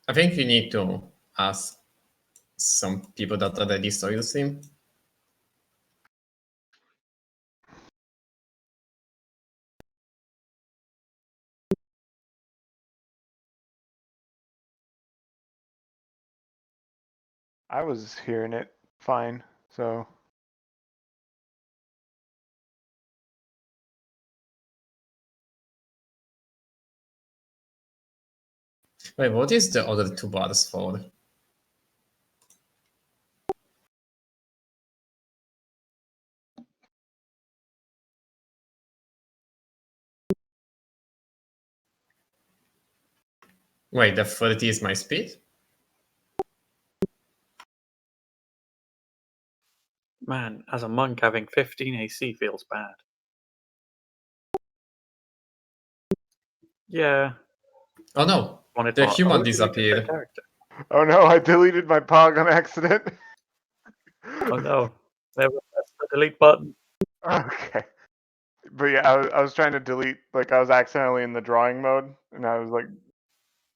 I think you need to ask some people that already saw your stream. I was hearing it fine, so Wait, what is the other two bars for? Wait, the 30 is my speed? Man, as a monk, having 15 AC feels bad. Yeah. Oh no, Wanted the more human OG to their disappeared. character. oh no, I deleted my pog on accident. Oh no. Never pressed the delete button. Okay. But yeah, I was trying to delete, like I was accidentally in the drawing mode, and I was like,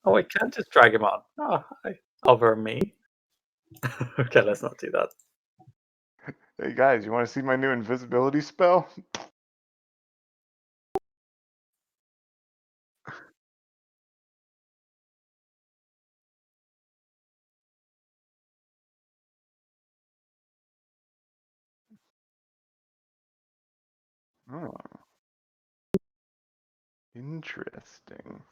Oh, I can't just drag him on. Oh, over me. Okay, let's not do that. hey guys, you want to see my new invisibility spell? Oh, interesting.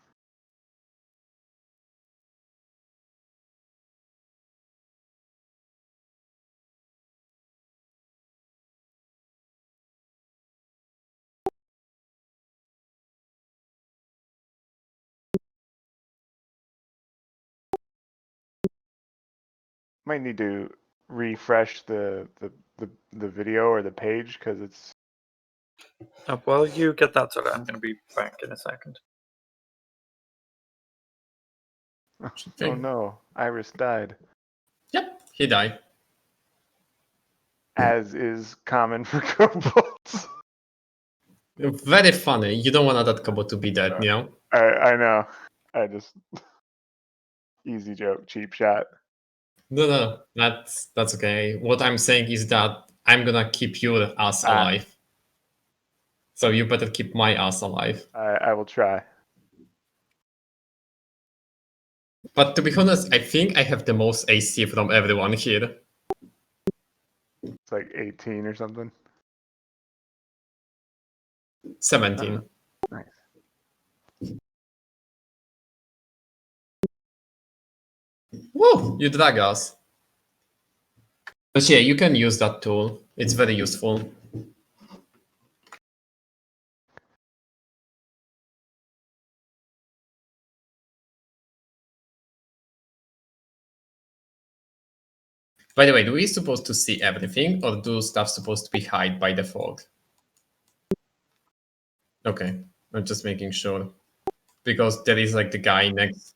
Might need to refresh the video or the page because it's. Well, you get that sorted. I'm going to be back in a second. Oh no, Iris died. Yep, he died. As is common for kobolds. Very funny. You don't want that kobold to be dead, you know? I know. I just easy joke, cheap shot. No, that's okay. What I'm saying is that I'm gonna keep your ass alive. So you better keep my ass alive. I will try. But to be honest, I think I have the most AC from everyone here. It's like 18 or something. 17. Nice. Woo! You drag us. But yeah, you can use that tool. It's very useful. By the way, do we supposed to see everything, or do stuff supposed to be hide by default? Okay, I'm just making sure. Because there is like the guy next.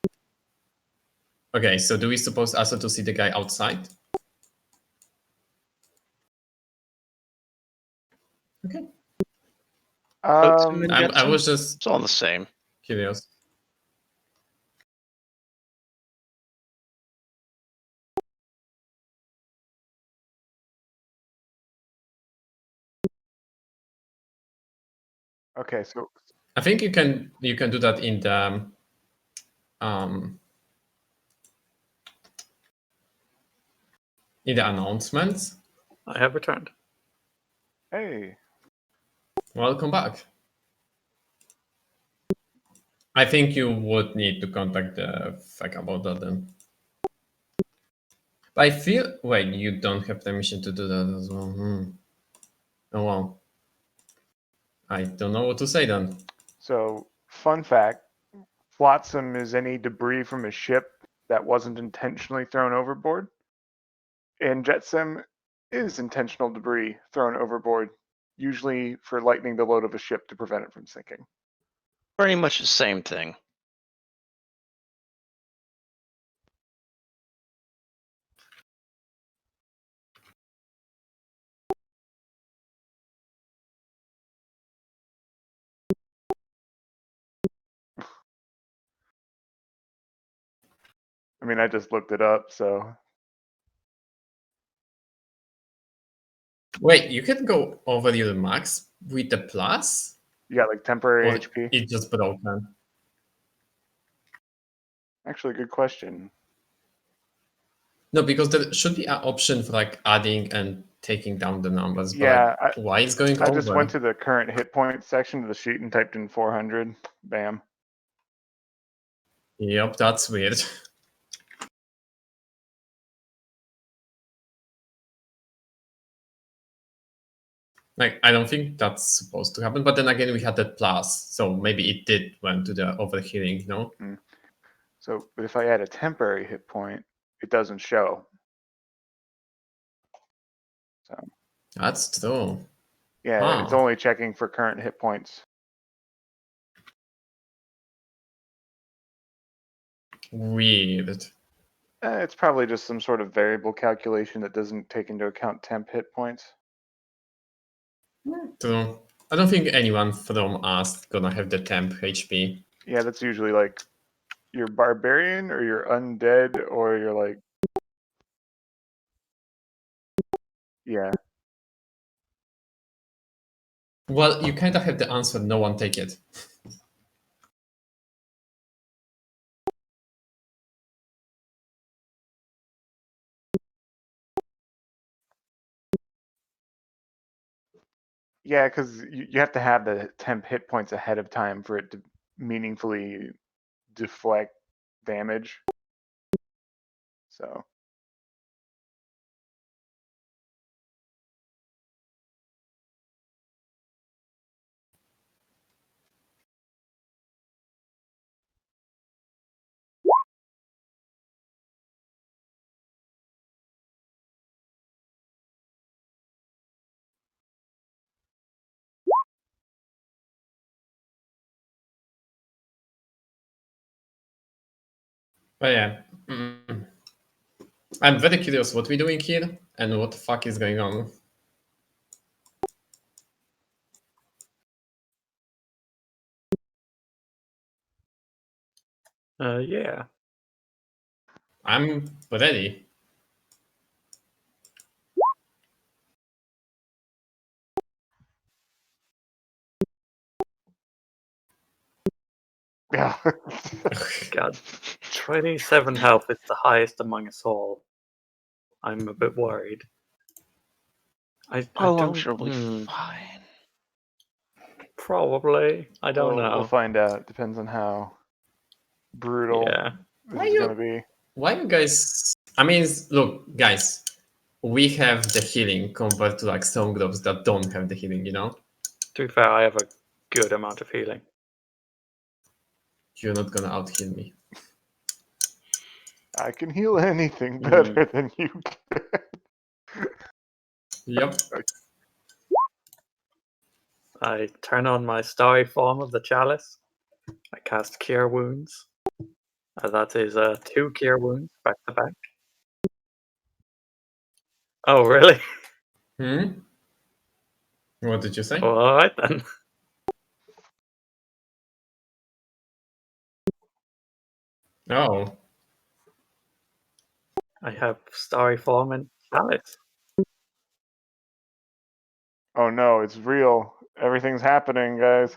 Okay, so do we suppose also to see the guy outside? Okay. I was just It's all the same. curious. Okay, so I think you can do that in the announcements. I have returned. hey, Welcome back. I think you would need to contact the FAQ about that then. But I feel wait, you don't have permission to do that as well. Oh well. I don't know what to say then. so fun fact: flotsam is any debris from a ship that wasn't intentionally thrown overboard, and jetsam is intentional debris thrown overboard, usually for lightening the load of a ship to prevent it from sinking. Pretty much the same thing. I mean, I just looked it up, so Wait, you can go over your max with the plus? you got like temporary Or HP. it's just broken? Actually, good question. No, because there should be an option for like adding and taking down the numbers. Yeah, But why it's going I over? just went to the current hit points section of the sheet and typed in 400. Bam. Yep, that's weird. Like, I don't think that's supposed to happen. But then again, we had that plus, so maybe it did went to the overhealing, no? So, but if I add a temporary hit point, it doesn't show. So, That's true. yeah, it's Huh. only checking for current hit points. Weird. It's probably just some sort of variable calculation that doesn't take into account temp hit points. True. I don't think anyone from us gonna have the temp HP. Yeah, that's usually like your barbarian or your undead or you're like, yeah. Well, you kind of have the answer. No one take it. Yeah, because you have to have the temp hit points ahead of time for it to meaningfully deflect damage. So, But yeah. I'm very curious what we're doing here and what the fuck is going on. Yeah. I'm ready. yeah. God, 27 health is the highest among us all. I'm a bit worried. I Oh, I'm don't. sure we'll be fine. Probably. I don't We'll know. find out. Depends on how brutal Yeah. this is going to be. Why you guys? I mean, look, guys, we have the healing compared to like some groups that don't have the healing. You know, To be fair, I have a good amount of healing. you're not gonna out heal me. I can heal anything better than you can. Yep. I turn on my starry form of the chalice. I cast Cure Wounds. That is 2 Cure Wounds back to back. Oh, really? What did you say? All right then. Oh, I have starry form and chalice. Oh no, it's real. Everything's happening, guys.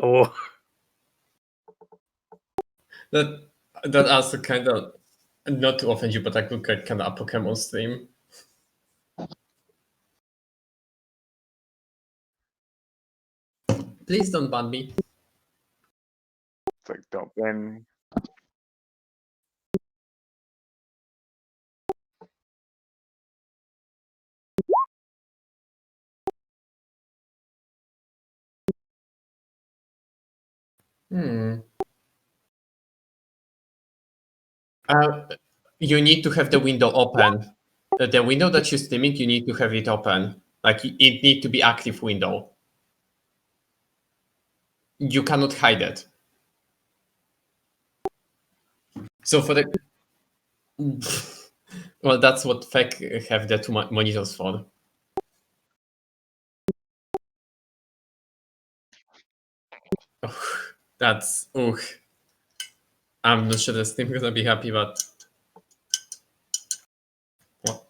Oh, that also kind of, not to offend you, but I look like kind of a Pokemon stream. Please don't ban me. It's like, don't ban. You need to have the window open. The window that you're streaming, you need to have it open. Like it need to be active window. You cannot hide it. So for the well, that's what FEC have the two monitors for. That's I'm not sure the Steam gonna be happy, but what?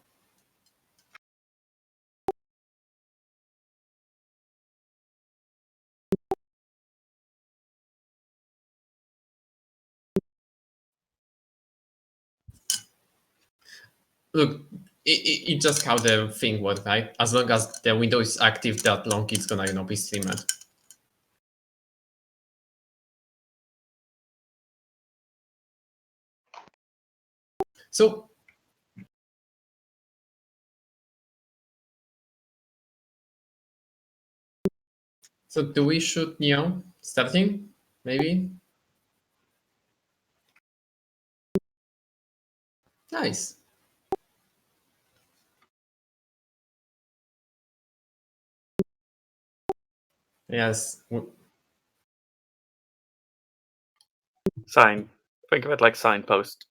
Look, it's just how the thing works, right? As long as the window is active that long, it's gonna be streamed. So do we shoot starting maybe? Nice. Yes. Sign. Think of it like signpost.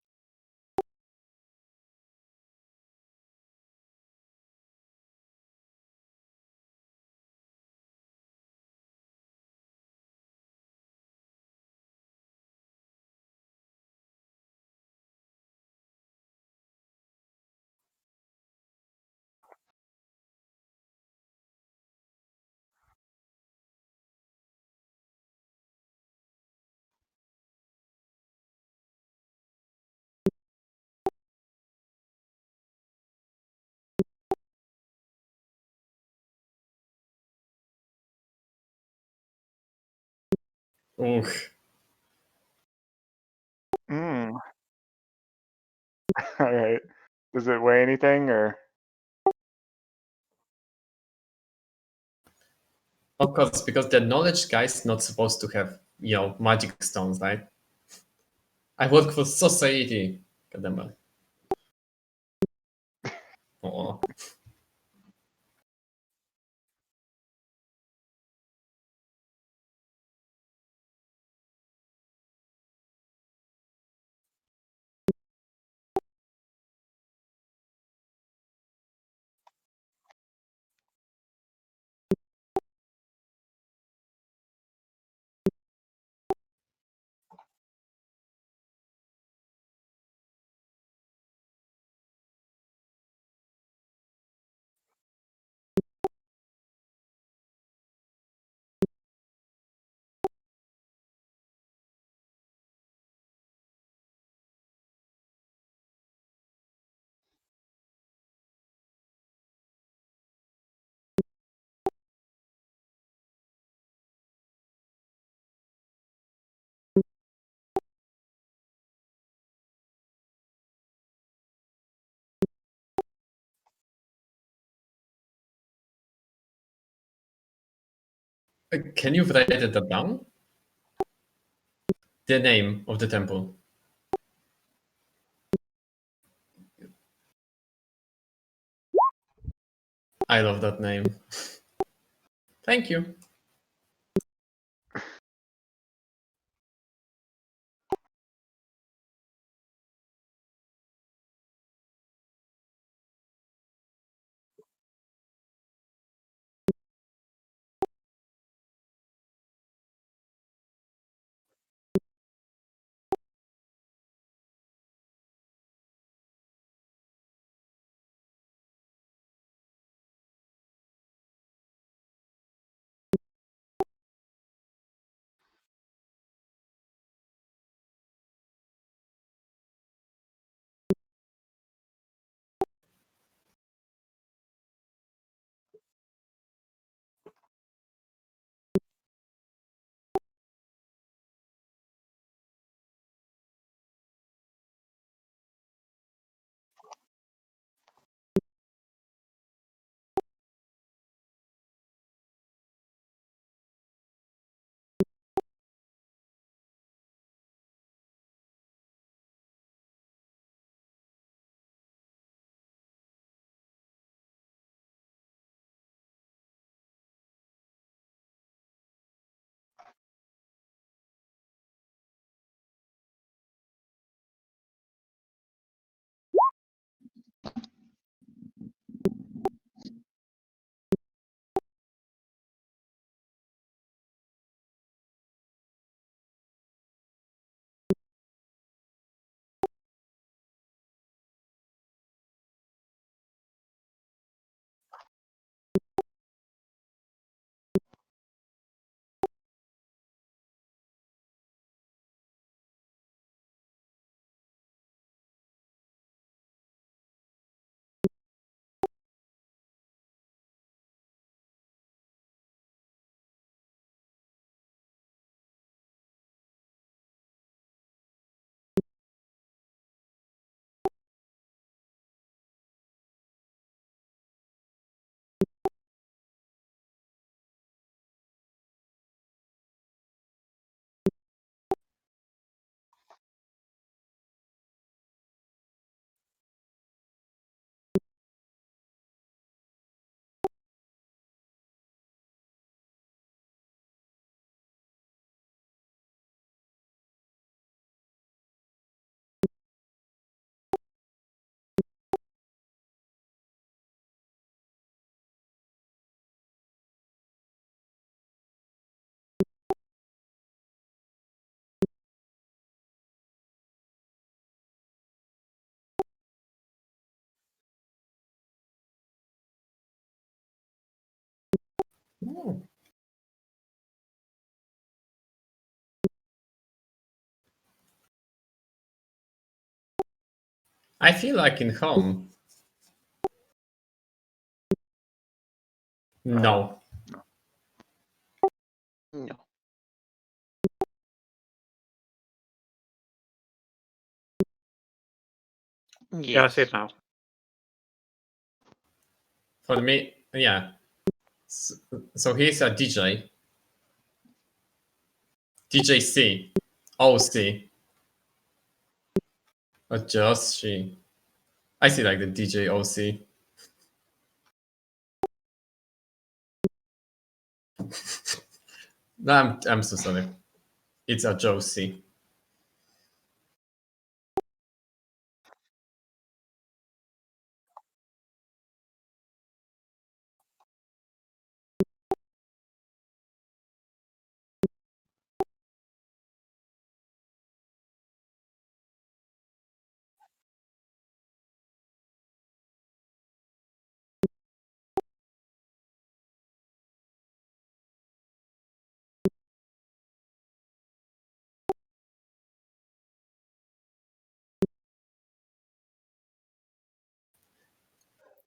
Ooh. Mm. All right. Does it weigh anything or? Of course, because the knowledge guy is not supposed to have, magic stones, right? I work for society. God damn it. Aw. Can you write that down? The name of the temple. I love that name. Thank you. Oh. I feel like in home. No. No. Yeah, I see it now. For me, yeah. So he's a DJ. DJC. OC. Or just she. I see like the DJ OC. No, I'm so sorry. It's a Josie.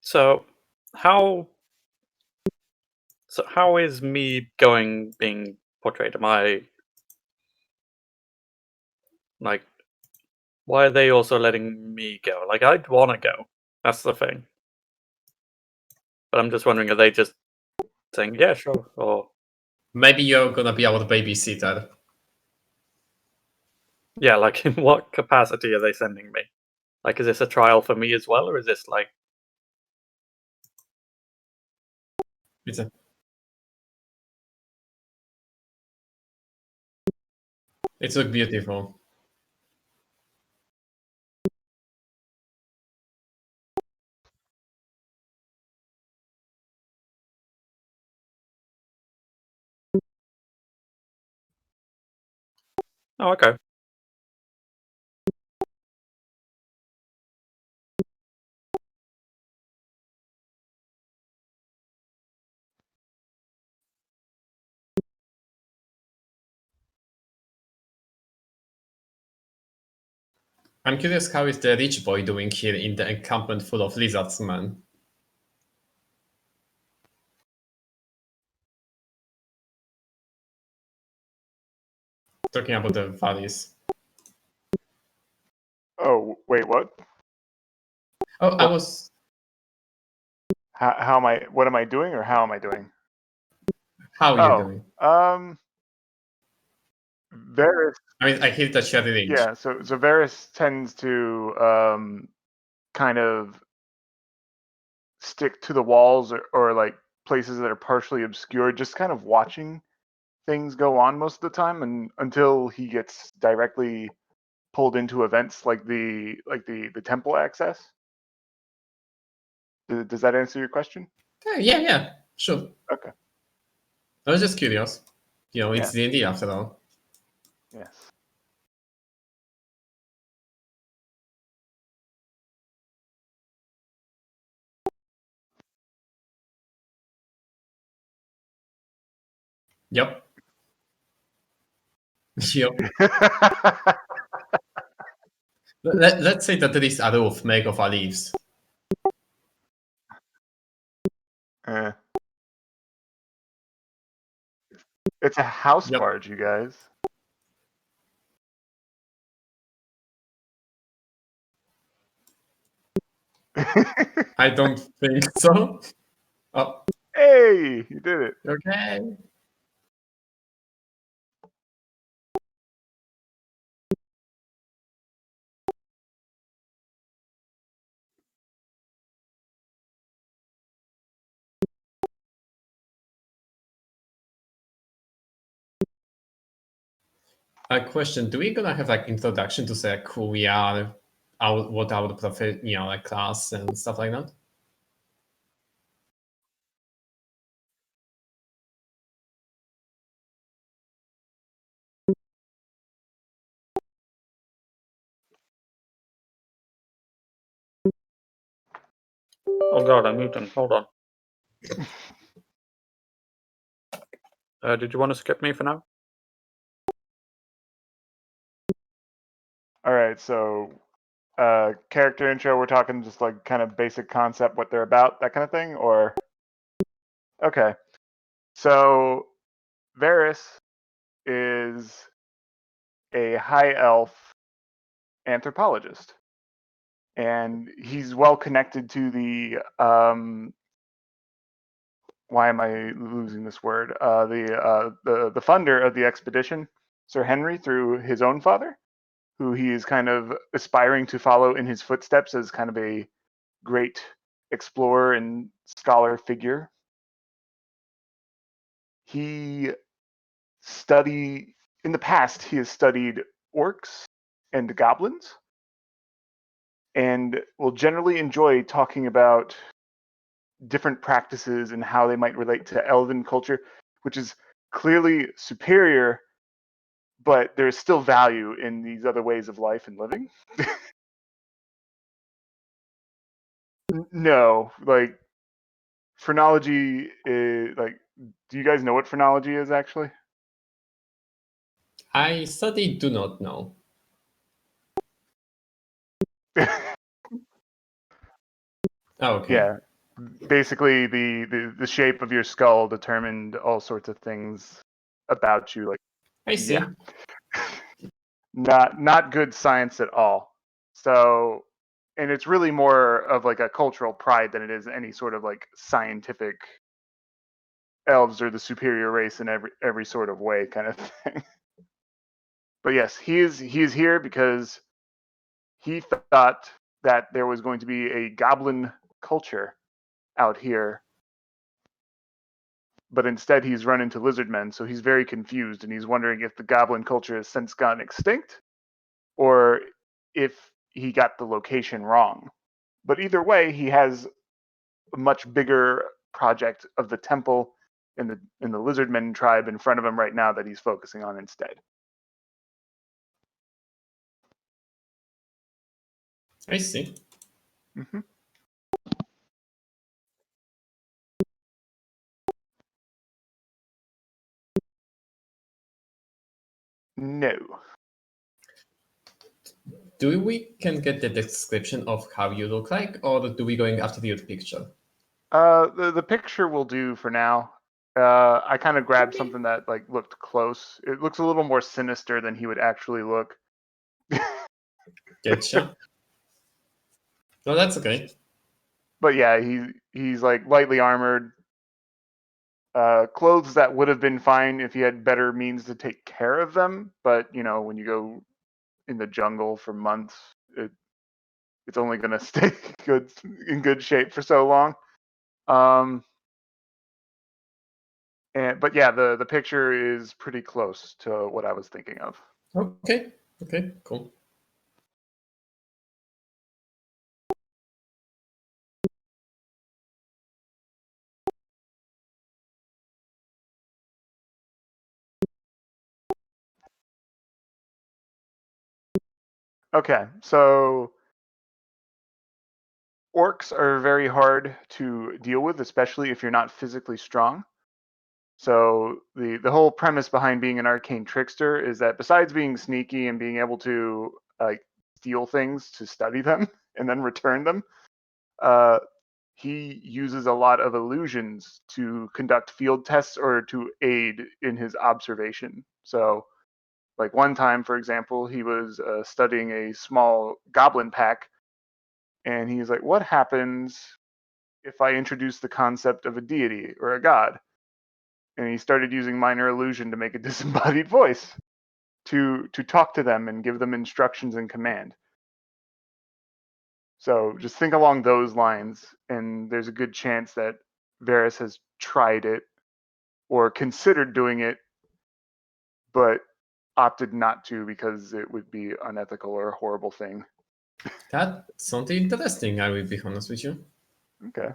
So how is me being portrayed? Am I like, why are they also letting me go? Like, I'd want to go. That's the thing. But I'm just wondering, are they just saying, yeah, sure, or Maybe you're gonna be our babysitter. yeah, like in what capacity are they sending me? Like, is this a trial for me as well, or is this like, It's a, it's look beautiful. oh, okay. I'm curious how is the rich boy doing here in the encampment full of lizards, man. Talking about the valleys. Oh, wait, what? Oh, I was. How am I? What am I doing, or how am I doing? How are you doing? Varys. I mean, I hit the cherry range. Yeah, so Varys tends to kind of stick to the walls or like places that are partially obscured, just kind of watching things go on most of the time, and until he gets directly pulled into events like the temple access. Does that answer your question? Yeah, sure. Okay. I was just curious. You know, it's Yeah. D&D after all. Yes. Yep. Yep. Let's say that there is a roof made of leaves. Eh. It's a house Yep. barge, you guys. I don't think so. Oh, Hey, you did it. okay. A question: do we gonna have like introduction to say like, who we are, what our like class and stuff like that? Oh god, I'm muting. Hold on. Did you want to skip me for now? All right, so character intro, we're talking just like kind of basic concept, what they're about, that kind of thing, or? Okay. So Varys is a high elf anthropologist, and he's well connected to the why am I losing this word? The funder of the expedition, Sir Henry, through his own father, who he is kind of aspiring to follow in his footsteps as kind of a great explorer and scholar figure. He in the past he has studied orcs and goblins, and will generally enjoy talking about different practices and how they might relate to elven culture, which is clearly superior, but there's still value in these other ways of life and living. No, like phrenology is like, do you guys know what phrenology is actually? I sadly do not know. Oh, okay. Yeah, basically the shape of your skull determined all sorts of things about you. Like, I see. yeah, not good science at all. So, and it's really more of like a cultural pride than it is any sort of like scientific elves are the superior race in every sort of way kind of thing. But yes, he is here because he thought that there was going to be a goblin culture out here, but instead he's run into lizard men, so he's very confused and he's wondering if the goblin culture has since gone extinct or if he got the location wrong. But either way, he has a much bigger project of the temple in the lizardmen tribe in front of him right now that he's focusing on instead. I see. Mm-hmm. No. Do we can get the description of how you look like, or do we going after the picture? The picture will do for now. I kind of grabbed something that like looked close. It looks a little more sinister than he would actually look. Getcha. No, that's okay. But yeah, he's like lightly armored. Clothes that would have been fine if he had better means to take care of them. But you know, when you go in the jungle for months, it's only gonna stay in good shape for so long. But yeah, the picture is pretty close to what I was thinking of. Okay. Okay. Cool. Okay, so orcs are very hard to deal with, especially if you're not physically strong. So the whole premise behind being an arcane trickster is that besides being sneaky and being able to like steal things to study them and then return them, uh, he uses a lot of illusions to conduct field tests or to aid in his observation. So, like one time, for example, he was studying a small goblin pack, and he's like, "What happens if I introduce the concept of a deity or a god?" And he started using minor illusion to make a disembodied voice to talk to them and give them instructions and command. So just think along those lines, and there's a good chance that Varys has tried it or considered doing it, but opted not to because it would be unethical or a horrible thing. That sounded interesting, I will be honest with you. Okay.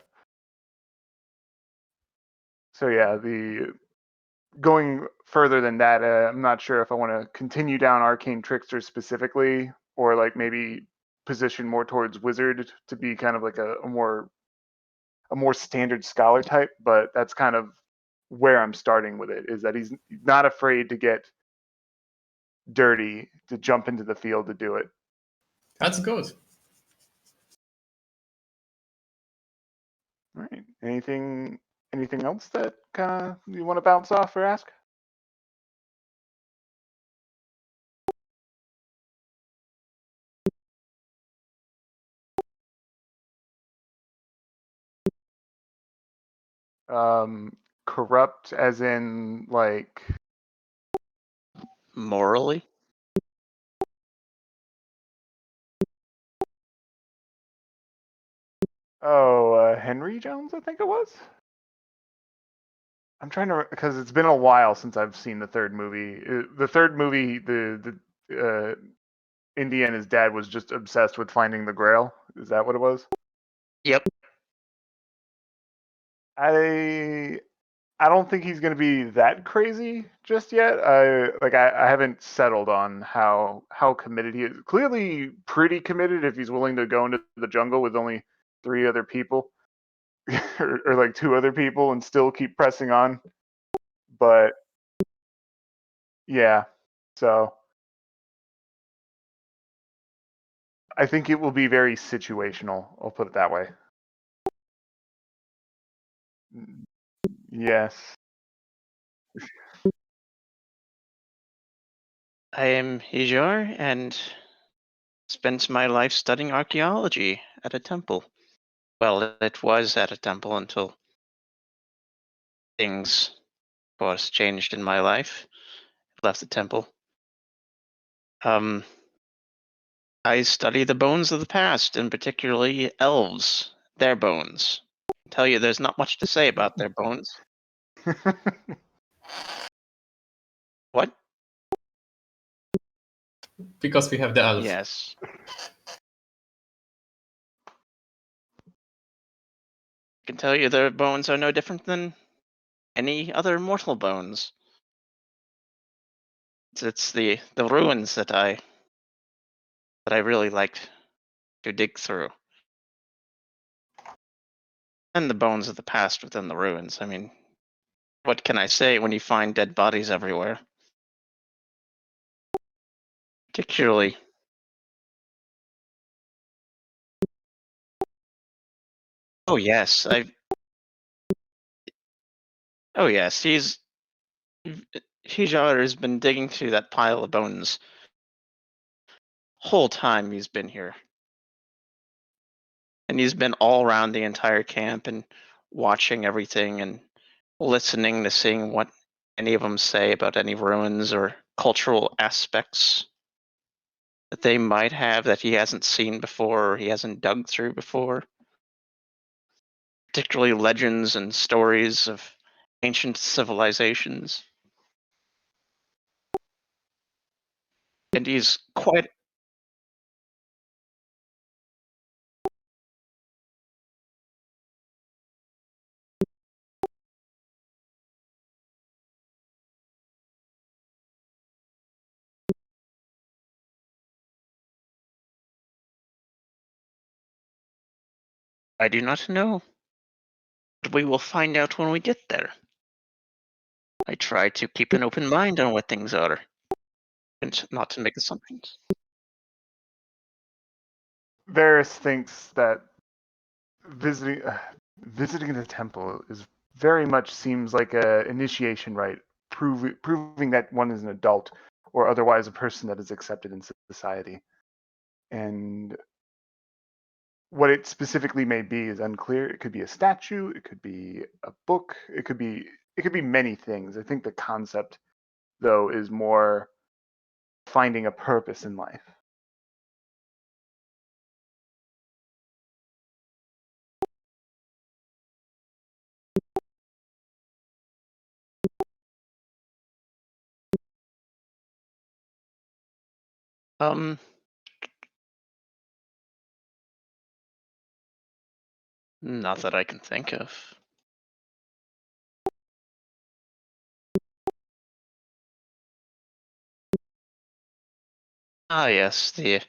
So yeah, the going further than that, I'm not sure if I want to continue down Arcane Trickster specifically, or like maybe position more towards Wizard to be kind of like a more standard scholar type. But that's kind of where I'm starting with it, is that he's not afraid to get dirty, to jump into the field to do it. That's good. All right. Anything else that you want to bounce off or ask? Corrupt as in like Morally? Henry Jones, I think it was. I'm trying to, because it's been a while since I've seen the third movie. The third movie, Indy and his dad was just obsessed with finding the Grail. Is that what it was? Yep. I don't think he's going to be that crazy just yet. I haven't settled on how committed he is. Clearly pretty committed if he's willing to go into the jungle with only 3 other people or like 2 other people and still keep pressing on. But yeah, so I think it will be very situational. I'll put it that way. Yes. I am Hijar and spent my life studying archaeology at a temple. Well, it was at a temple until things, of course, changed in my life. Left the temple. I study the bones of the past, and particularly elves, their bones. I tell you, there's not much to say about their bones. What? Because we have the elf. Yes. I can tell you their bones are no different than any other mortal bones. It's the ruins that I really like to dig through. And the bones of the past within the ruins. I mean, what can I say when you find dead bodies everywhere? Particularly. Oh yes, Oh yes, Hijar has been digging through that pile of bones whole time he's been here. And he's been all around the entire camp and watching everything and listening to seeing what any of them say about any ruins or cultural aspects that they might have that he hasn't seen before or he hasn't dug through before. Particularly legends and stories of ancient civilizations. And he's quite. I do not know. But we will find out when we get there. I try to keep an open mind on what things are, and not to make assumptions. Varys thinks that visiting the temple is very much seems like a initiation rite, proving that one is an adult or otherwise a person that is accepted in society. And what it specifically may be is unclear. It could be a statue, it could be a book, it could be many things. I think the concept though is more finding a purpose in life. Not that I can think of. Ah, yes, the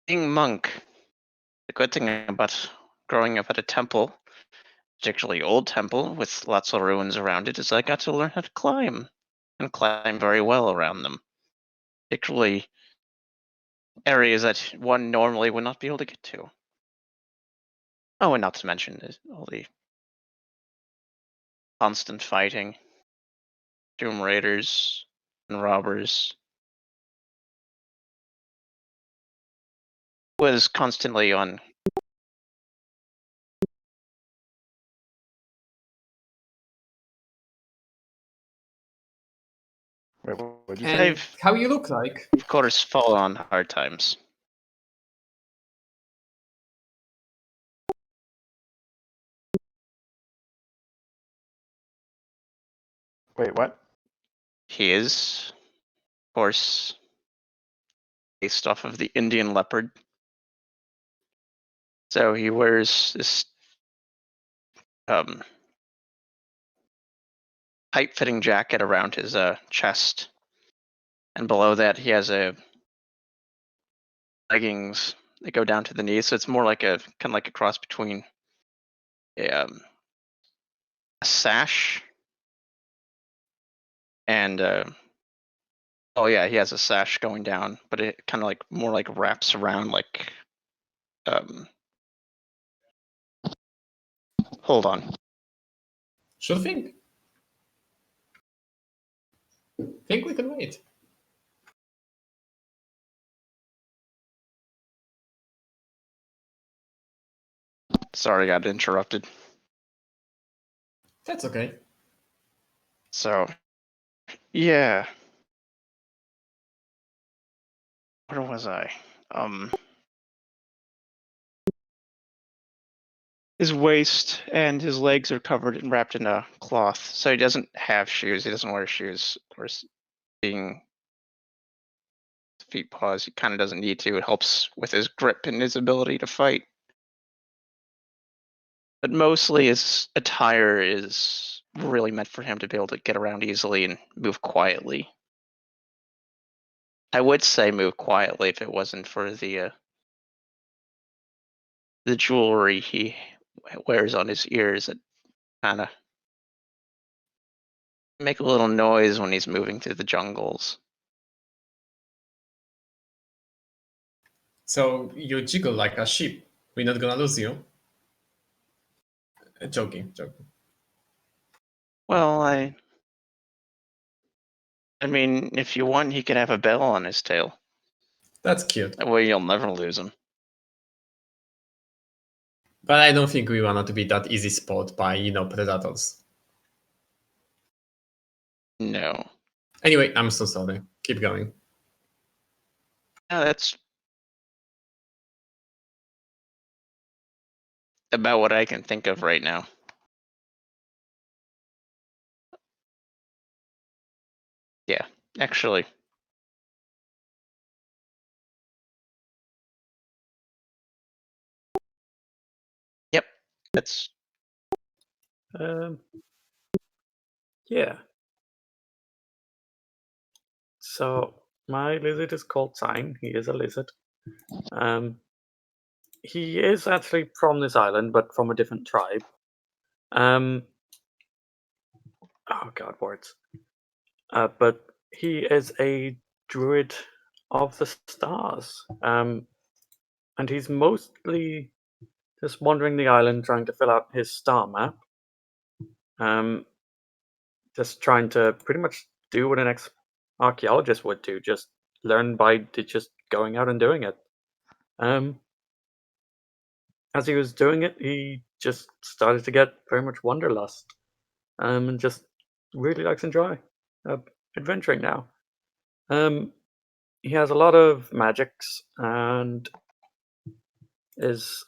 being monk. The good thing about growing up at a temple particularly old temple with lots of ruins around it is I got to learn how to climb, and climb very well around them. Particularly areas that one normally would not be able to get to. Oh, and not to mention all the constant fighting, Tomb Raiders and robbers. Was constantly on. Wait, what'd you say? And how you look like? Of course, fall on hard times. Wait, what? He is, of course, based off of the Indian leopard. So he wears this tight-fitting jacket around his chest, and below that he has a leggings that go down to the knees. So it's more like a kind of like a cross between a sash and oh yeah, he has a sash going down, but it kind of like more like wraps around like hold on. Sure thing. Think we can wait. Sorry, I got interrupted. That's okay. So yeah. Where was I? His waist and his legs are covered and wrapped in a cloth, so he doesn't have shoes. He doesn't wear shoes. Of course, being feet paws, he kind of doesn't need to. It helps with his grip and his ability to fight. But mostly his attire is really meant for him to be able to get around easily and move quietly. I would say move quietly if it wasn't for the jewelry he wears on his ears that kind of make a little noise when he's moving through the jungles. So you jiggle like a sheep. We're not gonna lose you. Joking. Well, I mean, if you want, he can have a bell on his tail. That's cute. That way you'll never lose him. But I don't think we wanted to be that easy spot by, predators. No. Anyway, I'm so sorry. Keep going. No, that's about what I can think of right now. Yeah, actually. Yep, that's Yeah. So my lizard is called Sign. He is a lizard. He is actually from this island, but from a different tribe. Oh god, words. But he is a druid of the stars. And he's mostly just wandering the island trying to fill out his star map. Just trying to pretty much do what an archaeologist would do, just learn by just going out and doing it. As he was doing it, he just started to get very much wanderlust, and just really likes enjoy adventuring now. He has a lot of magics and is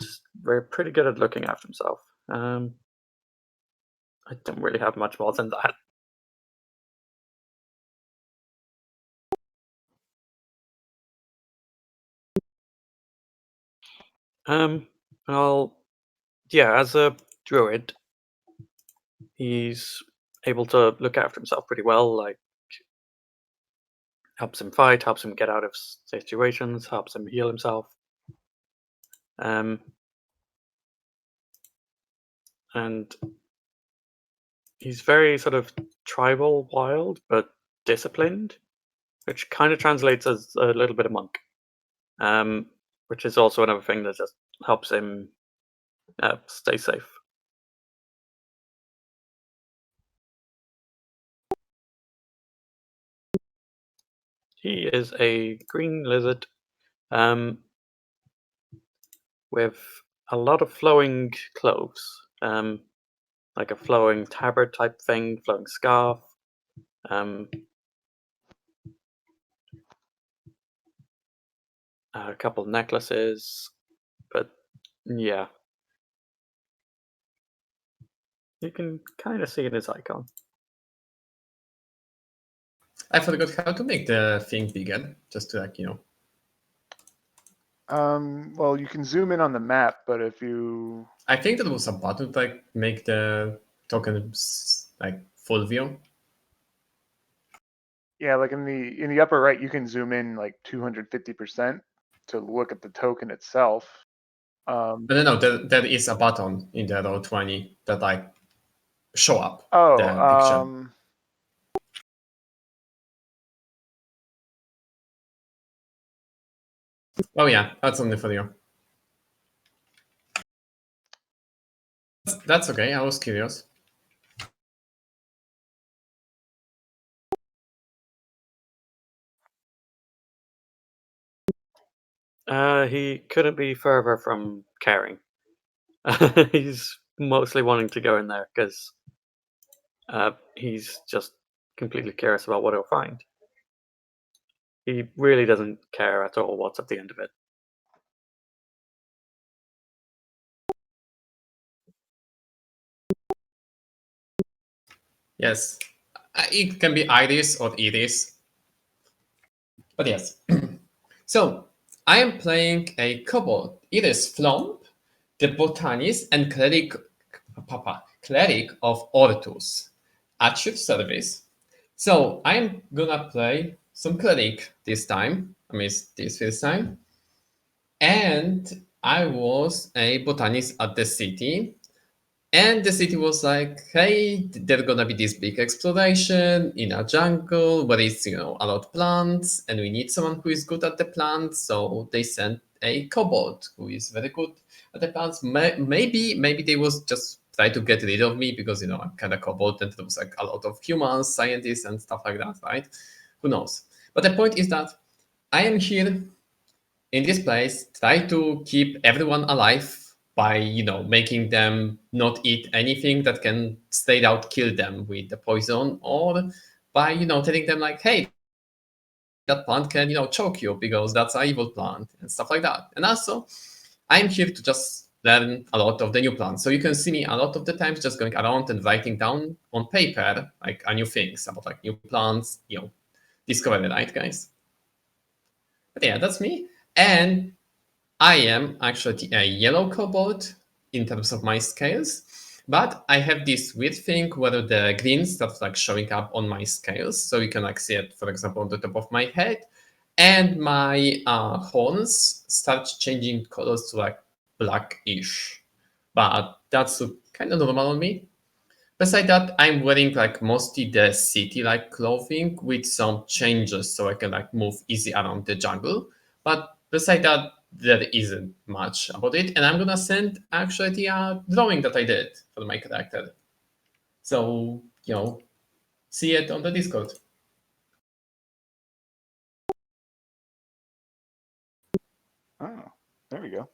just very pretty good at looking after himself. I don't really have much more than that. As a druid, he's able to look after himself pretty well. Like, helps him fight, helps him get out of situations, helps him heal himself. and he's very sort of tribal, wild, but disciplined, which kind of translates as a little bit of monk, which is also another thing that just helps him stay safe. He is a green lizard with a lot of flowing clothes, like a flowing tabard type thing, flowing scarf. A couple necklaces, but yeah. You can kind of see in his icon. I forgot how to make the thing bigger, just to like, Well, you can zoom in on the map, but if you... I think there was a button to like make the tokens like full view. Yeah, like in the upper right, you can zoom in like 250% to look at the token itself. No, there is a button in the row 20 that like show up Oh, the picture. Oh yeah, that's only for you. That's okay, I was curious. He couldn't be further from caring. He's mostly wanting to go in there because he's just completely curious about what he'll find. He really doesn't care at all what's at the end of it. Yes, it can be Iris or Iris. But yes. So, I am playing a kobold. It is Flomp, the botanist and cleric of Ortus, at your service. So, I'm gonna play some cleric this time. I mean, this first time. And I was a botanist at the city. And the city was like, hey, there's gonna be this big exploration in a jungle where it's, a lot of plants, and we need someone who is good at the plants. So they sent a kobold who is very good at the plants. Maybe they was just try to get rid of me because I'm kind of kobold, and there was like a lot of humans, scientists, and stuff like that, right? Who knows? But the point is that I am here in this place, try to keep everyone alive by making them not eat anything that can straight out kill them with the poison, or by telling them like, hey, that plant can choke you because that's an evil plant and stuff like that. And also I'm here to just learn a lot of the new plants, so you can see me a lot of the times just going around and writing down on paper like new things about like new plants, discover it, right, guys? But yeah, that's me. And I am actually a yellow kobold in terms of my scales, but I have this weird thing where the green starts like showing up on my scales. So you can like see it, for example, on the top of my head, and my horns start changing colors to like blackish. But that's kind of normal on me. Besides that, I'm wearing like mostly the city-like clothing with some changes so I can like move easy around the jungle. But besides that, there isn't much about it. And I'm gonna send actually the drawing that I did for my character. So, see it on the Discord. Oh, there we go.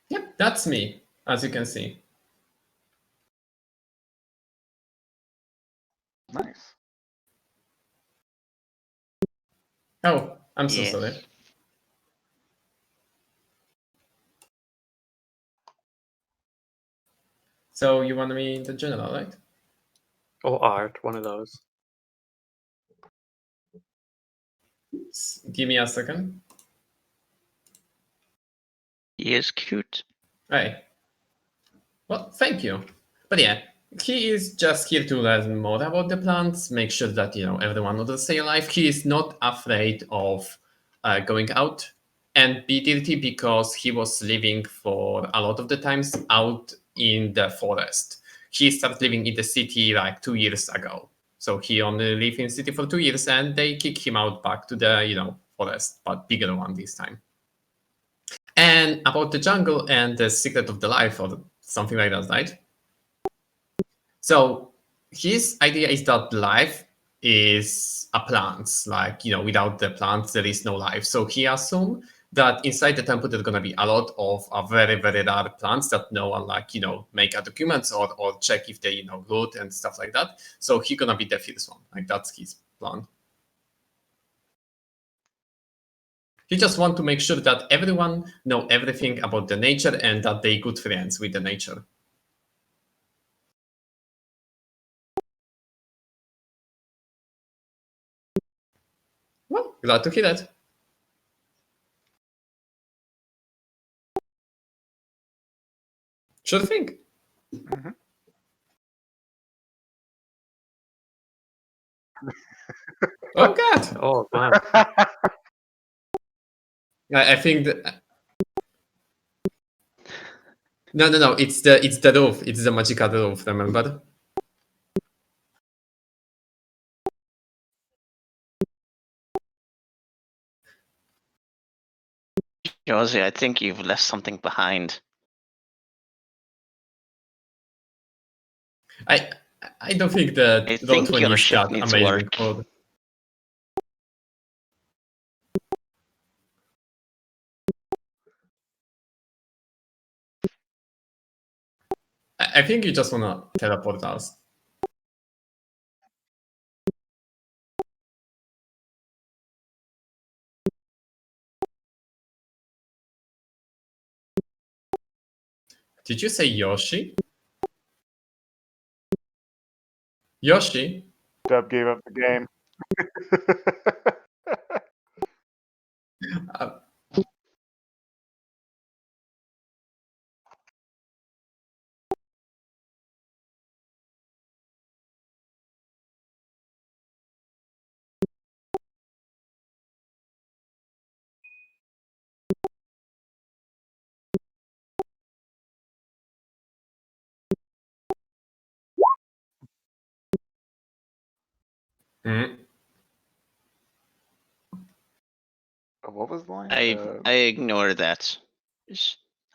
Yep, that's me, as you can see. Nice. Oh, I'm so Yes. sorry. So you want me in the general, right? Or art, one of those. Give me a second. He is cute. Hey. Well, thank you. But yeah, he is just here to learn more about the plants, make sure that everyone will stay alive. He is not afraid of going out and be dirty because he was living for a lot of the times out in the forest. he started living in the city like 2 years ago. So he only lived in the city for 2 years, and they kick him out back to the forest, but bigger one this time. And about the jungle and the secret of the life, or something like that, right? So his idea is that life is a plant, like, without the plants, there is no life. So he assumed that inside the temple, there's going to be a lot of very, very rare plants that no one, make a documents or check if they, good and stuff like that. So he's going to be the first one. Like, that's his plan. He just want to make sure that everyone know everything about the nature and that they good friends with the nature. Well, glad to hear that. Sure thing. Mhm. Oh God. Oh man. I think that. No. It's the roof. It's the magical roof. Remember? Josie, I think you've left something behind. I don't think the I road think 20 your is ship that needs amazing. work. I think you just wanna teleport us. Did you say Yoshi? Yoshi? Dub gave up the game. Uh, mm. What was the line? I ignore that.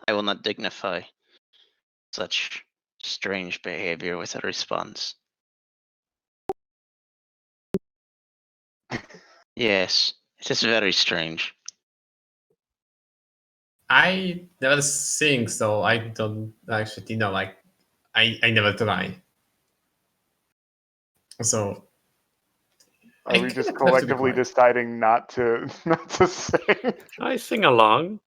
I will not dignify such strange behavior with a response. Yes, it is very strange. I never sing, so I don't actually know. Like, I never try. So Are I we kind just of have to be collectively quiet. deciding not to sing? I sing along.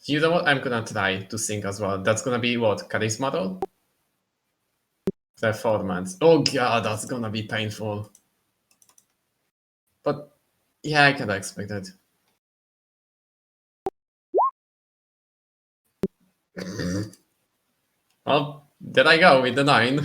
You know what? I'm gonna try to sing as well. That's gonna be what? Charisma roll? Performance. Oh God, that's gonna be painful. But yeah, I kinda expect it. Well, there I go with the 9.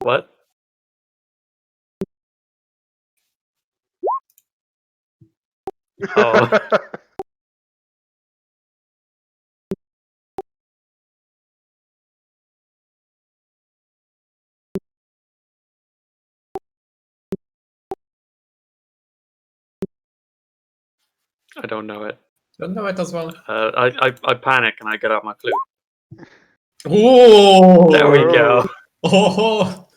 What? Oh. I don't know it. Don't know it as well. I panic and I get out my flute. Ooh! There we go. Oh!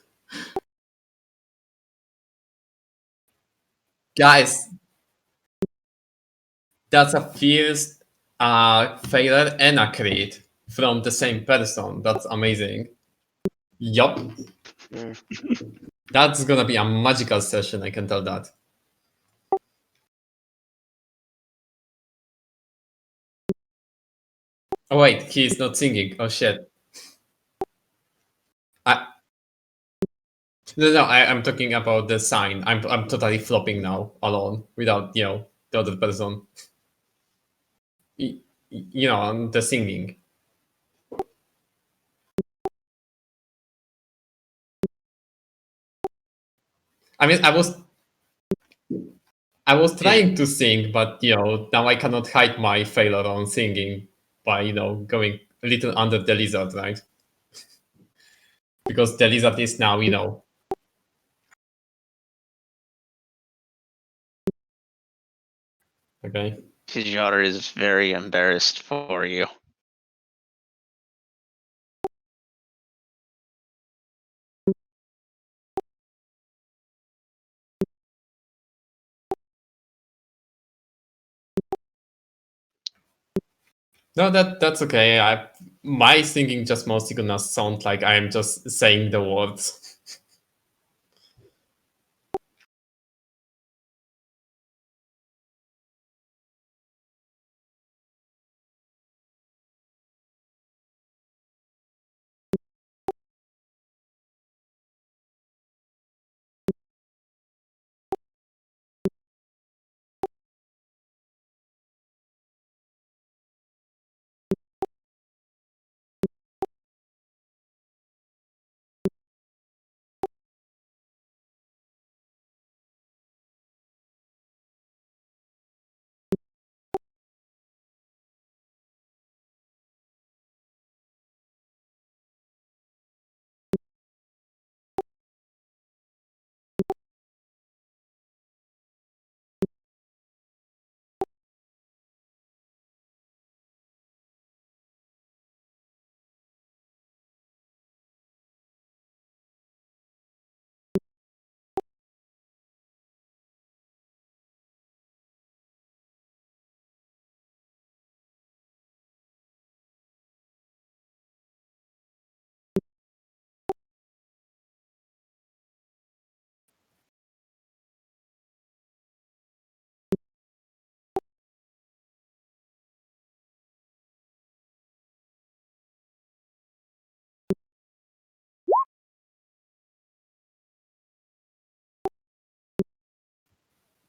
Guys, that's a fierce failure and a crit from the same person. That's amazing. Yup. That's gonna be a magical session, I can tell that. Oh wait, he's not singing. Oh shit. I'm talking about the sign. I'm totally flopping now alone without the other person. The singing. I mean, I was trying to sing, but now I cannot hide my failure on singing by going a little under the lizard, right? Because the lizard is now okay. His daughter is very embarrassed for you. No, that's okay. My singing just mostly gonna sound like I am just saying the words.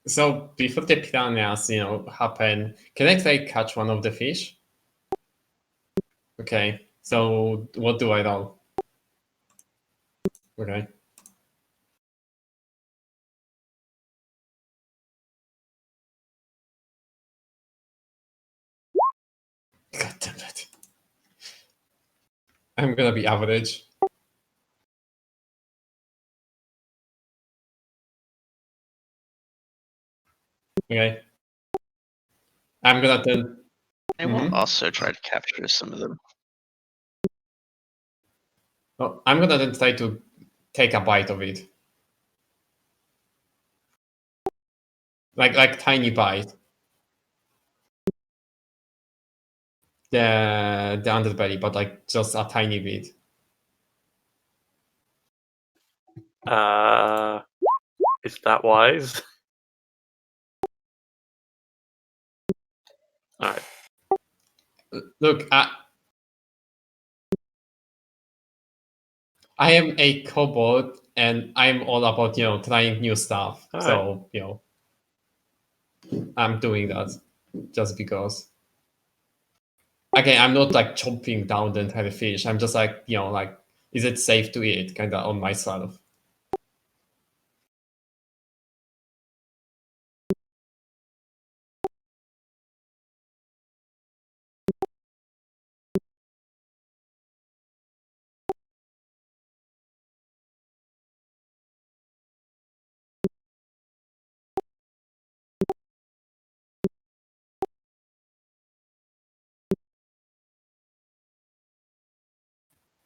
So before the piranhas, happen, can I try catch one of the fish? Okay. So what do I roll? Okay. God damn it. I'm gonna be average. Okay. I'm gonna turn. I will also try to capture some of them. Oh, I'm gonna then try to take a bite of it. Like tiny bite. The underbelly, but like just a tiny bit. Is that wise? All right. Look, I am a kobold, and I'm all about trying new stuff. All So I'm doing that just because. Again, I'm not like chomping down the entire fish. I'm just like like, is it safe to eat? Kind of on myself.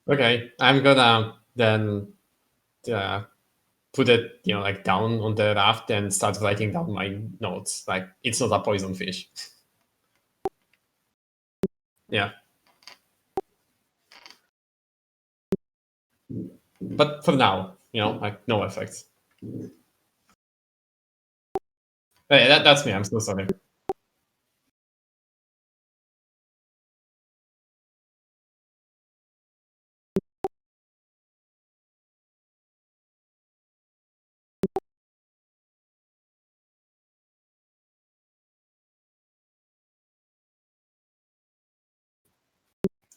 Okay, I'm gonna then put it, like down on the raft and start writing down my notes. Like it's not a poison fish. Yeah. But for now, like no effects. Hey, that's me. I'm so sorry.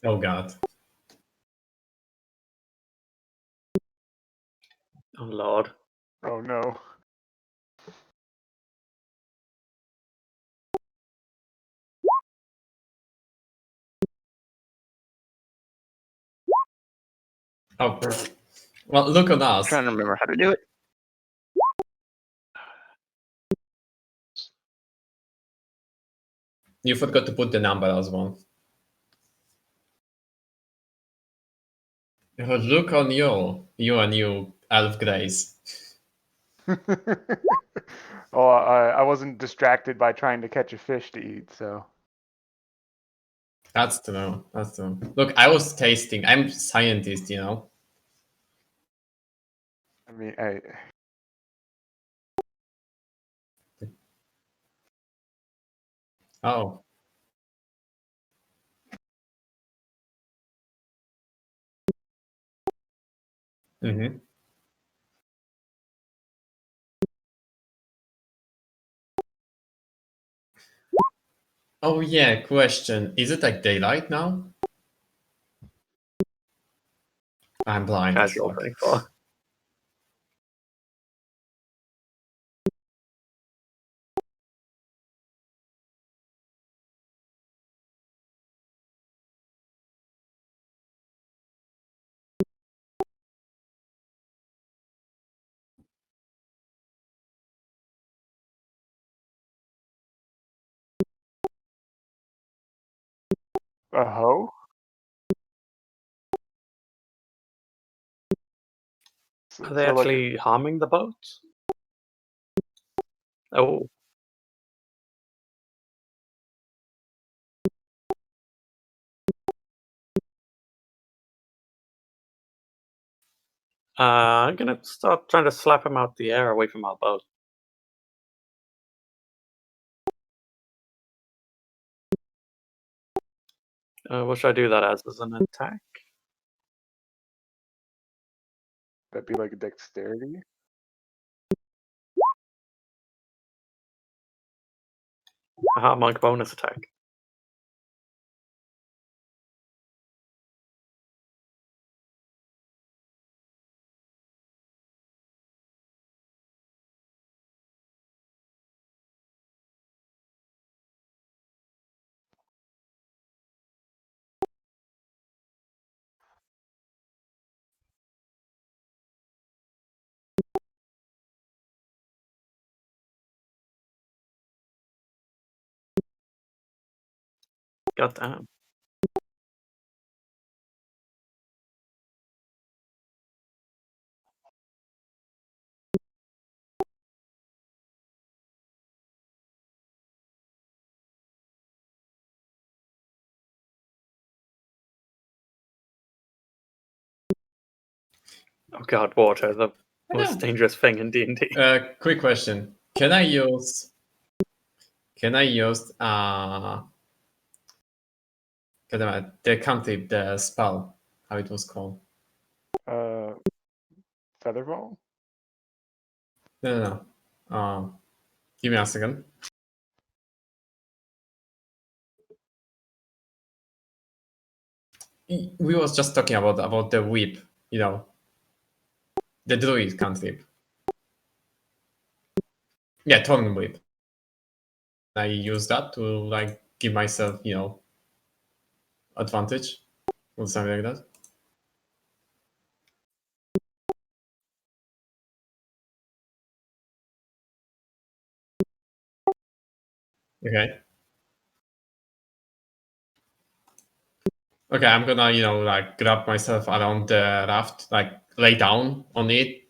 Oh God. Oh Lord. Oh no. Oh, well, look on I'm us. trying to remember how to do it. You forgot to put the number as well. Look on you and you, Elf Grace. Well, I wasn't distracted by trying to catch a fish to eat, so. That's true. That's true. Look, I was tasting. I'm scientist. I mean, Oh. Mm-hmm. Oh yeah. Question: is it like daylight now? I'm blind. Casual Fuck. paintball. a hoe? Are they So like, actually harming the boats? Oh. I'm gonna start trying to slap him out the air away from our boat. What should I do that as an attack? that'd be like a dexterity? Mark bonus attack. God damn. Oh god, water, the most dangerous thing in D&D. Quick question: Can I use? The cantrip, the spell, how it was called? Uh, Featherball? No. Give me a second. We was just talking about the whip, the druid cantrip. Yeah, Thorn whip. I use that to like give myself, advantage or something like that. Okay. Okay, I'm gonna, like grab myself around the raft, like lay down on it,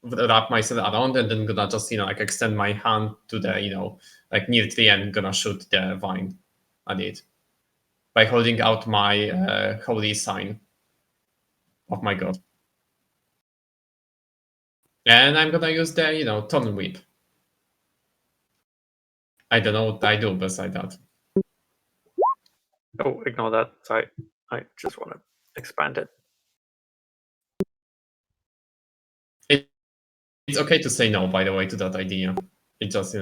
wrap myself around, and then gonna just, like extend my hand to the, like near tree and gonna shoot the vine at it by holding out my holy sign of my god. And I'm gonna use the, thorn whip. I don't know what I do beside that. Oh, ignore that. Sorry. I just want to expand it. It's okay to say no, by the way, to that idea. It just,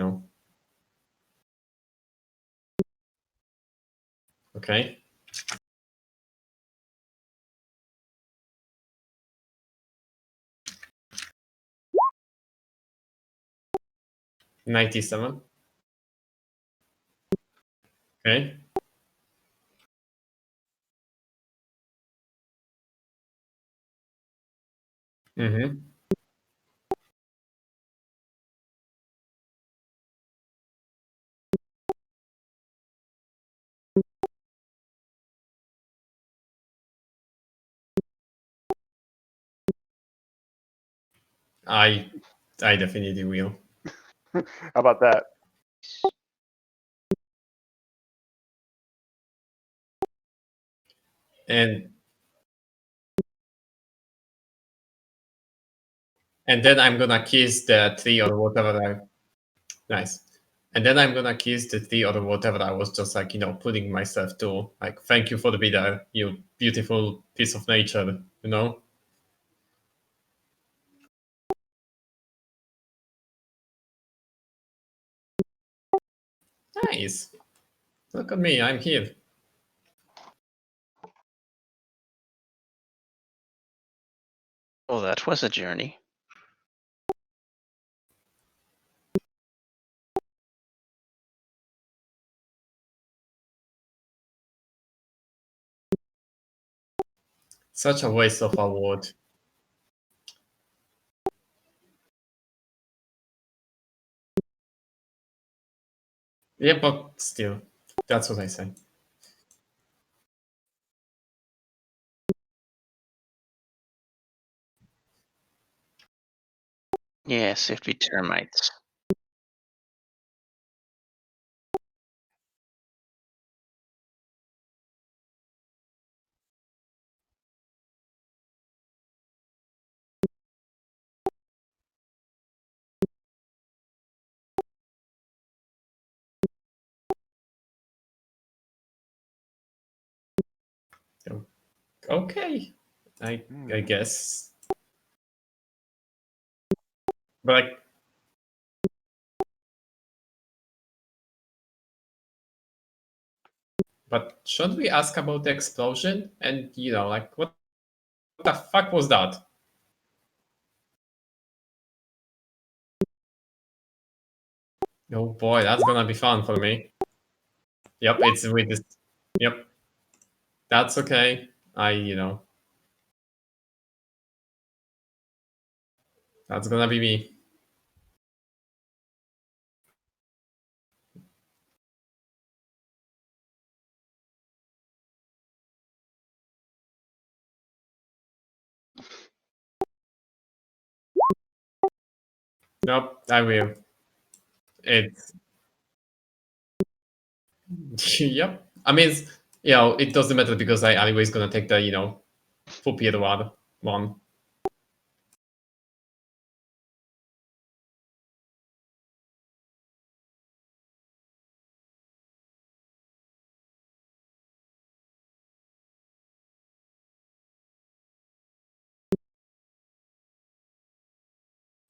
okay. $97. Okay. Mm-hmm. I definitely will. How about that? And then I'm gonna kiss the tree or whatever nice. And then I'm gonna kiss the tree or whatever I was just like, putting myself to. Like, thank you for the there, you beautiful piece of nature, Nice. Look at me, I'm here. Oh, that was a journey. Such a waste of award. Yeah, but still, that's what I say. Yes, it'd be termites. Okay, I Hmm. guess. But should we ask about the explosion? And like what the fuck was that? Oh boy, that's gonna be fun for me. Yep, it's with this. Yep, that's okay. That's gonna be me. Nope, I will. It's yep. I mean, it doesn't matter because I anyways gonna take the Fupier one.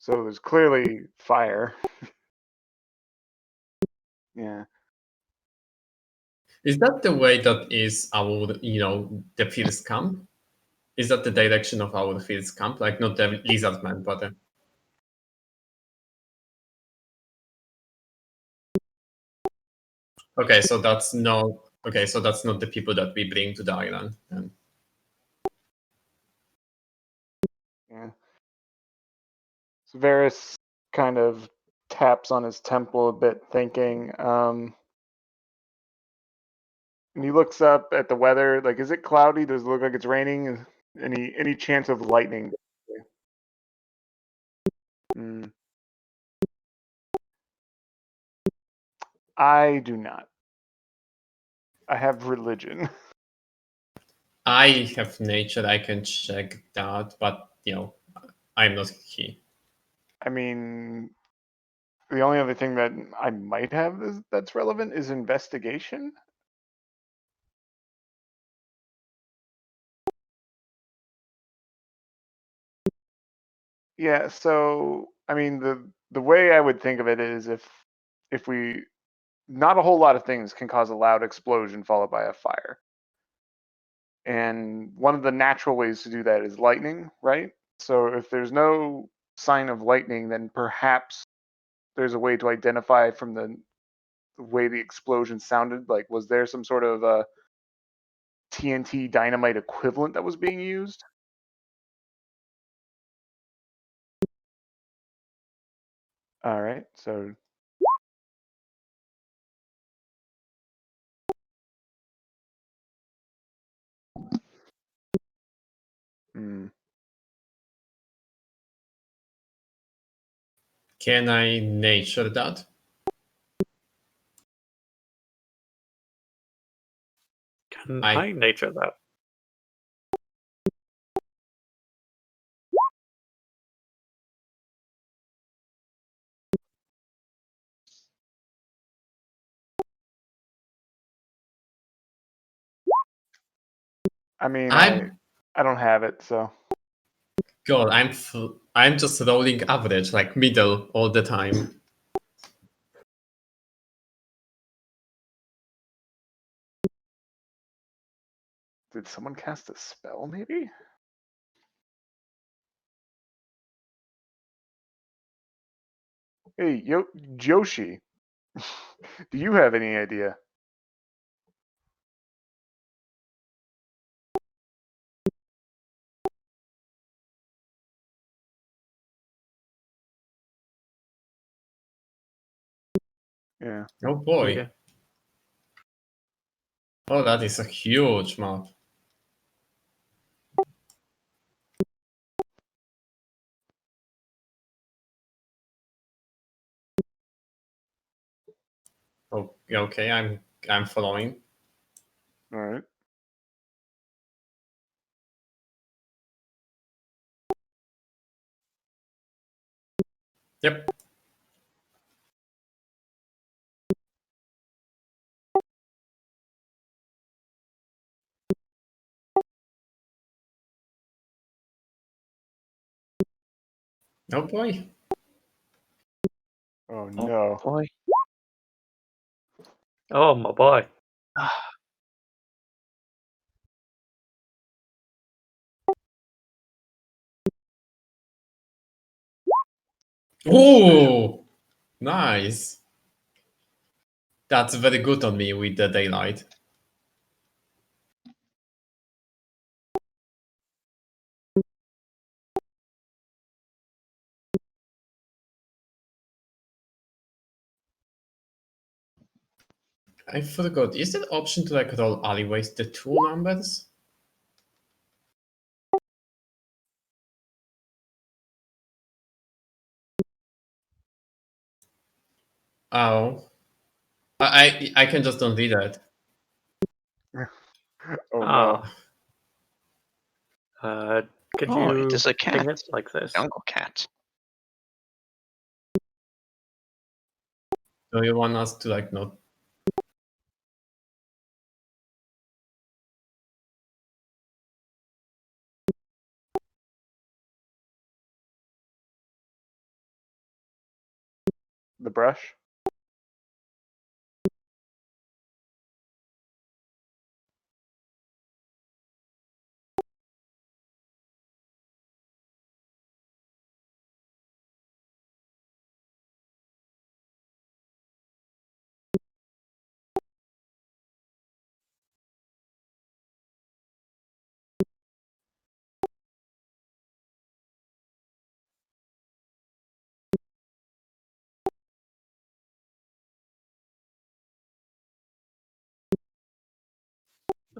So there's clearly fire. Yeah. Is that the way that is our the first camp? Is that the direction of our first camp? Like not the lizard man, but okay, so that's no okay, so that's not the people that we bring to the island. Then. Yeah. So Varys kind of taps on his temple a bit, thinking, And he looks up at the weather. Like, is it cloudy? Does it look like it's raining? Any chance of lightning? Mm. I do not. I have religion. I have nature. I can check that, but I'm not key. I mean, the only other thing that I might have that's relevant is investigation. Yeah, so I mean the way I would think of it is if we not a whole lot of things can cause a loud explosion followed by a fire. And one of the natural ways to do that is lightning, right? So if there's no sign of lightning, then perhaps there's a way to identify from the way the explosion sounded. Like, was there some sort of TNT dynamite equivalent that was being used? All right, so hmm. Can I nature that? Can I- I nature that? I mean, I'm I don't have it, so God. I'm just rolling average, like middle all the time. did someone cast a spell maybe? Hey, Joshi, do you have any idea? Yeah. Oh boy. Yeah. Oh, that is a huge map. Oh, okay. I'm following. All right. Yep. Oh boy. Oh Oh no. boy. Oh my boy. Oh, nice. That's very good on me with the daylight. I forgot. Is there option to like roll alleyways the two numbers? Oh, I can just don't read that. Oh no. Ah. Could Oh, you it is a ping cat. it like this? Jungle cat. Do you want us to like not? The brush?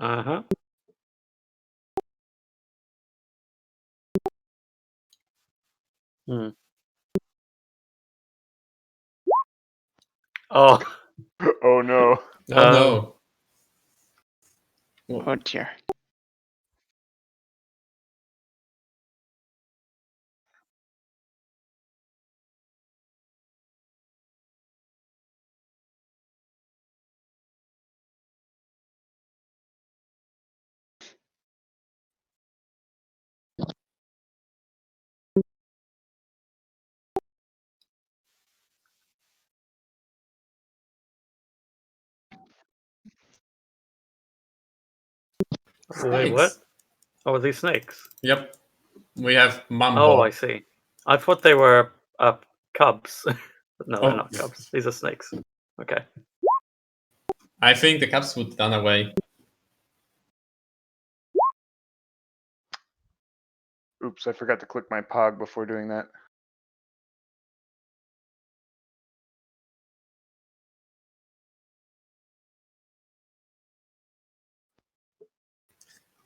Uh-huh. Hmm. Oh, Oh no. Oh no. Oh dear. wait, what? Snakes. Oh, are these snakes? Yep. We have Mambo. Oh, I see. I thought they were cubs. But no, they're Oh. not cubs. These are snakes. Okay. I think the cubs would run away. Oops, I forgot to click my pog before doing that.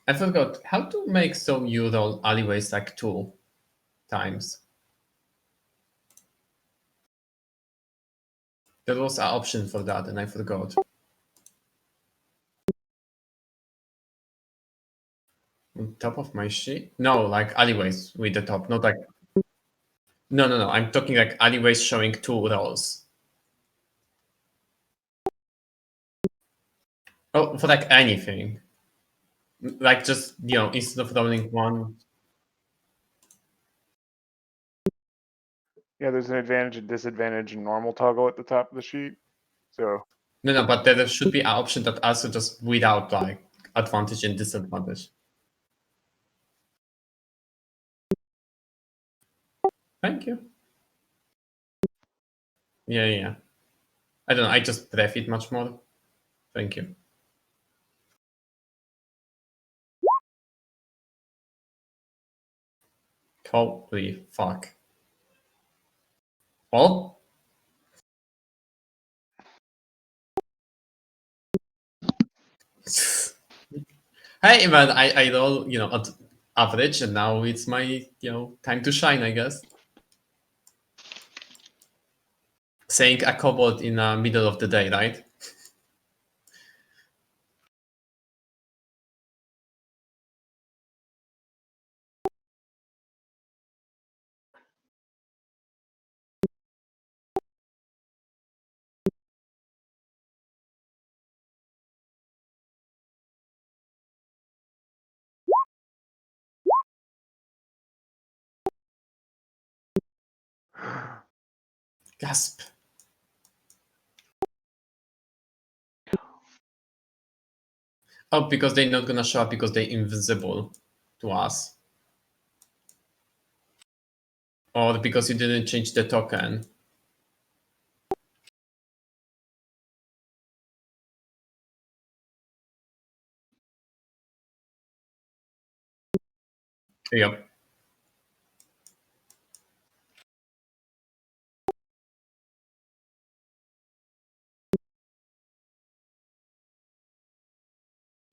I forgot how to make so you roll alleyways like 2 times. There was an option for that and I forgot. On top of my sheet? No, like alleyways with the top, not like. No. I'm talking like alleyways showing 2 rolls. Oh, for like anything. Like just, instead of rolling 1. Yeah, there's an advantage and disadvantage and normal toggle at the top of the sheet. So No, but there should be an option that also just without like advantage and disadvantage. Thank you. Yeah. I don't know, I just ref it much more. Thank you. Holy fuck. Well, hey man, I roll, at average and now it's my, time to shine, I guess. Saying a kobold in the middle of the day, right? Gasp. Oh, because they're not gonna show up because they're invisible to us. Or because you didn't change the token. Yep.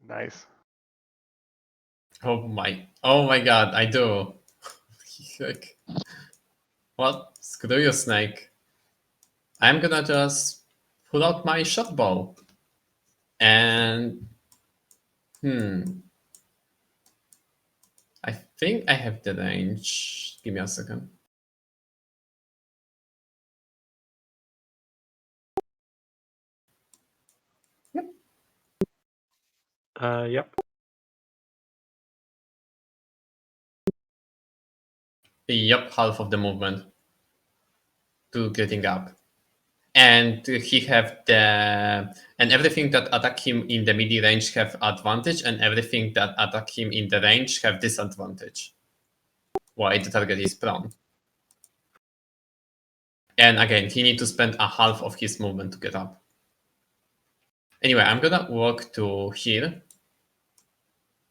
nice. Oh my god, I do. Heck. Well, screw you, Snake. I'm gonna just pull out my shot bow. And I think I have the range. Give me a second. Yep. Yep, half of the movement to getting up. And he have and everything that attack him in the midi range have advantage, and everything that attack him in the range have disadvantage. While the target is prone. And again, he need to spend a half of his movement to get up. Anyway, I'm gonna walk to here.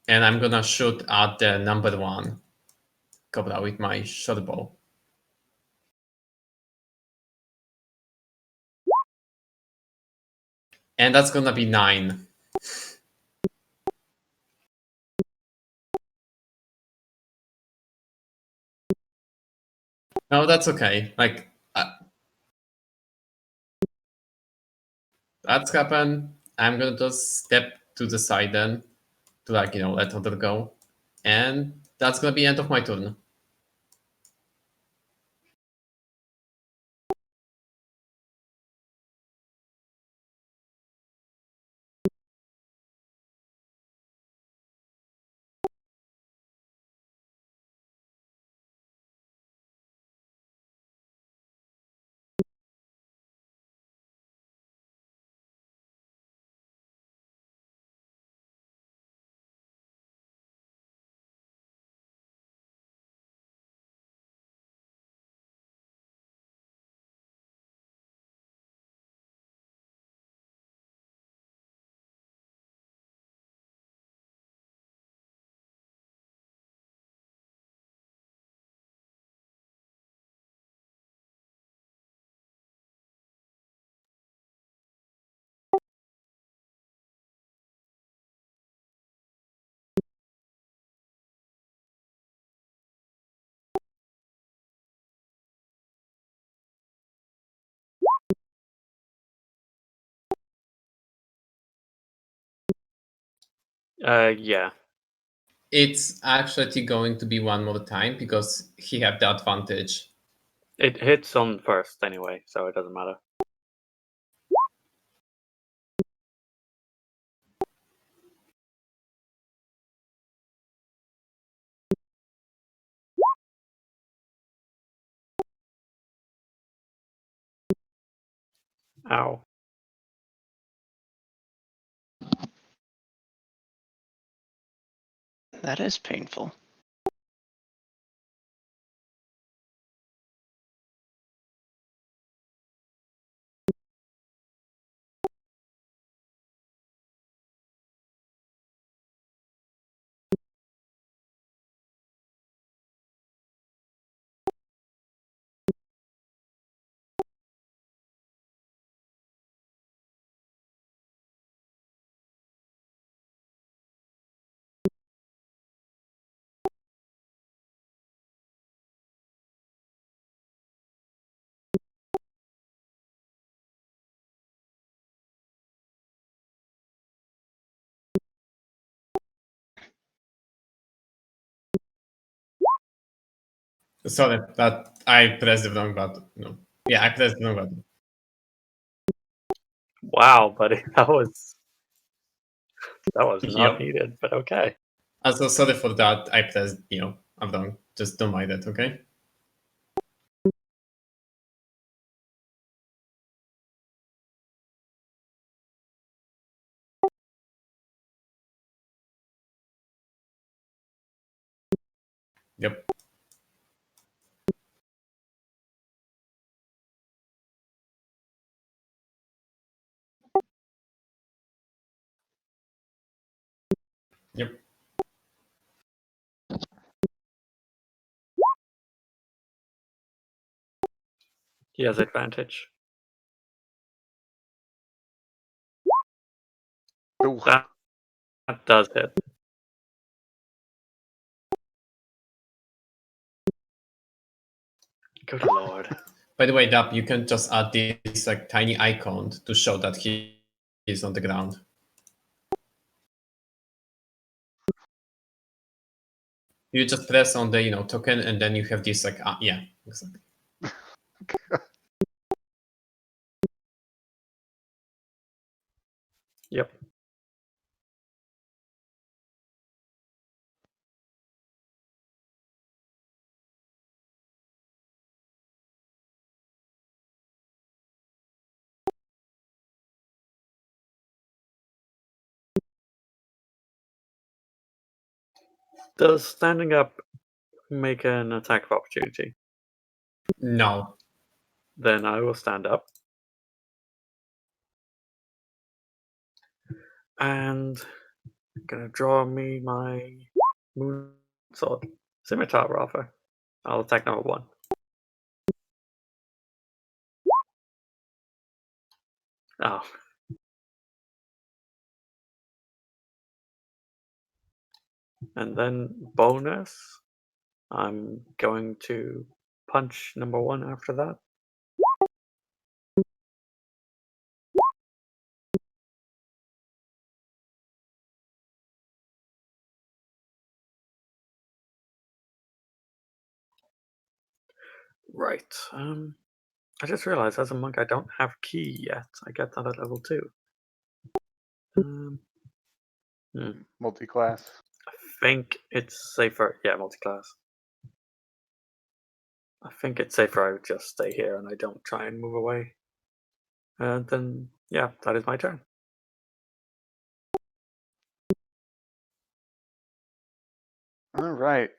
And I'm gonna shoot at the number 1 cobra with my short bow. And that's gonna be 9. No, that's okay. Like, that's happened. I'm gonna just step to the side then to like, let Other go. And that's gonna be end of my turn. Yeah. It's actually going to be one more time because he have the advantage. It hits on first anyway, so it doesn't matter. Ow. That is painful. Sorry, that I pressed the wrong button. No. Yeah, I pressed the wrong button. Wow, buddy, that was not Yep. needed, but okay. Also, sorry for that. I pressed, I'm wrong. Just don't mind that, okay? Yep. Yep. He has advantage. Ooh. That does hit. Good lord. By the way, Dap, you can just add this like tiny icon to show that he is on the ground. You just press on the token, and then you have this like yeah, exactly. Yep. Does standing up make an attack of opportunity? No. Then I will stand up. And I'm gonna draw me my moon sword. Scimitar, rather. I'll attack number 1. Oh. And then bonus, I'm going to punch number 1 after that. Right. I just realized as a monk I don't have key yet. I get that at level 2. Multi-class. I think it's safer. Yeah, multi-class. I think it's safer I would just stay here and I don't try and move away. And then, yeah, that is my turn. All right.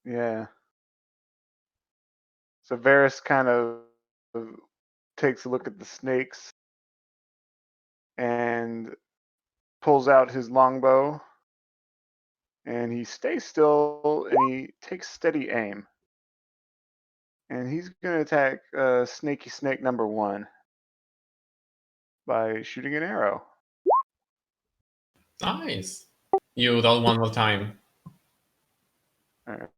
Yeah. So Varys kind of takes a look at the snakes and pulls out his longbow, and he stays still and he takes steady aim. And he's going to attack Snaky Snake number 1 by shooting an arrow. Nice. You roll one more time. All right.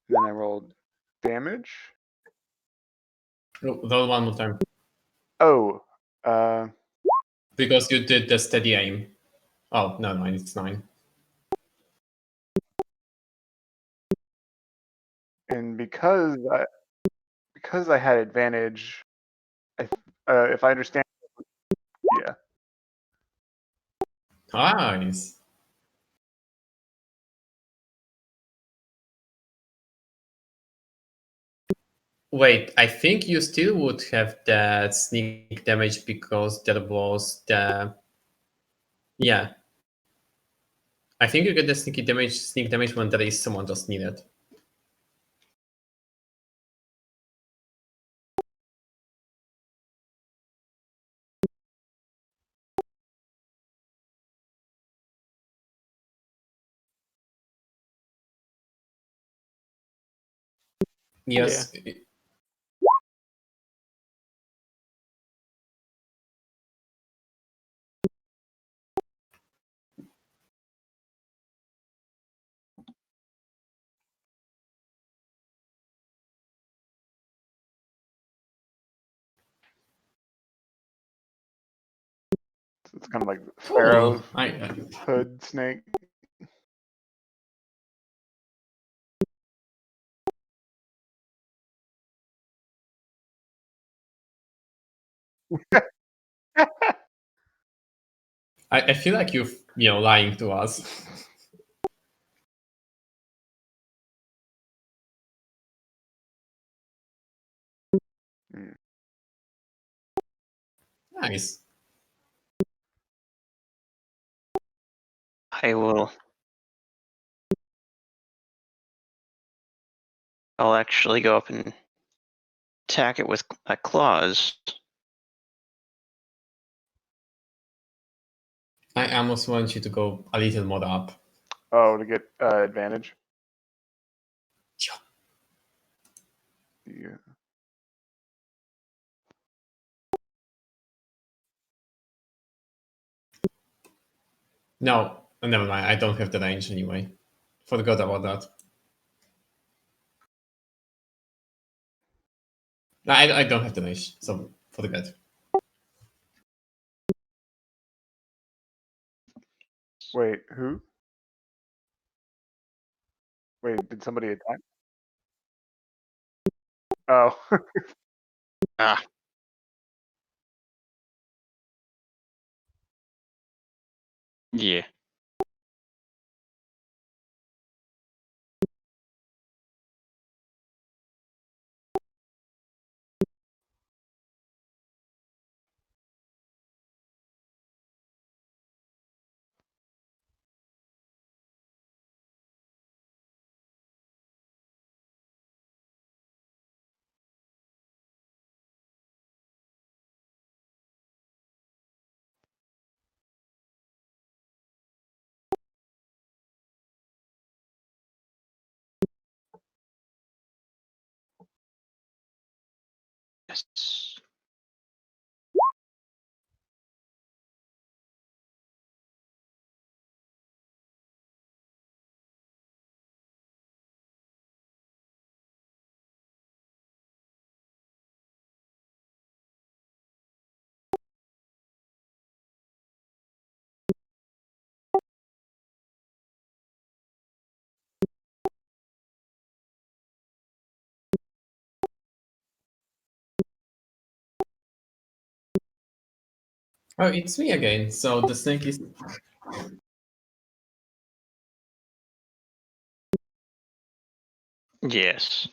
Then I rolled damage. Roll one more time. Oh, Because you did the steady aim. Oh, no, mind, it's 9. and because I had advantage, if I understand, yeah. Nice. Wait, I think you still would have that sneak damage because there was the... Yeah. I think you get the sneak damage when there is someone just needed. Yes. It's kind of like Cool. Pharaoh's hood snake. I feel like you're lying to us. Mm. Nice. I'll actually go up and attack it with my claws. I almost want you to go a little more up. Oh, to get advantage. Yeah. No, never mind. I don't have the range anyway. Forgot about that. No, I don't have the range, so forget. Wait, who? Wait, did somebody attack? Oh. Ah. Yeah. Yes. Oh, it's me again. So the snake is. Yes.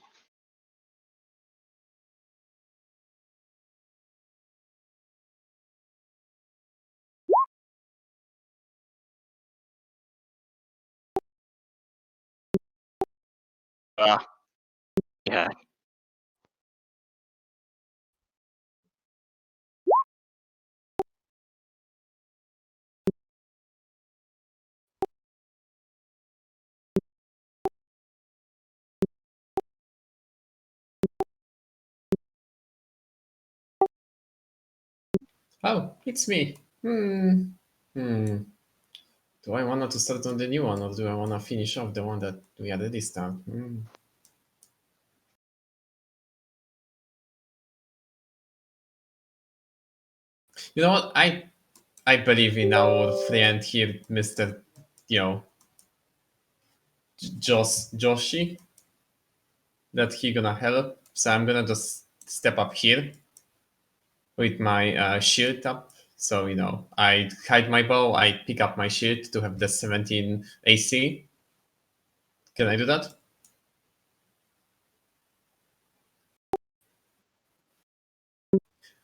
Yeah. Oh, it's me. Hmm. Do I want to start on the new one, or do I want to finish off the one that we already started? You know what? I believe in our friend here, Mister. You know, Joshi, that he gonna help. So I'm gonna just step up here with my shield up. So I hide my bow. I pick up my shield to have the 17 AC. Can I do that?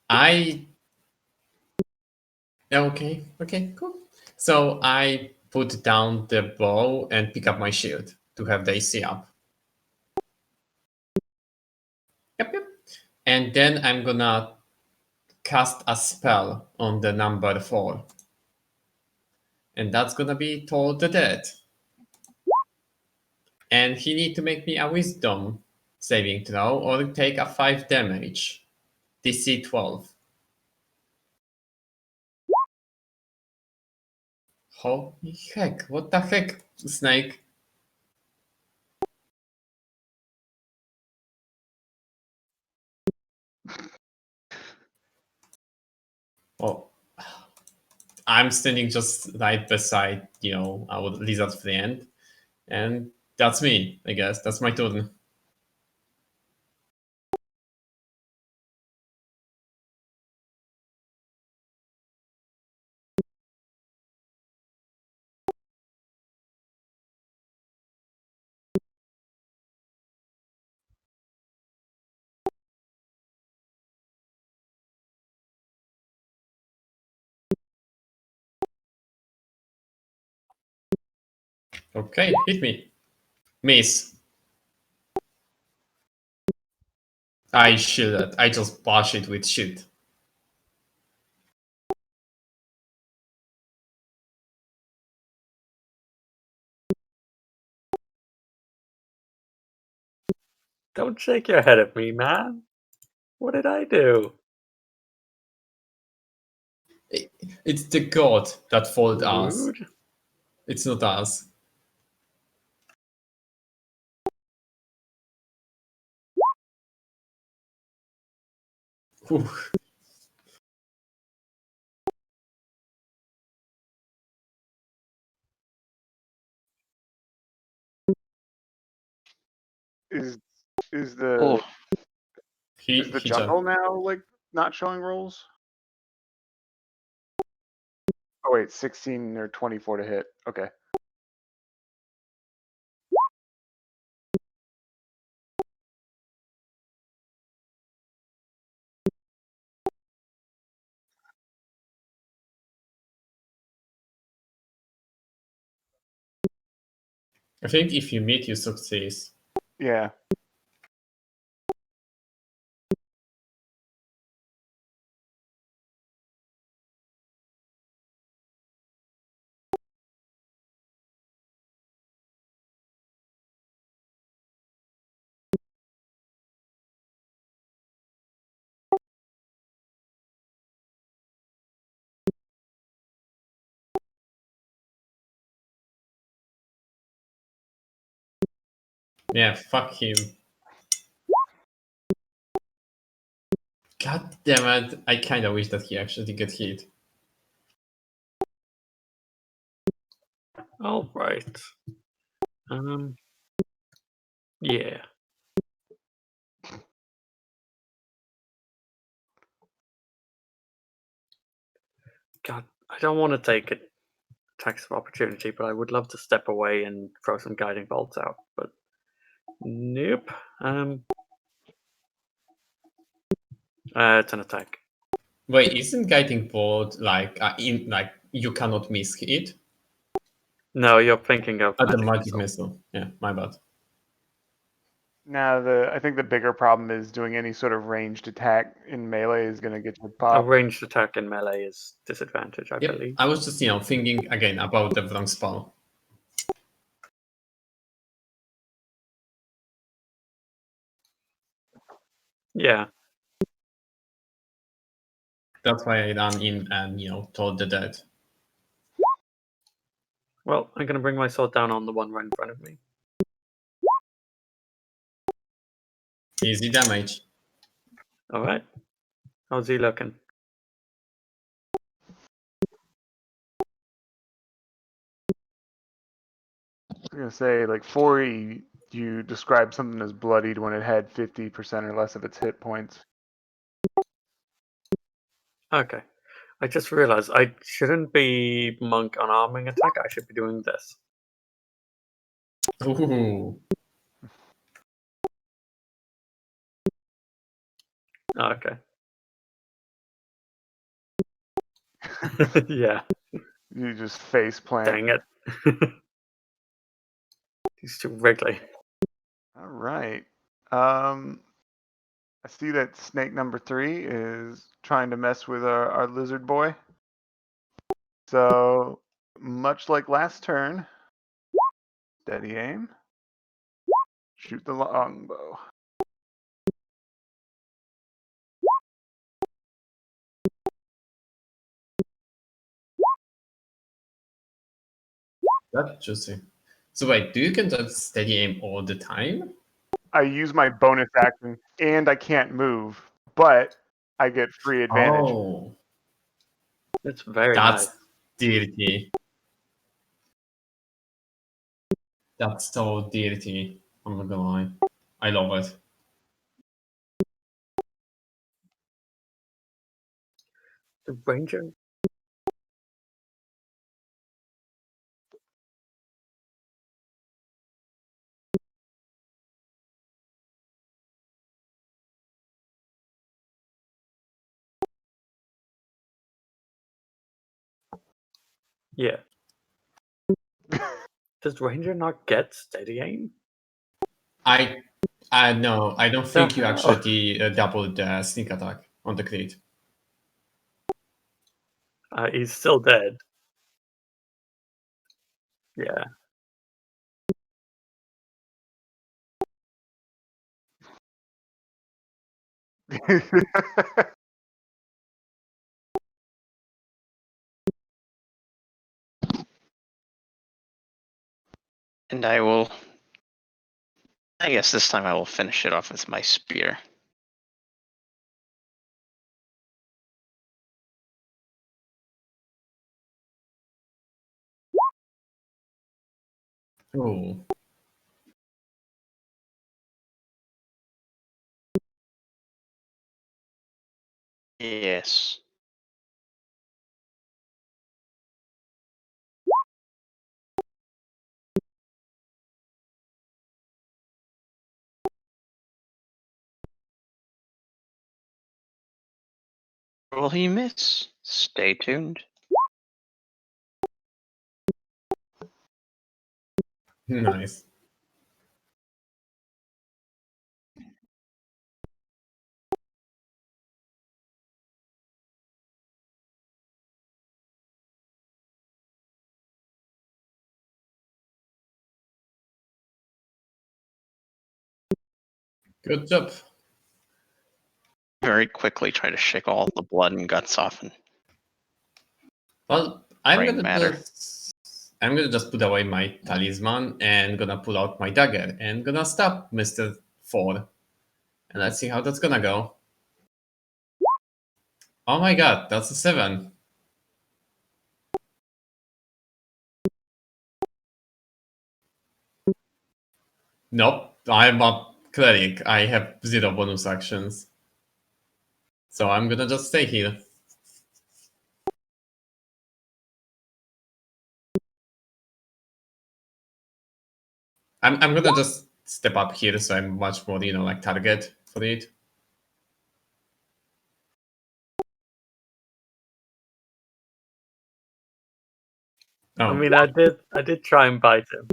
I Okay, okay, cool. So I put down the bow and pick up my shield to have the AC up. Yep, yep. And then I'm gonna cast a spell on the number 4. And that's gonna be Toll the Dead. And he need to make me a wisdom saving throw or take a 5 damage. DC 12. Holy heck, what the heck, Snake? Oh, I'm standing just right beside, our lizard friend. And that's me, I guess. That's my turn. Okay, hit me. Miss. I shield it. I just bash it with shit. Don't shake your head at me, man. What did I do? It's the god that failed us. Rude. It's not us. Whew. Is is Oh, the He is the he just jungle now like not showing rolls? Oh wait, 16 or 24 to hit. Okay. I think if you meet you succeed. Yeah. Yeah, fuck him. God damn it. I kinda wish that he actually get hit. All right. Um. Yeah. God, I don't want to take it attacks of opportunity, but I would love to step away and throw some guiding bolts out. But nope. It's an attack. Wait, isn't guiding bolt like you cannot miss it? No, you're thinking of The magic magic missile. missile. Yeah, my bad. Now, I think the bigger problem is doing any sort of ranged attack in melee is going to get you A popped. ranged attack in melee is disadvantage, I Yep. believe. I was just thinking again about the wrong spell. Yeah. That's why I ran in and told the dead. Well, I'm gonna bring my sword down on the one right in front of me. Easy damage. All right. How's he looking? I was going to say, like, 4E, you described something as bloodied when it had 50% or less of its hit points. Okay. I just realized I shouldn't be monk unarming attack. I should be doing this. Ooh. Okay. Yeah. You just face plant. Dang it. He's too wriggly. All right. I see that snake number 3 is trying to mess with our lizard boy. So, much like last turn, steady aim, shoot the longbow. That's juicy. So wait, do you can just steady aim all the time? I use my bonus action and I can't move, but I get free advantage. Oh, It's very that's nice. dirty. That's so dirty. I'm not gonna lie. I love it. The ranger. Yeah. Does ranger not get steady aim? I no, I don't think you hell? actually doubled the sneak attack on the crit. He's still dead. Yeah. And I guess this time I will finish it off with my spear. Oh, Yes. Will he miss? Stay tuned. nice. Good job. Very quickly try to shake all the blood and guts off and Well, brain matter. I'm gonna just put away my talisman and gonna pull out my dagger and gonna stab Mr. 4. And let's see how that's gonna go. Oh my god, that's a 7. Nope, I'm a cleric. I have 0 bonus actions. So I'm gonna just stay here. I'm gonna just step up here so I'm much more, like target for it. Oh, I mean, I did try and bite him.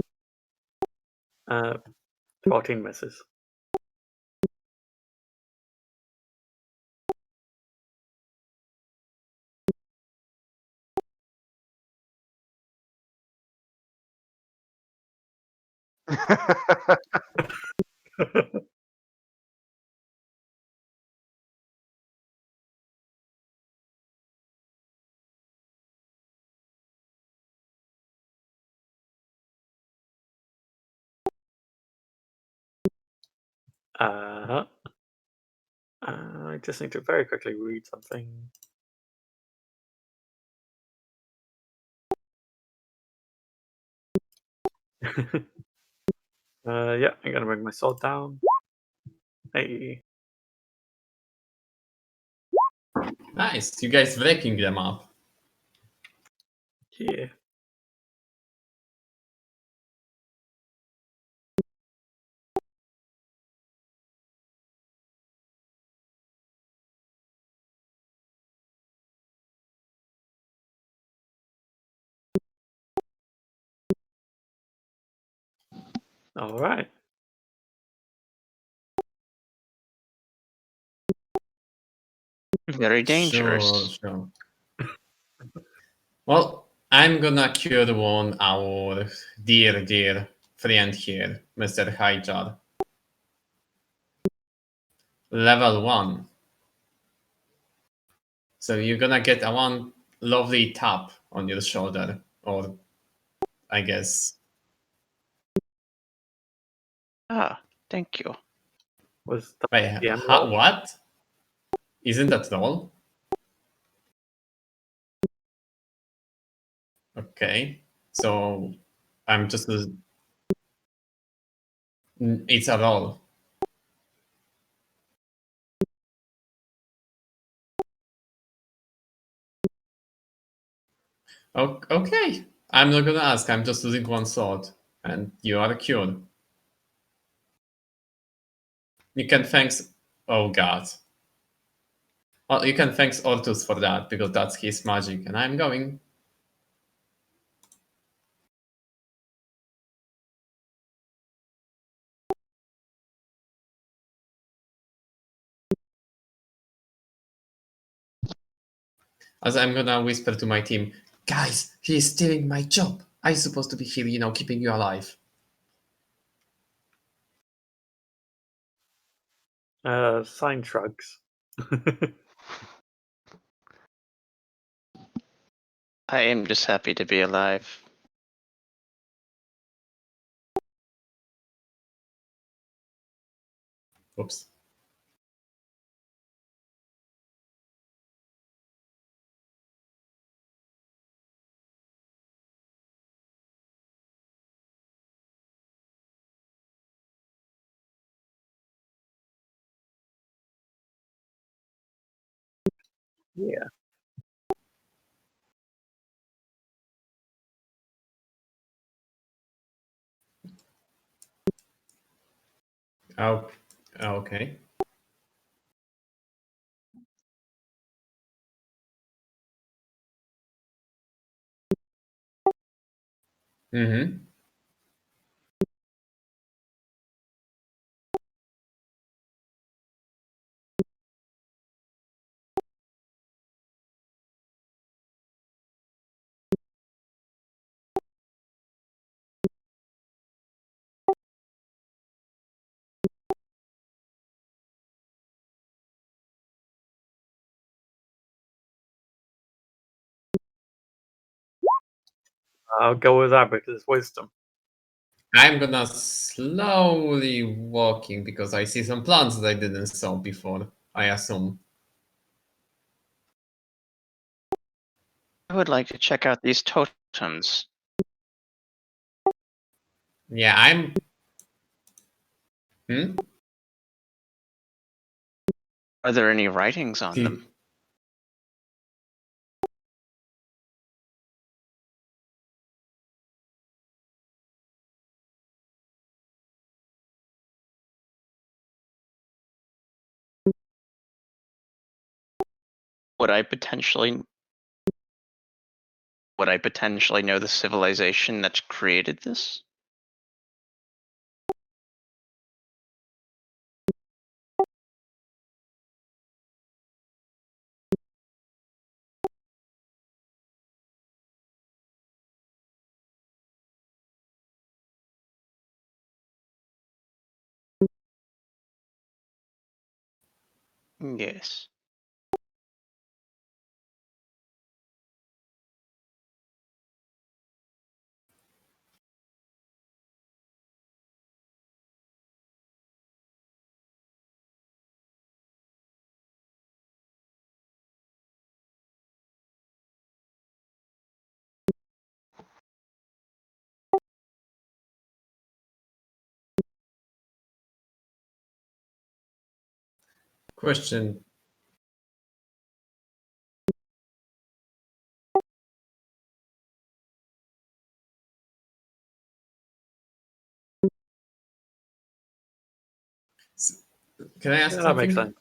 14 misses. Uh-huh. I just need to very quickly read something. Yeah, I'm gonna bring my sword down. Hey. nice. You guys breaking them up. Yeah. All right. Very dangerous. Sure. Well, I'm gonna cure one our dear friend here, Mr. Highjar. Level 1. So you're gonna get a one lovely tap on your shoulder, or I guess. Ah, thank you. Was that Wait, the end roll? what? Isn't that roll? Okay, so I'm just. It's a roll. Okay, I'm not gonna ask. I'm just losing one sword, and you are cured. You can thanks. Oh God. Well, you can thanks Ortus for that because that's his magic, and I'm going. As I'm gonna whisper to my team, guys, he is stealing my job. I'm supposed to be here, keeping you alive. Sign shrugs. I am just happy to be alive. Oops. Yeah. Oh, okay. Mm-hmm. I'll go with that because it's wisdom. I'm gonna slowly walking because I see some plants that I didn't saw before, I assume. I would like to check out these totems. Yeah, I'm. Hmm? Are there any writings on See, them? Would I potentially know the civilization that created this? Yes. Question. Can I ask Yeah, that something? makes sense.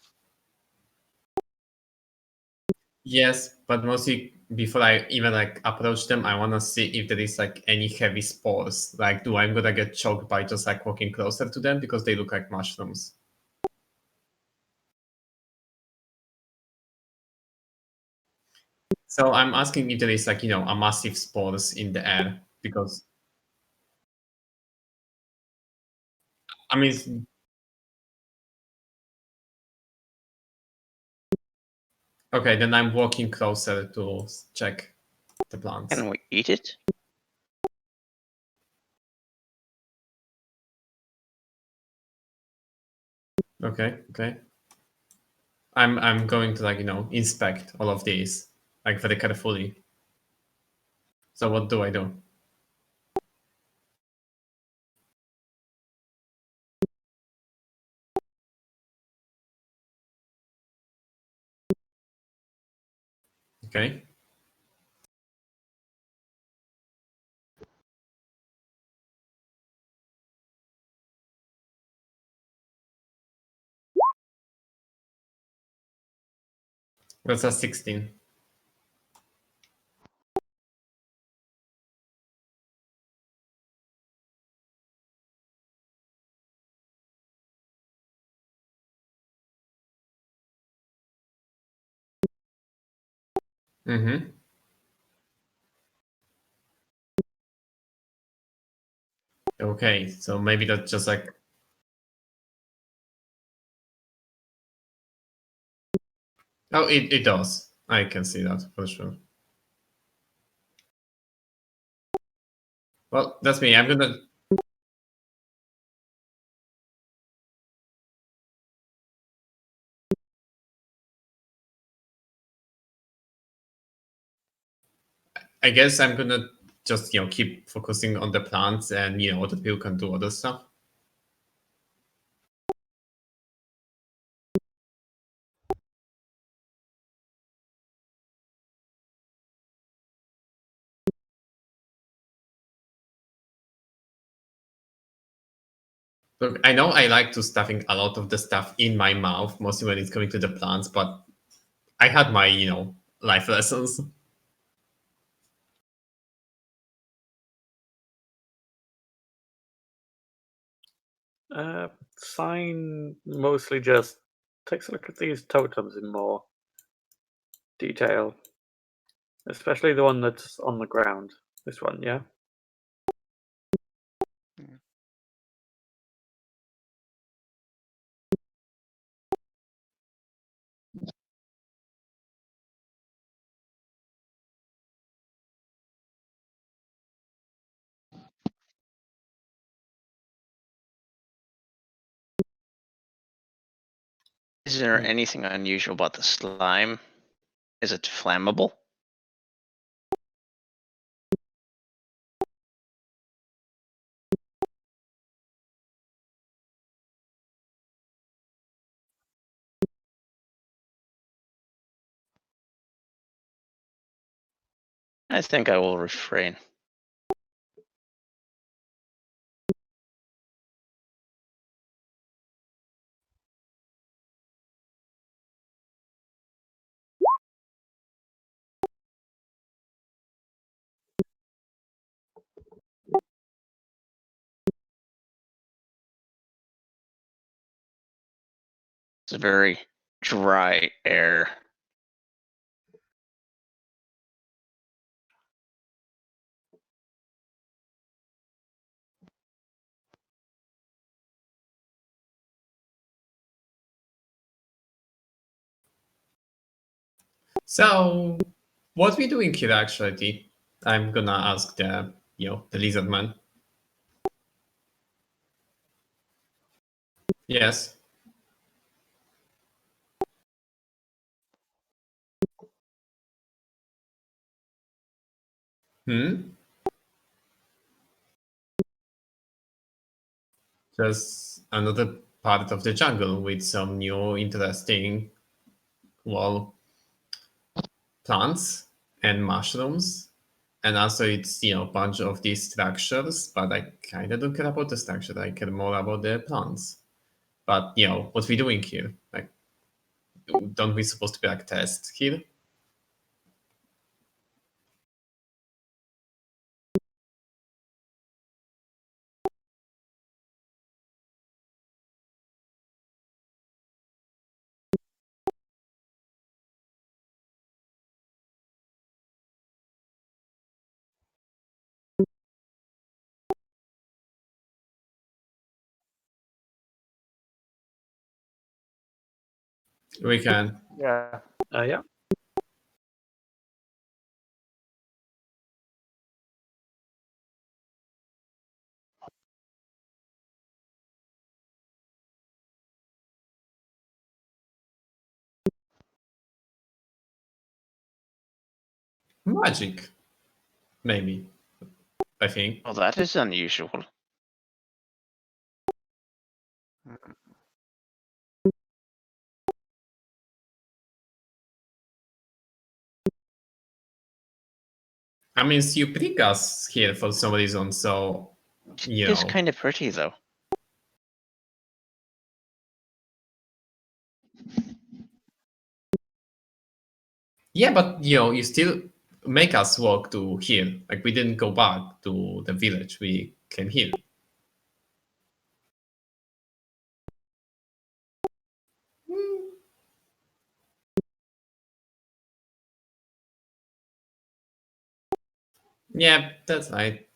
Yes, but mostly before I even like approach them, I want to see if there is like any heavy spores. Like, do I'm gonna get choked by just like walking closer to them because they look like mushrooms? So I'm asking if there is like a massive spores in the air because I mean, okay, then I'm walking closer to check the plants. Can we eat it? Okay, okay. I'm going to like inspect all of these like very carefully. So what do I do? Okay. That's a 16. Mm-hmm. Okay, so maybe that's just like oh, it does. I can see that for sure. Well, that's me. I'm gonna. I guess I'm gonna just keep focusing on the plants and other people can do other stuff. Look, I know I like to stuffing a lot of the stuff in my mouth, mostly when it's coming to the plants, but I had my life lessons. Sign mostly just takes a look at these totems in more detail, especially the one that's on the ground. This one, yeah. Is there anything unusual about the slime? Is it flammable? I think I will refrain. It's a very dry air. So, what we doing here actually? I'm gonna ask the lizard man. Yes. Hmm. Just another part of the jungle with some new interesting, well, plants and mushrooms. And also it's, a bunch of these structures, but I kind of don't care about the structure. I care more about the plants. But, what we doing here? Like, don't we supposed to be like test here? We can. Yeah. Yeah. Magic. Maybe. I think. Well, that is unusual. I mean, you pick us here for some reason, so, It is kind of pretty, though. Yeah, but, you still make us walk to here. Like, we didn't go back to the village. We came here. Yeah, that's right.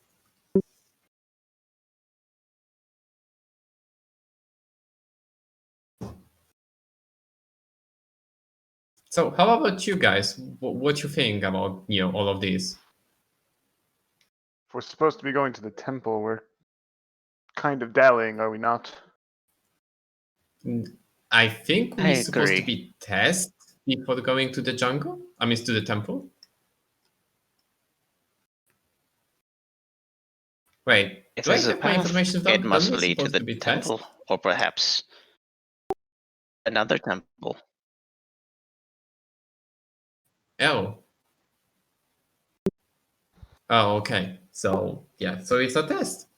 So, how about you guys? What you think about all of this? If we're supposed to be going to the temple, we're kind of dallying, are we not? I think I we're supposed to agree. be test before going to the jungle. I mean, to the temple. Wait, If do I there's a have my path, information it wrong? Don't must we lead to supposed to the be test? temple, or perhaps another temple. Oh. Oh, okay. So yeah, so it's a test.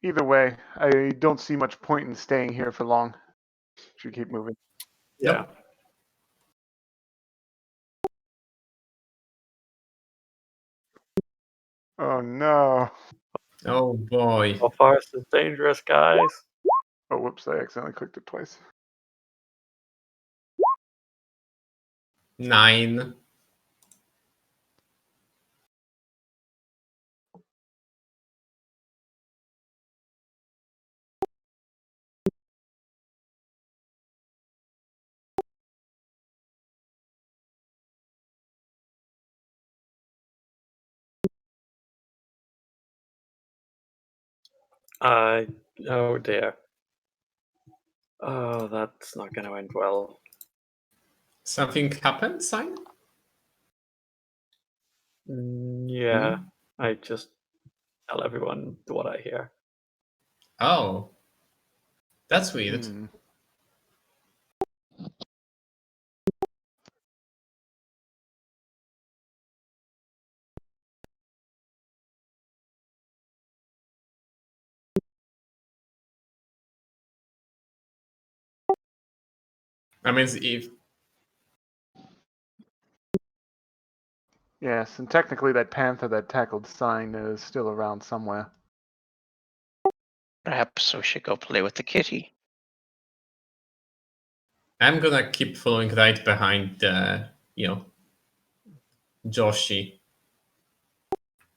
Either way, I don't see much point in staying here for long. Should keep moving. Yeah. Nope. Oh no. Oh boy. The forest is dangerous, guys. Oh, whoops, I accidentally clicked it twice. 9. Oh dear. Oh, that's not going to end well. Something happened, sign? Yeah, I just tell everyone what I hear. Oh. That's weird. Hmm. I mean, if Yes, and technically that panther that tackled Sign is still around somewhere. Perhaps we should go play with the kitty. I'm gonna keep following right behind Joshi.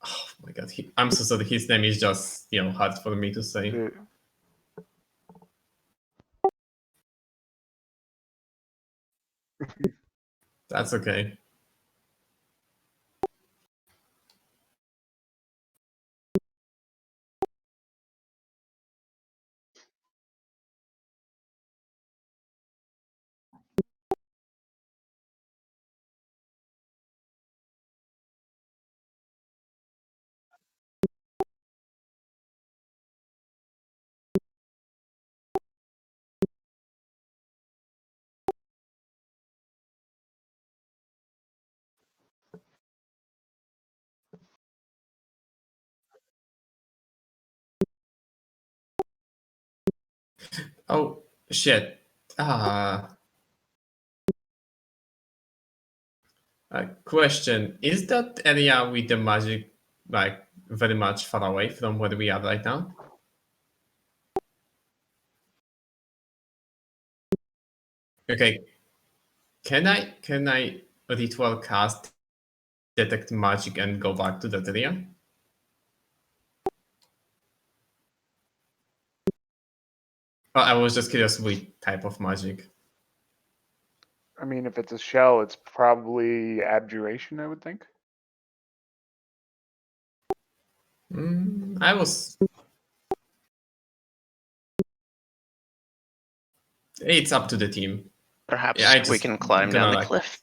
Oh my god, I'm so sorry. His name is just, hard for me to say. Dude, That's okay. Oh shit. Question: is that area with the magic like very much far away from where we are right now? Okay. Can I ritual cast detect magic and go back to that area? I was just curious what type of magic. I mean, if it's a shell, it's probably abjuration, I would think. I was. It's up to the team. Perhaps Yeah, I we just can climb down gonna the like. cliff.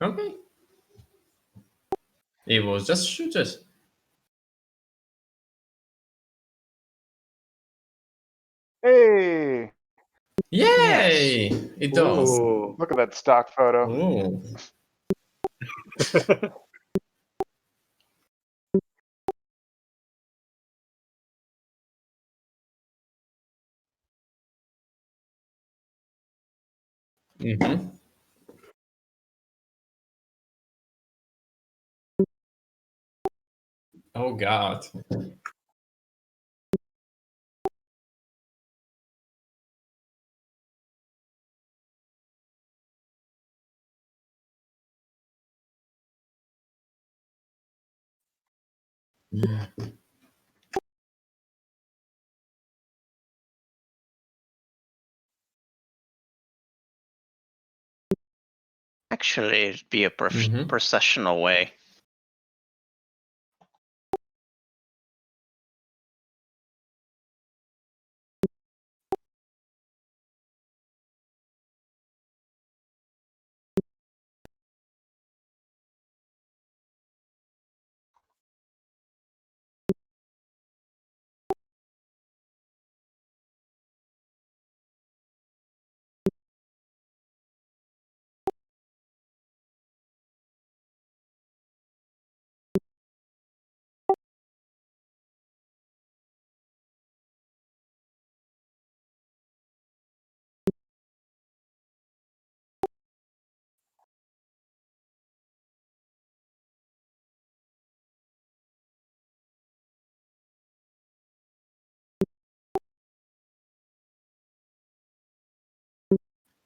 Okay. It was just shoot it. Hey, Yay! It does. Ooh. look at that stock photo. Ooh. Mm-hmm. Oh god. Actually, it'd be a Mhm. processional way.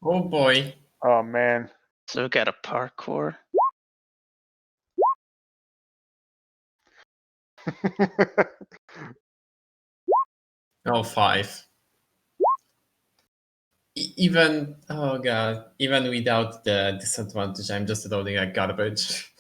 Oh boy. Oh man. So we got a parkour. Oh, 5. Even oh god, even without the disadvantage, I'm just rolling like garbage.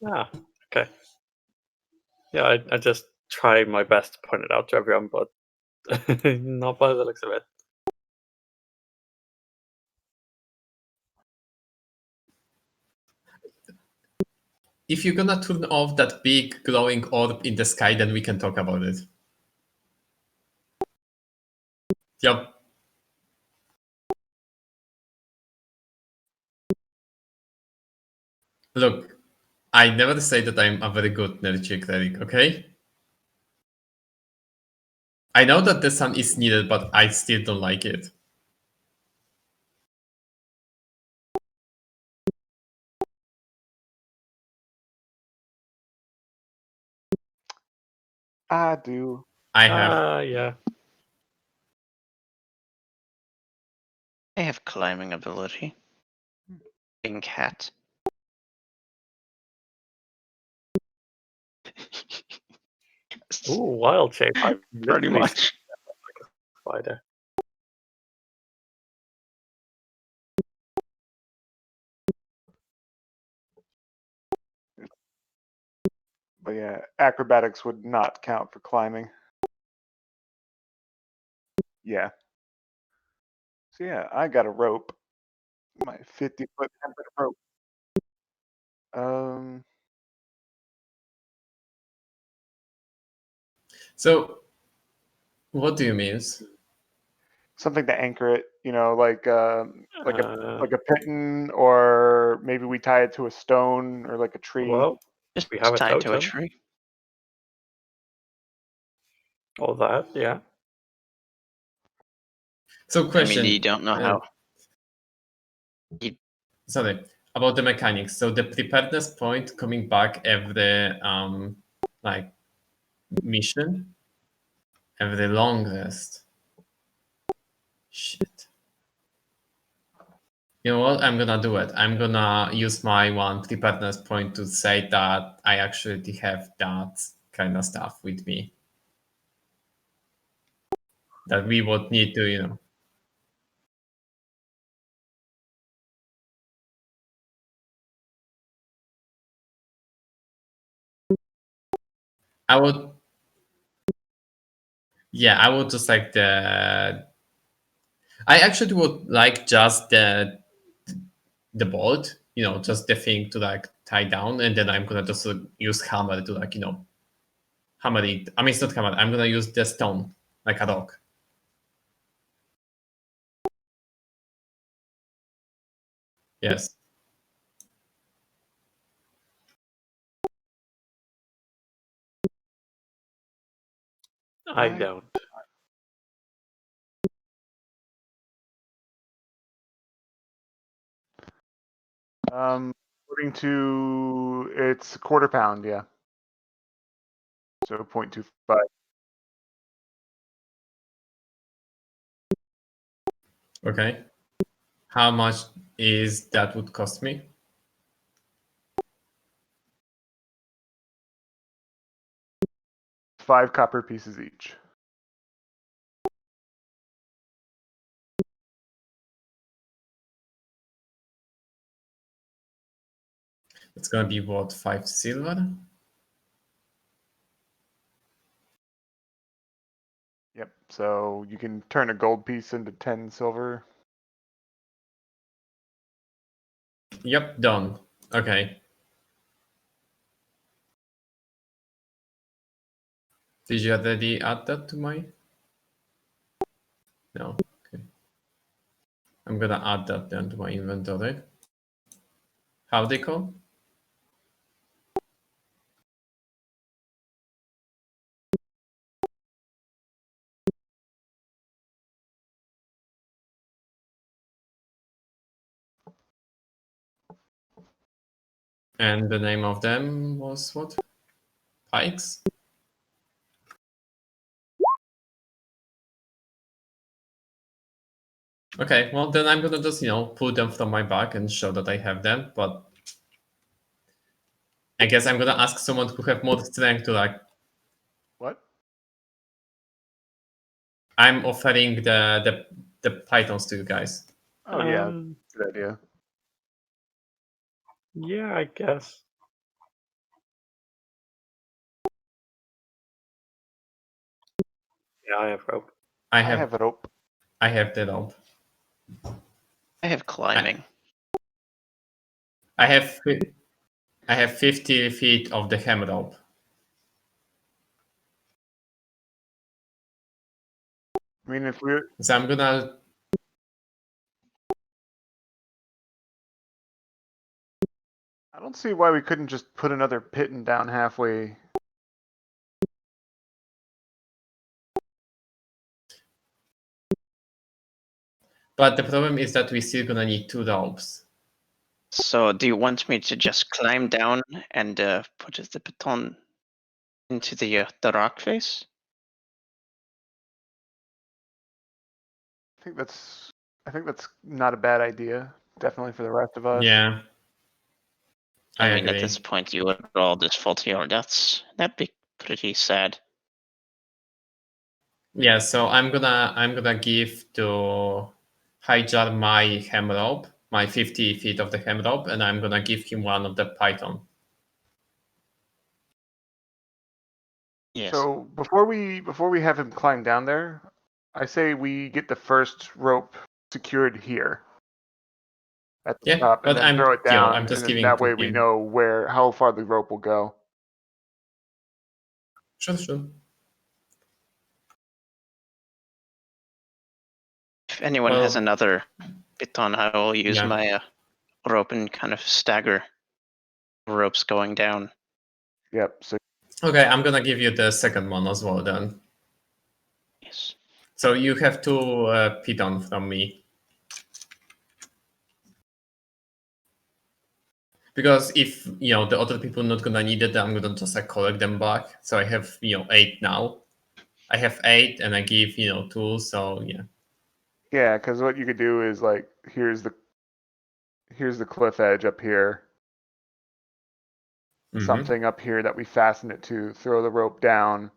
Ah, okay. Yeah, I just try my best to point it out to everyone, but not by the looks of it. if you're gonna turn off that big glowing orb in the sky, then we can talk about it. Yep. Look, I never say that I'm a very good Nerchi cleric, okay? I know that the sun is needed, but I still don't like it. I do. I have. Yeah. I have climbing ability. Being cat. Ooh, wild shape. I'm Pretty literally much. spider. But yeah, acrobatics would not count for climbing. Yeah. So yeah, I got a rope. My 50-foot 10-foot rope. So, what do you mean? Something to anchor it, like a Uh, piton, or maybe we tie it to a stone or like a tree. well, Just we have a tie it to a totem. tree. All that, yeah. So, I question. mean, you don't know how. Sorry, about the mechanics. So the preparedness point coming back every like mission, every long rest. Shit. You know what? I'm gonna do it. I'm gonna use my one preparedness point to say that I actually have that kind of stuff with me. That we would need to, I would, yeah, I would just like I actually would like just the bolt, just the thing to like tie down, and then I'm gonna just use hammer to like, hammer it. I mean, it's not hammer. I'm gonna use the stone like a rock. Yes. I don't. According to it's a quarter pound, yeah. So 0.25. Okay. How much is that would cost me? 5 copper pieces each. It's gonna be what, 5 silver? Yep. So you can turn a gold piece into 10 silver. Yep, done. Okay. Did you already add that to my? No. Okay. I'm gonna add that then to my inventory. How they call? And the name of them was what? Pikes? Okay, well then I'm gonna just, pull them from my bag and show that I have them, but I guess I'm gonna ask someone who have more strength to like. What? I'm offering the pythons to you guys. Oh yeah, good idea. Yeah, I guess. Yeah, I have rope. I I have have rope. I have the rope. I have climbing. I have I have 50 feet of the hem rope. I mean, if we're So I'm gonna. I don't see why we couldn't just put another piton down halfway. But the problem is that we're still gonna need 2 ropes. So do you want me to just climb down and put the baton into the rock face? I think that's not a bad idea. Definitely for the rest of us. Yeah. I mean, agree. at this point, you would all just fall to your deaths. That'd be pretty sad. Yeah, so I'm gonna give to Hijar my hem rope, my 50 feet of the hem rope, and I'm gonna give him one of the python. Yes. So before we have him climb down there, I say we get the first rope secured here at the Yeah, top, and but then throw it down, I'm just and then giving that to way we him. know how far the rope will go. Sure. If anyone has Well, another baton, I will use yeah. my rope and kind of stagger ropes going down. Yep. So Okay, I'm gonna give you the second one as well then. Yes. So you have 2 python from me. Because if the other people not gonna need it, I'm gonna just collect them back. So I have 8 now. I have 8 and I give 2, so yeah. yeah, because what you could do is like here's the cliff edge up here. Mhm. Something up here that we fasten it to, throw the rope down.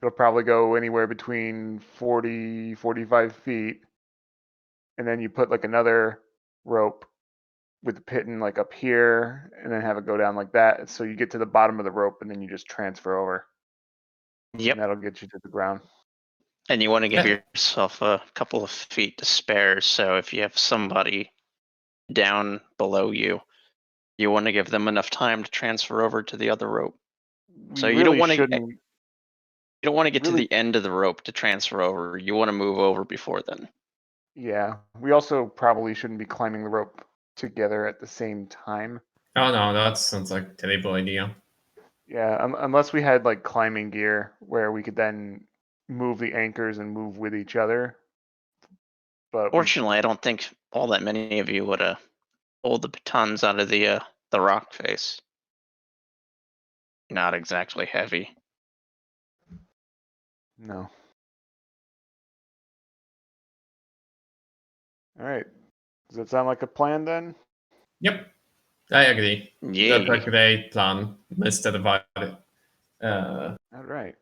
It'll probably go anywhere between 40, 45 feet. And then you put like another rope with the piton like up here and then have it go down like that. So you get to the bottom of the rope and then you just transfer over. Yep. And that'll get you to the ground. And you want to give Yeah. yourself a couple of feet to spare. So if you have somebody down below you, you want to give them enough time to transfer over to the other rope. We So you really don't want to shouldn't. you don't want to get to really- the end of the rope to transfer over. You want to move over before then. Yeah. We also probably shouldn't be climbing the rope together at the same time. Oh no, that sounds like a terrible idea. Yeah, unless we had like climbing gear where we could then move the anchors and move with each other. But Fortunately, I don't think all that many of you would hold the batons out of the rock face. Not exactly heavy. no. All right. Does that sound like a plan then? Yep, I agree. Yay. That's a great plan, Mr. All right.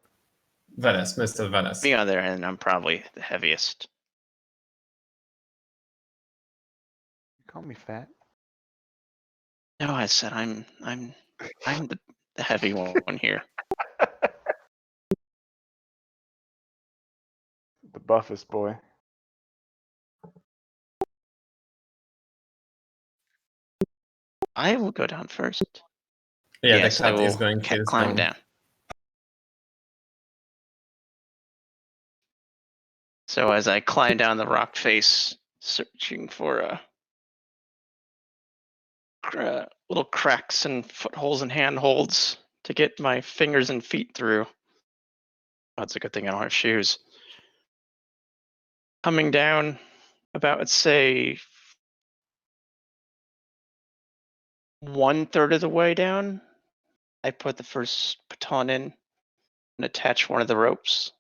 Veres, Mr. Veres. Me on the other hand, I'm probably the heaviest. You call me fat? No, I said I'm the heavy one here. The buffest boy. I will go down first. Yeah, Yes, the I cat will is going to climb down. So as I climb down the rock face, searching for little cracks and footholds and handholds to get my fingers and feet through. Oh, it's a good thing I don't have shoes. Coming down about, let's say, 1/3 of the way down, I put the first baton in and attach one of the ropes.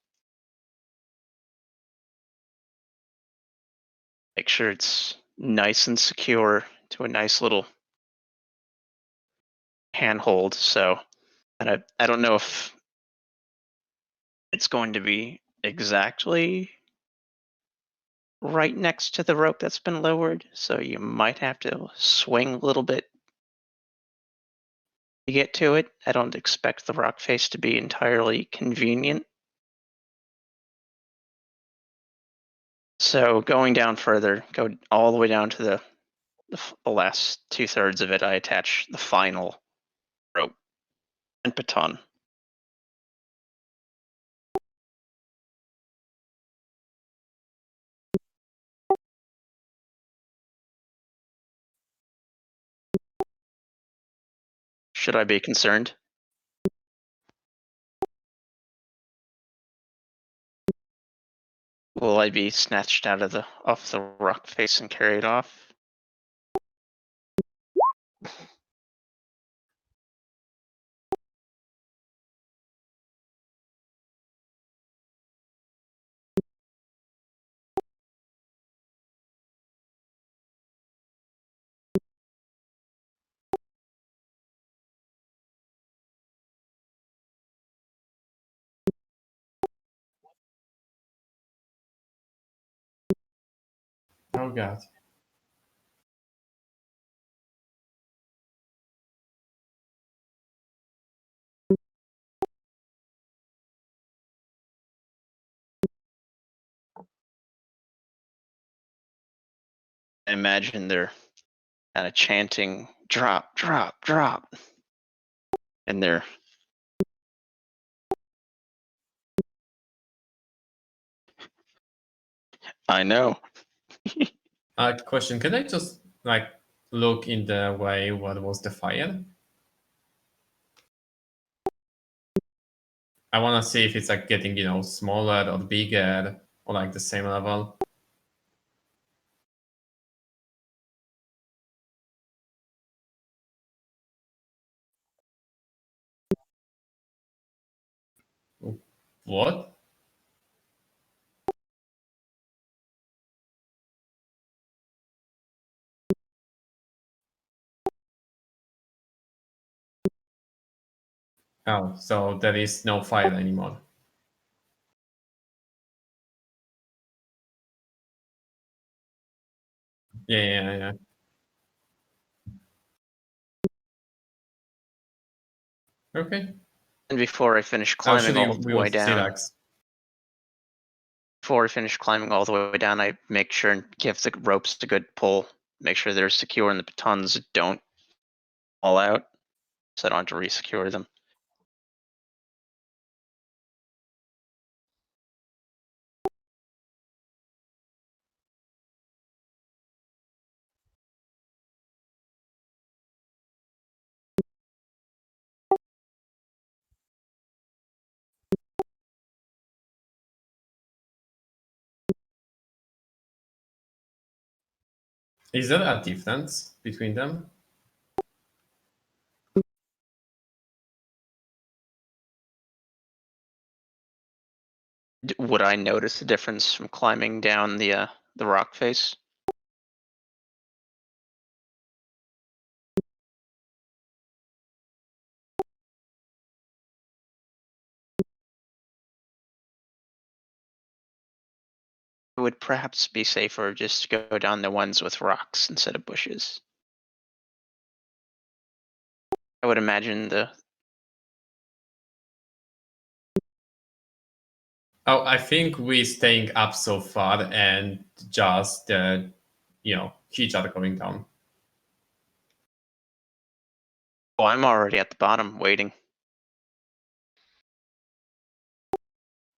Make sure it's nice and secure to a nice little handhold. So, and I don't know if it's going to be exactly right next to the rope that's been lowered. So you might have to swing a little bit to get to it. I don't expect the rock face to be entirely convenient. So going down further, go all the way down to the last 2/3 of it, I attach the final And baton. Should I be concerned? Will I be snatched off the rock face and carried off? Oh god. I imagine they're kind of chanting, drop, drop, drop. And they're I know. Question, can I just like look in the way what was the fire? I want to see if it's like getting, smaller or bigger or like the same level. What? Oh, so there is no fire anymore. Yeah. Okay. And before I finish climbing Actually, all the we will way see down, that. before I finish climbing all the way down, I make sure and give the ropes a good pull. Make sure they're secure and the batons don't fall out, so I don't have to re-secure them. Is there a difference between them? Would I notice a difference from climbing down the rock face? It would perhaps be safer just to go down the ones with rocks instead of bushes. I would imagine Oh, I think we're staying up so far and just each other going down. Oh, I'm already at the bottom waiting.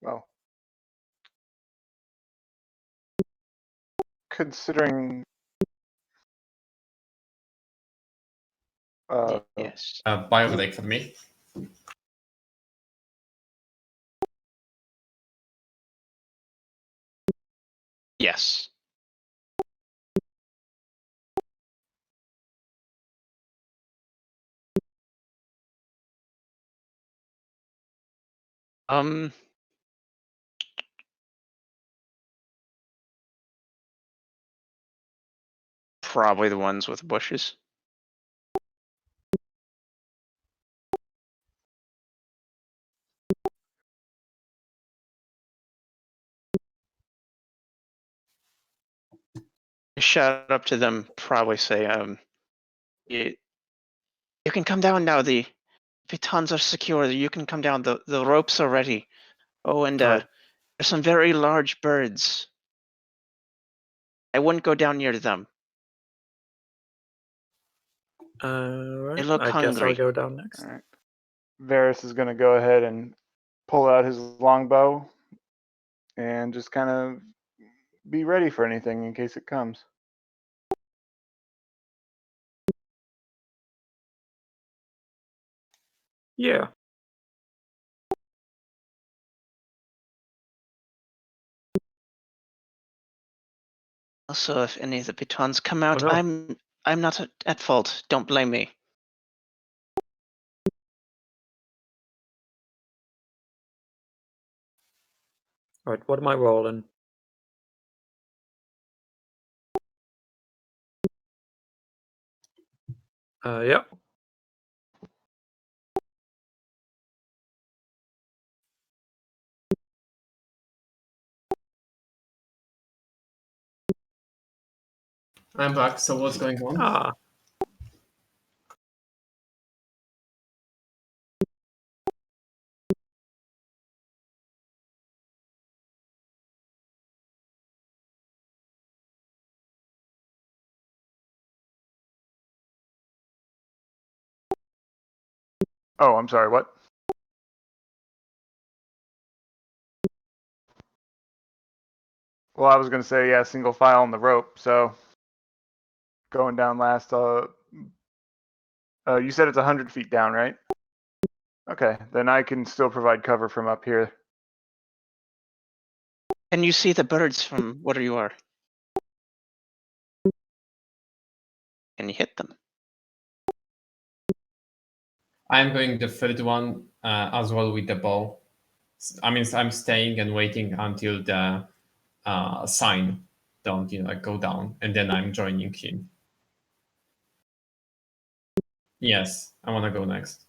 Well, considering Yes. Biotech for me. Yes. Probably the ones with bushes. Shout up to them, probably say, you can come down now. The batons are secure. You can come down. The ropes are ready. Oh, and Right. there's some very large birds. I wouldn't go down near them. Right. look I guess I'll hungry. go down next. all right. Varys is going to go ahead and pull out his longbow and just kind of be ready for anything in case it comes. Yeah. Also, if any of the pitons come out, no. I'm not at fault. Don't blame me. Right, what am I rolling? Yeah. I'm back. So what's going on? Ah. Oh, I'm sorry, what? Well, I was going to say, yeah, single file on the rope. So going down last, you said it's 100 feet down, right? Okay, then I can still provide cover from up here. Can you see the birds from where you are? Can you hit them? I'm going the third one as well with the bow. I mean, I'm staying and waiting until the sign don't go down, and then I'm joining him. Yes, I want to go next.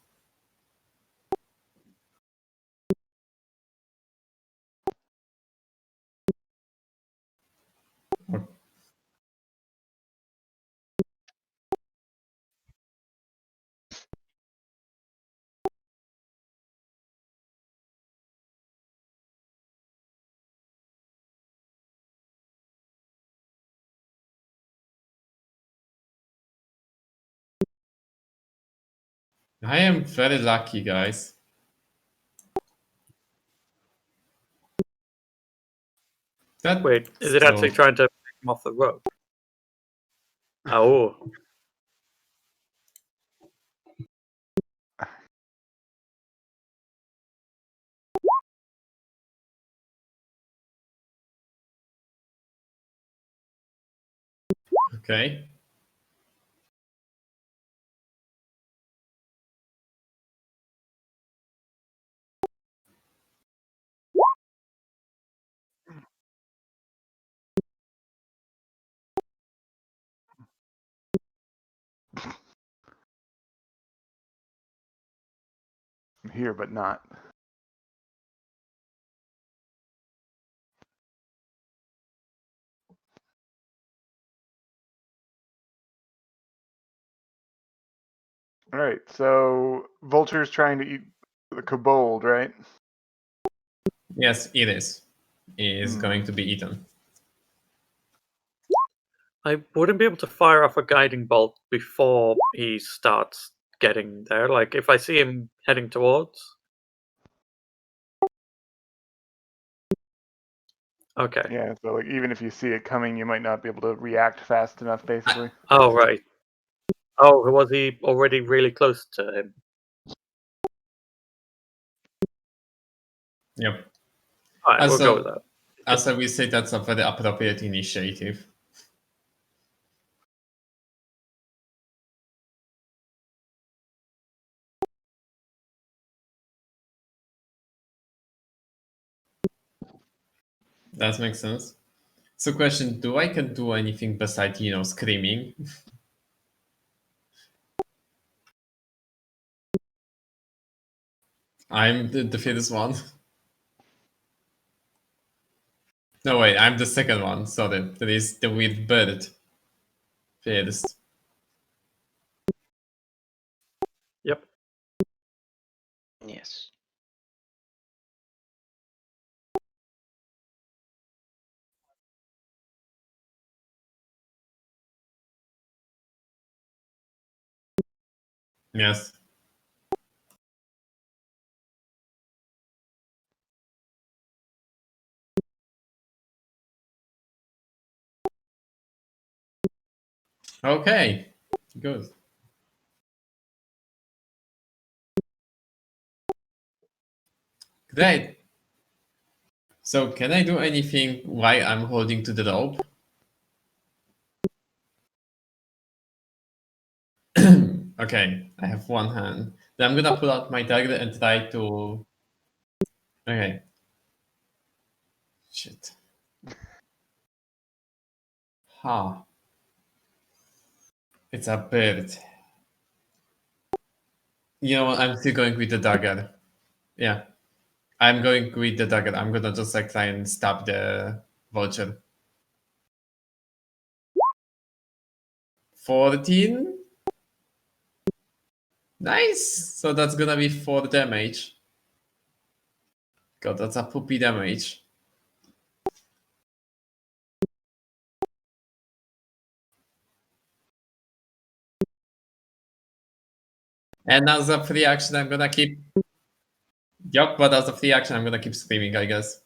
I am very lucky, guys. Wait, is it actually trying to pick him off the rope? Oh. Okay. I'm here, but not. All right, so Vulture's trying to eat the kobold, right? Yes, it is. It is going to be eaten. I wouldn't be able to fire off a guiding bolt before he starts getting there. Like, if I see him heading towards. Okay. Yeah, so like even if you see it coming, you might not be able to react fast enough, basically. Oh, right. Oh, was he already really close to him? Yep. All right, we'll go Also, with that. as I will say, that's a very appropriate initiative. That makes sense. So, question: do I can do anything besides screaming? I'm the first one. No, wait, I'm the second one. Sorry, that is the weird bird first. Yep. Yes. Yes. Okay, good. Great. So can I do anything while I'm holding to the rope? Okay, I have one hand. Then I'm gonna pull out my dagger and try to. Okay. Shit. Ha. It's a bird. You know what? I'm still going with the dagger. Yeah. I'm going with the dagger. I'm gonna just like try and stab the vulture. 14. Nice. So that's gonna be 4 damage. God, that's a poopy damage. And as a free action, I'm gonna keep. Yup, but as a free action, I'm gonna keep screaming, I guess.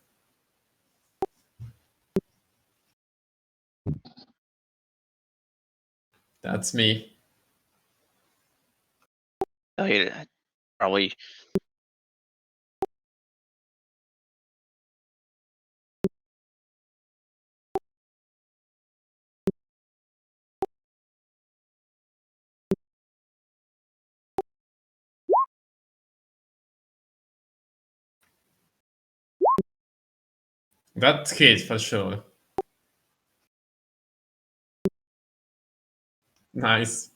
That's me. Oh, yeah, probably. That hit for sure. Nice.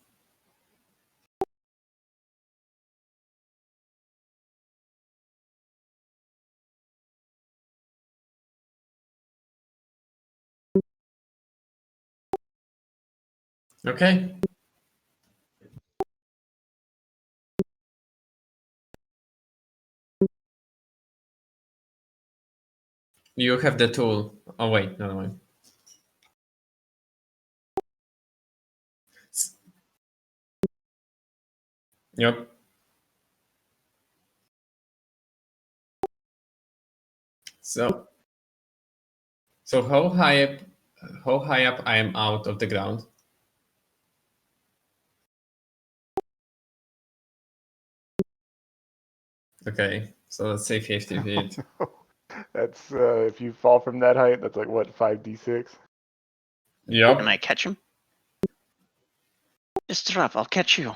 Okay. You have the tool. Oh wait, no, no. Yep. So, so how high up I am out of the ground? Okay, so let's say 50 feet. That's if you fall from that height, that's like what, 5d6? Can Yep. I catch him? Just drop. I'll catch you.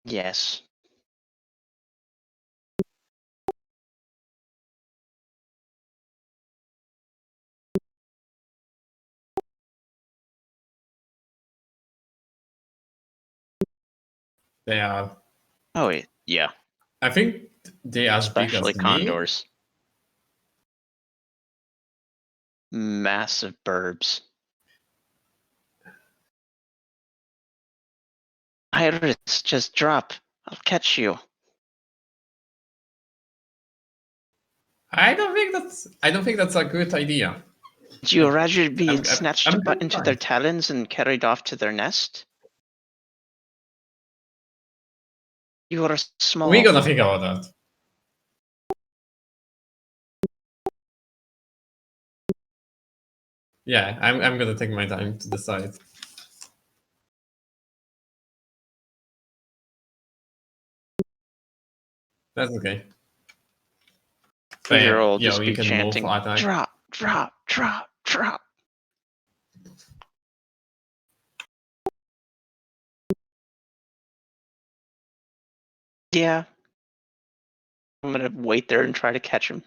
Yes. They are. Oh, yeah. I think they are as big Especially as me. condors. Massive burbs. Iris, just drop. I'll catch you. I don't think that's a good idea. Would you rather be I'm snatched doing into fine. their talons and carried off to their nest? You are small. We're gonna think about that. Yeah, I'm gonna take my time to decide. That's okay. But yeah, Two-year-old you know, just you be can move chanting, attack. drop, drop, drop, drop. Yeah. I'm gonna wait there and try to catch him.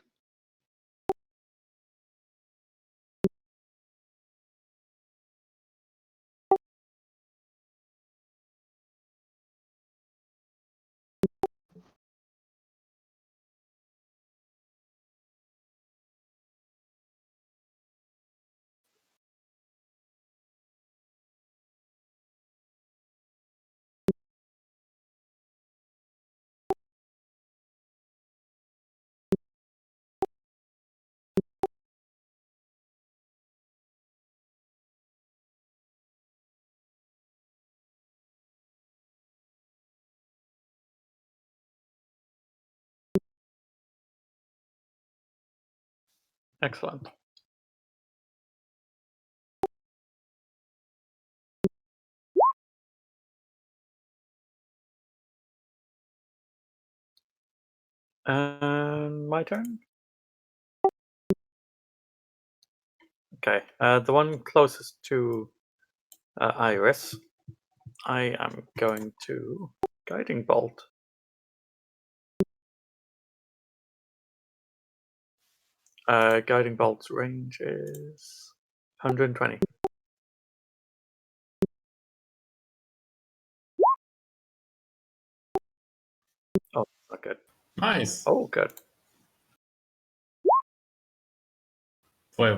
Excellent. And my turn? Okay, the one closest to Iris, I am going to Guiding Bolt. Guiding Bolt's range is 120. Oh, not good. Nice. Oh, good. Well,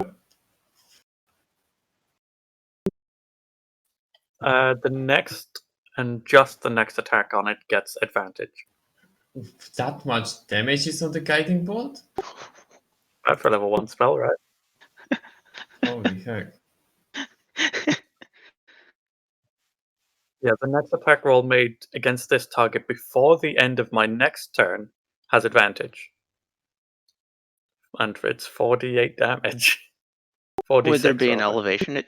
The next and just the next attack on it gets advantage. that much damage is on the guiding bolt? For level 1 spell, right? Holy heck. Yeah, the next attack roll made against this target before the end of my next turn has advantage. And it's 48 damage. 46, Would there be an rather. elevation?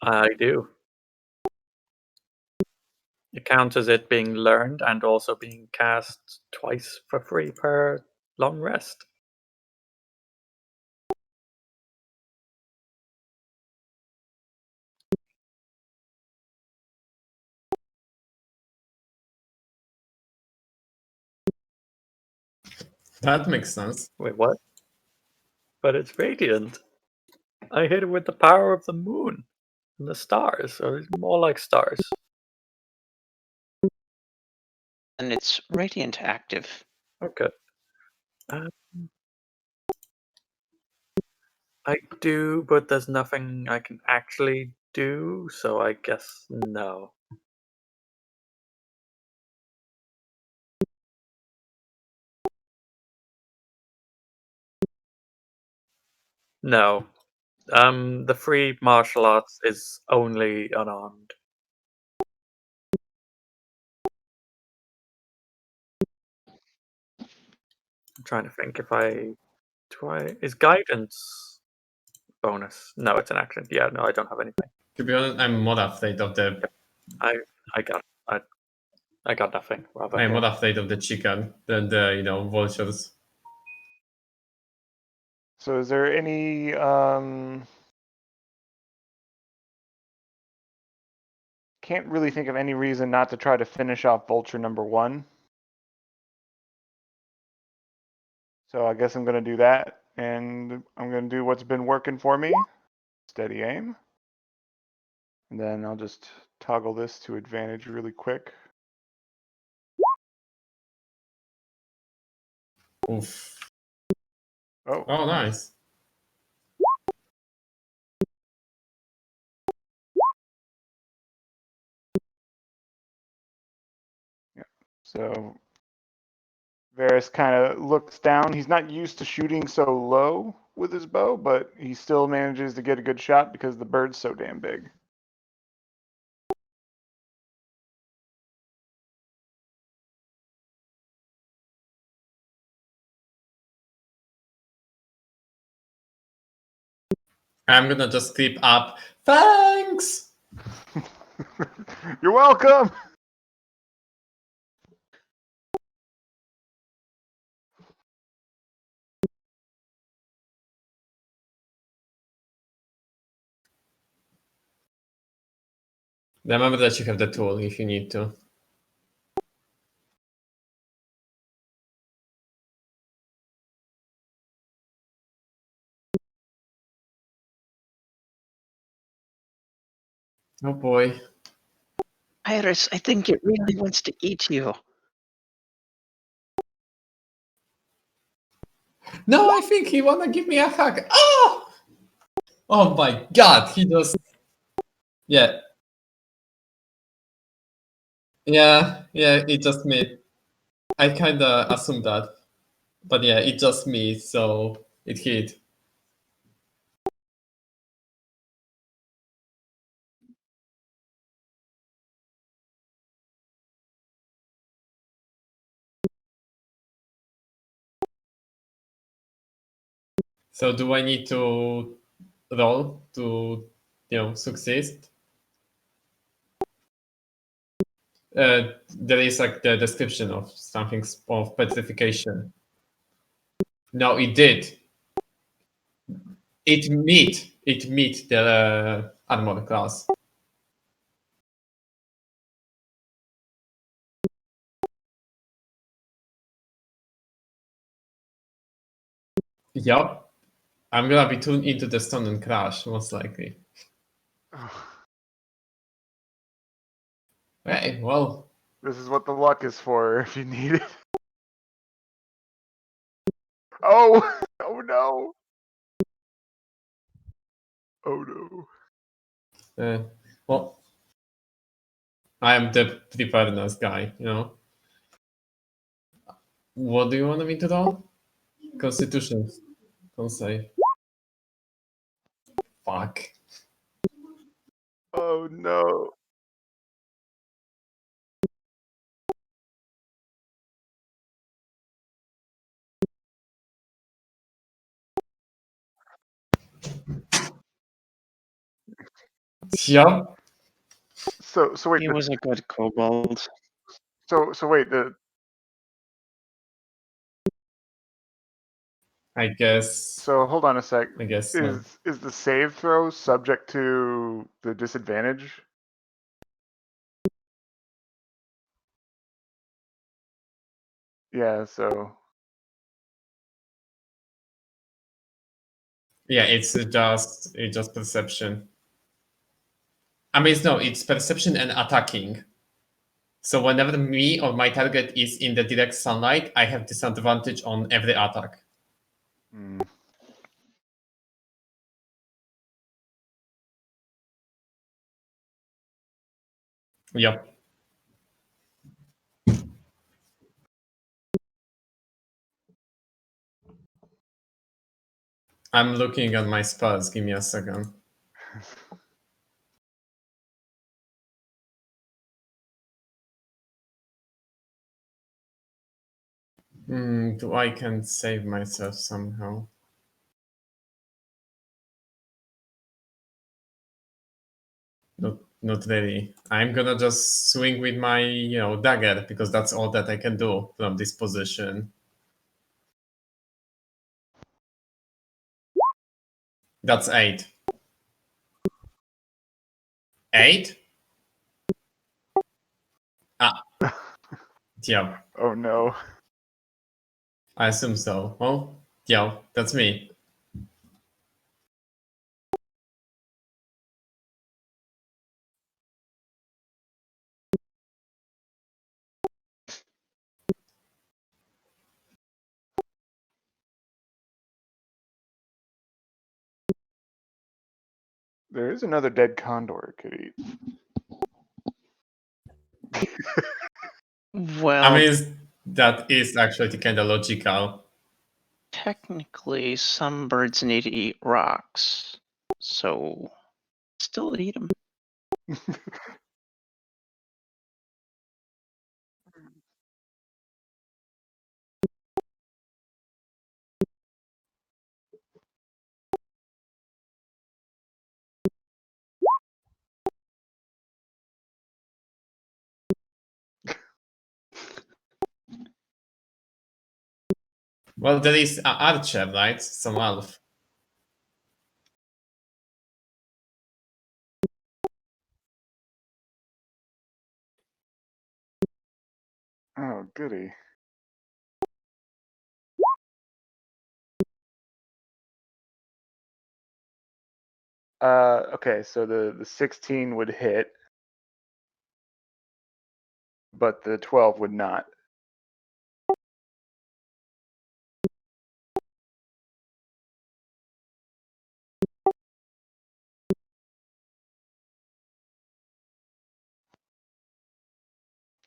I do. It counts as it being learned and also being cast twice for free per long rest. That makes sense. Wait, what? But it's radiant. I hit it with the power of the moon and the stars, or more like stars. And it's radiant active. Okay. I do, but there's nothing I can actually do, so I guess no. No. The free martial arts is only unarmed. I'm trying to think if is guidance bonus? No, it's an action. Yeah, no, I don't have anything. To be honest, I'm more afraid of the I got nothing. Rather. I'm more afraid of the chicken than the vultures. So is there any can't really think of any reason not to try to finish off vulture number 1. So I guess I'm going to do that, and I'm going to do what's been working for me. Steady aim. And then I'll just toggle this to advantage really quick. Oof. Oh, Oh, nice. so Varys kind of looks down. He's not used to shooting so low with his bow, but he still manages to get a good shot because the bird's so damn big. I'm gonna just creep up. Thanks! You're welcome! Remember that you have the tool if you need to. Oh boy. Iris, I think it really wants to eat you. No, I think he wanna give me a hug. Oh! Oh my god, he just... Yeah. Yeah, it just me. I kinda assumed that. But yeah, it just me, so it hit. So do I need to roll to, succeed? There is like the description of something of petrification. No, it did. It meet the armor class. Yup. I'm gonna be tuned into the stone and crash, most likely. Hey, well, This is what the luck is for if you need it. Oh! Oh no! Oh no. well, I am the preparedness guy, What do you want me to do? Constitution. Don't say. Fuck. Oh no. Yup. So wait, He was a good kobold. so wait, the I guess. so hold on a sec. I guess so. Is the save throw subject to the disadvantage? Yeah, so Yeah, it's just perception. I mean, it's perception and attacking. So whenever me or my target is in the direct sunlight, I have disadvantage on every attack. hmm. Yep. I'm looking at my spells. Give me a second. Do I can save myself somehow? Not really. I'm gonna just swing with my, dagger because that's all that I can do from this position. That's 8. 8? Ah, yeah. Oh no. I assume so. Well, yeah, that's me. There is another dead condor it could eat. Well, I mean, that is actually kind of logical. technically, some birds need to eat rocks, so still eat them. Well, there is Archer, right? Some elf. Oh goody. Okay, so the 16 would hit, but the 12 would not.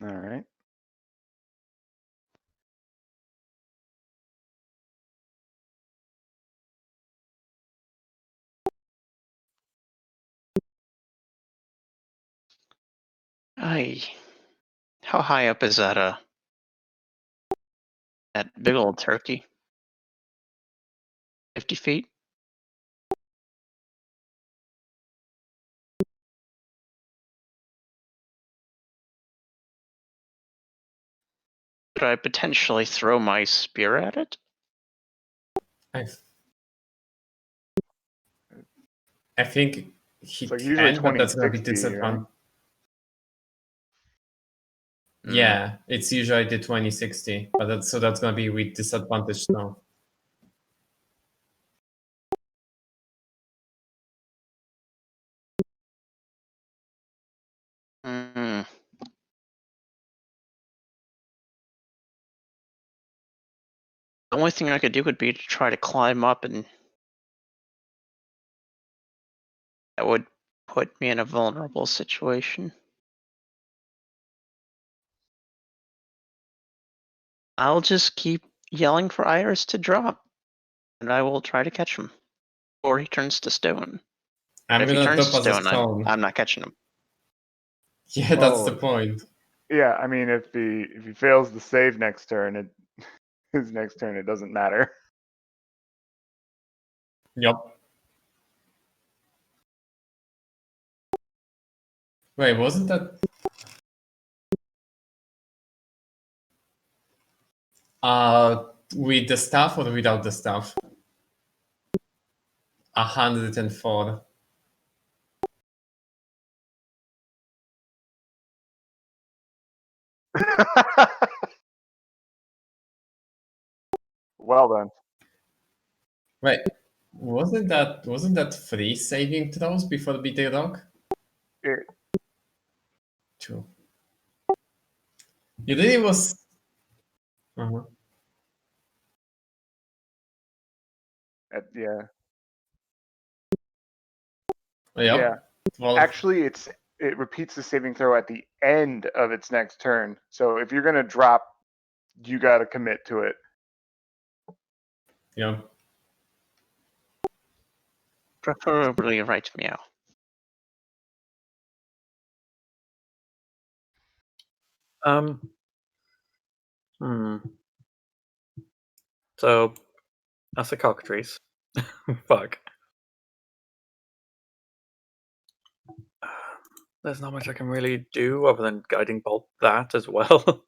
All right. Aye. How high up is that big old turkey? 50 feet. Could I potentially throw my spear at it? I think he It's like usually can, but that's gonna be 20-60, right? disadvantage. Mm. Yeah, it's usually the 20-60, but that's gonna be with disadvantage now. Mm. The only thing I could do would be to try to climb up, and that would put me in a vulnerable situation. I'll just keep yelling for Iris to drop, and I will try to catch him. Or he turns to stone. I'm If he gonna turns to drop as a stone, stone. I'm not catching him. Yeah, that's the Oh. point. Yeah, I mean, if he fails the save next turn, his next turn it doesn't matter. Yep. Wait, wasn't that? With the staff or without the staff? 104. Well done. Wait, wasn't that 3 saving throws before beating rock? It, 2. You really was. Uh-huh. yeah, Yep. yeah. Well, Actually, it repeats the saving throw at the end of its next turn. So if you're gonna drop, you got to commit to it. yeah. Preferably right meow. Hmm. So that's a cockatrice. Fuck. There's not much I can really do other than guiding bolt that as well.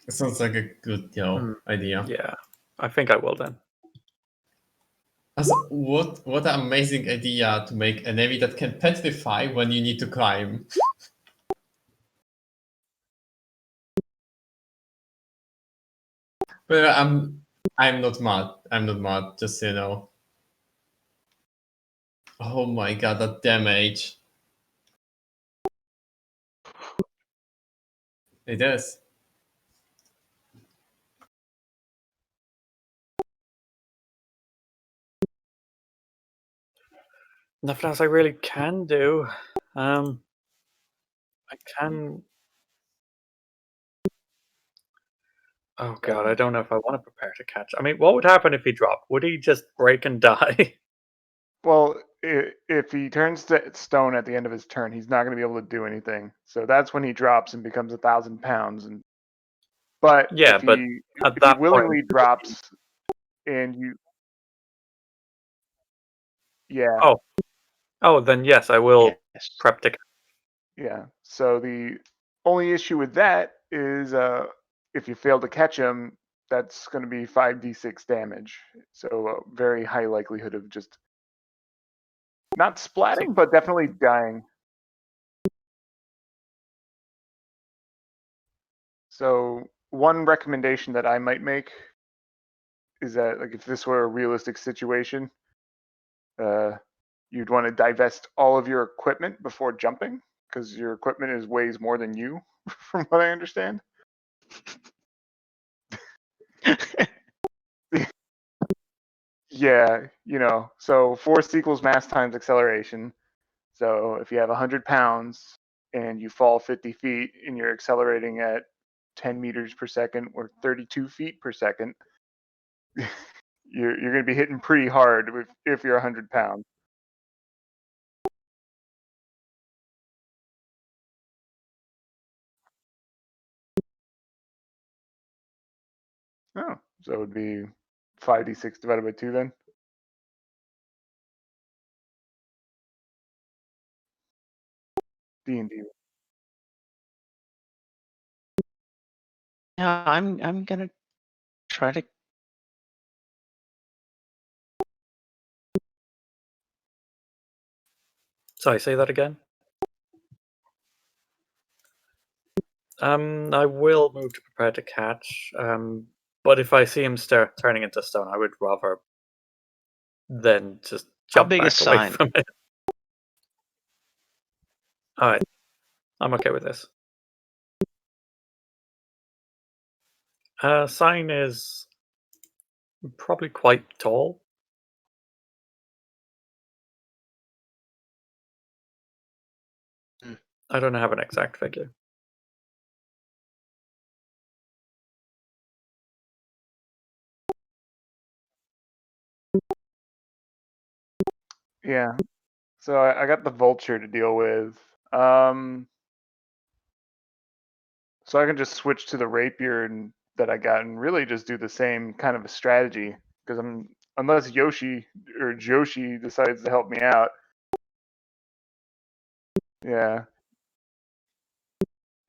It sounds like a good idea. Yeah, I think I will then. Also, what an amazing idea to make an enemy that can petrify when you need to climb. But I'm not mad. I'm not mad, just so you know. Oh my god, that damage. It is. Nothing else I really can do. I can. Oh god, I don't know if I want to prepare to catch. I mean, what would happen if he dropped? Would he just break and die? Well, if he turns to stone at the end of his turn, he's not going to be able to do anything. So that's when he drops and becomes 1,000 pounds. But Yeah, but at if he that willingly point, drops and yeah, oh, then yes, I will Yes. prep to. yeah. So the only issue with that is if you fail to catch him, that's going to be 5d6 damage. So a very high likelihood of just not splatting, but definitely dying. So one recommendation that I might make is that, like, if this were a realistic situation, you'd want to divest all of your equipment before jumping, because your equipment weighs more than you, from what I understand. Yeah, so force equals mass times acceleration. So if you have 100 pounds and you fall 50 feet and you're accelerating at 10 meters per second or 32 feet per second, you're going to be hitting pretty hard if you're 100 pounds. Oh, so it would be 5d6 divided by 2 then? D&D. Yeah, I'm gonna try to. Sorry, say that again. I will move to prepare to catch. But if I see him turning into stone, I would rather than just How jump big back is away sign? from it. All right, I'm okay with this. Sign is probably quite tall. Hmm. I don't have an exact figure. Yeah. So I got the vulture to deal with. So I can just switch to the rapier that I got and really just do the same kind of a strategy because unless Yoshi or Joshi decides to help me out. Yeah.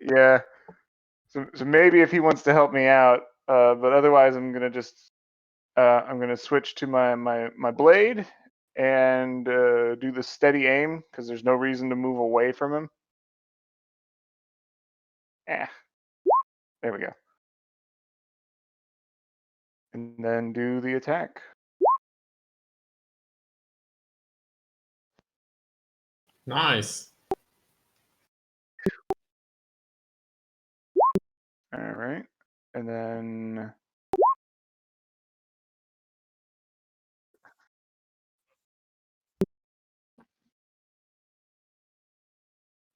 Yeah. So maybe if he wants to help me out, but otherwise I'm gonna switch to my blade and do the steady aim because there's no reason to move away from him. There we go. And then do the attack. Nice. All right. And then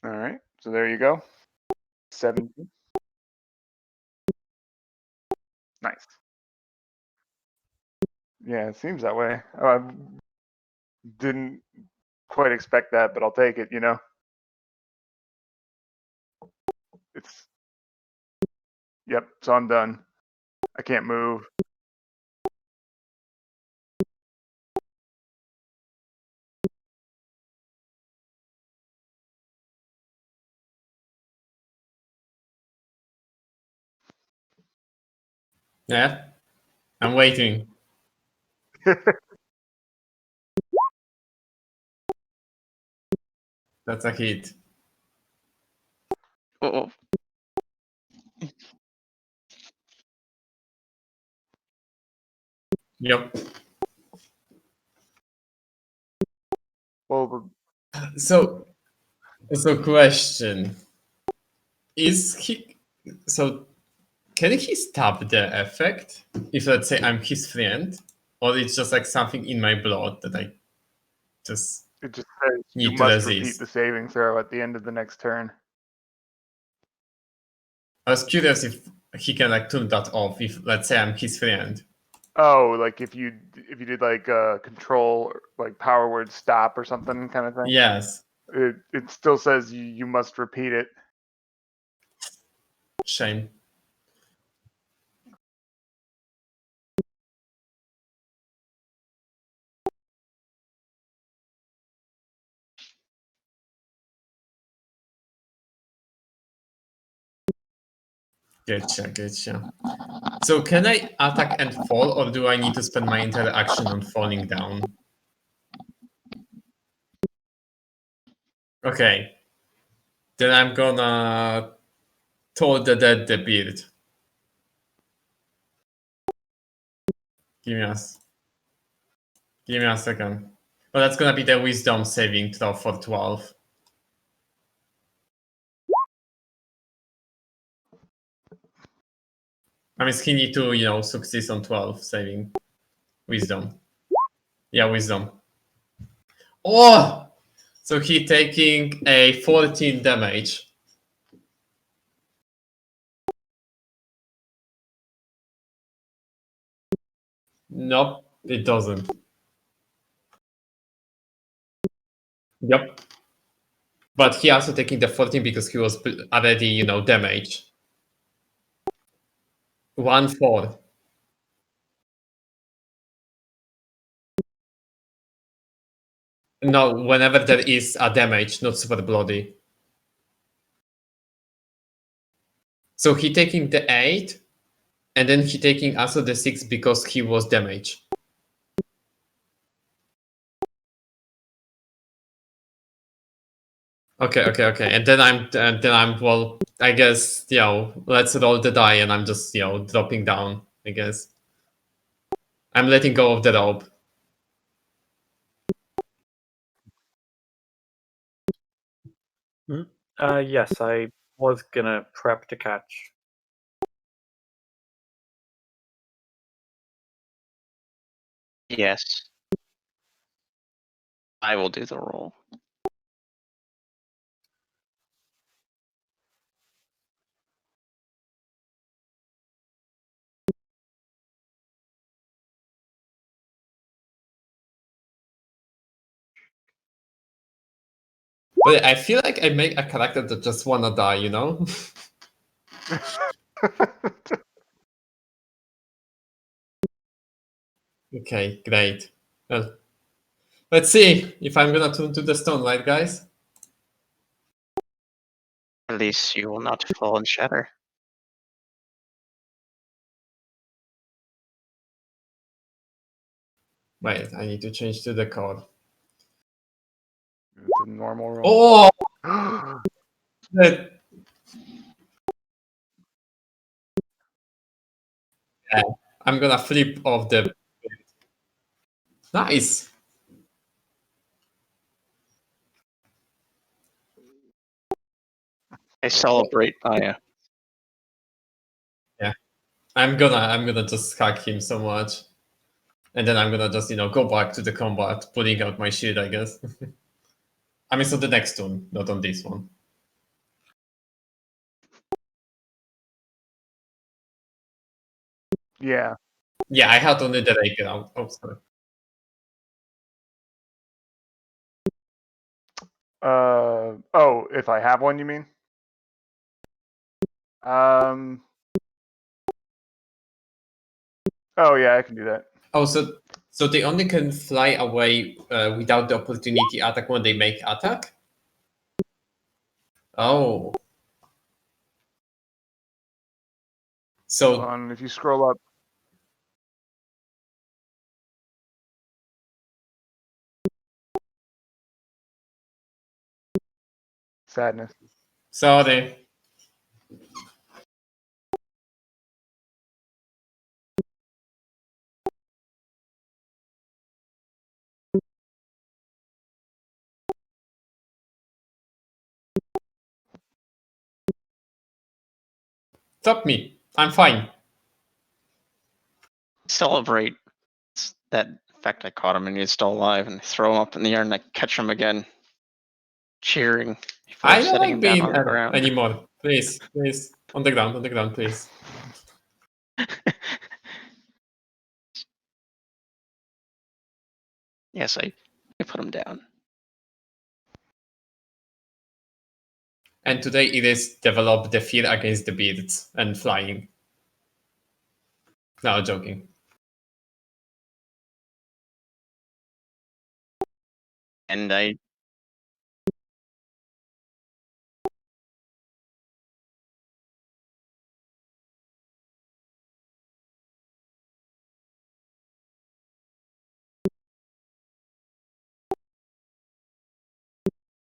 all right. So there you go. 17. Nice. Yeah, it seems that way. I didn't quite expect that, but I'll take it, It's Yep, so I'm done. I can't move. Yeah, I'm waiting. That's a hit. Oh, Yep. Well, So question. Is he so can he stop the effect if let's say I'm his friend? Or it's just like something in my blood that I just it just says you need to must repeat resist? the saving throw at the end of the next turn. I was curious if he can like turn that off if let's say I'm his friend. Oh, like if you did like control like power word stop or something kind of thing. Yes. It still says you must repeat it. Shame. Getcha. So can I attack and fall, or do I need to spend my entire action on falling down? Okay. Then I'm gonna toll the dead the beard. Give me a second. But that's gonna be the wisdom saving throw for 12. I mean, he need to, succeed on 12 saving. Wisdom. Yeah, wisdom. Oh! So he taking a 14 damage. Nope, it doesn't. Yep. But he also taking the 14 because he was already, damaged. 1-4. No, whenever there is a damage, not super bloody. So he taking the 8, and then he taking also the 6 because he was damaged. Okay. And then I'm well, I guess, let's roll the die and I'm just, dropping down, I guess. I'm letting go of the rope. Yes, I was gonna prep to catch. Yes, I will do the roll. But I feel like I make a character that just wanna die, you know? Okay, great. Well, let's see if I'm gonna turn to the stone, right, guys? At least you will not fall and shatter. Wait, I need to change to the code. The normal roll. Oh! that- yeah, I'm gonna flip off the. Nice! I celebrate Aya. Yeah. I'm gonna just hack him so much. And then I'm gonna just, go back to the combat, pulling out my shield, I guess. I mean, so the next one, not on this one. Yeah. Yeah, I had only the Raker out. Oh, sorry. Oh, if I have one, you mean? Um. Oh yeah, I can do that. Oh, so they only can fly away without the opportunity attack when they make attack? Oh. Hold So, on, if you scroll up. Sadness. sorry. Stop me. I'm fine. Celebrate that fact I caught him and he's still alive, and throw him up in the air and I catch him again, cheering before I don't setting him like down being on the ground. anymore. Please. On the ground, please. Yes, I put him down. And today it is develop the fear against the birds and flying. No, joking. And I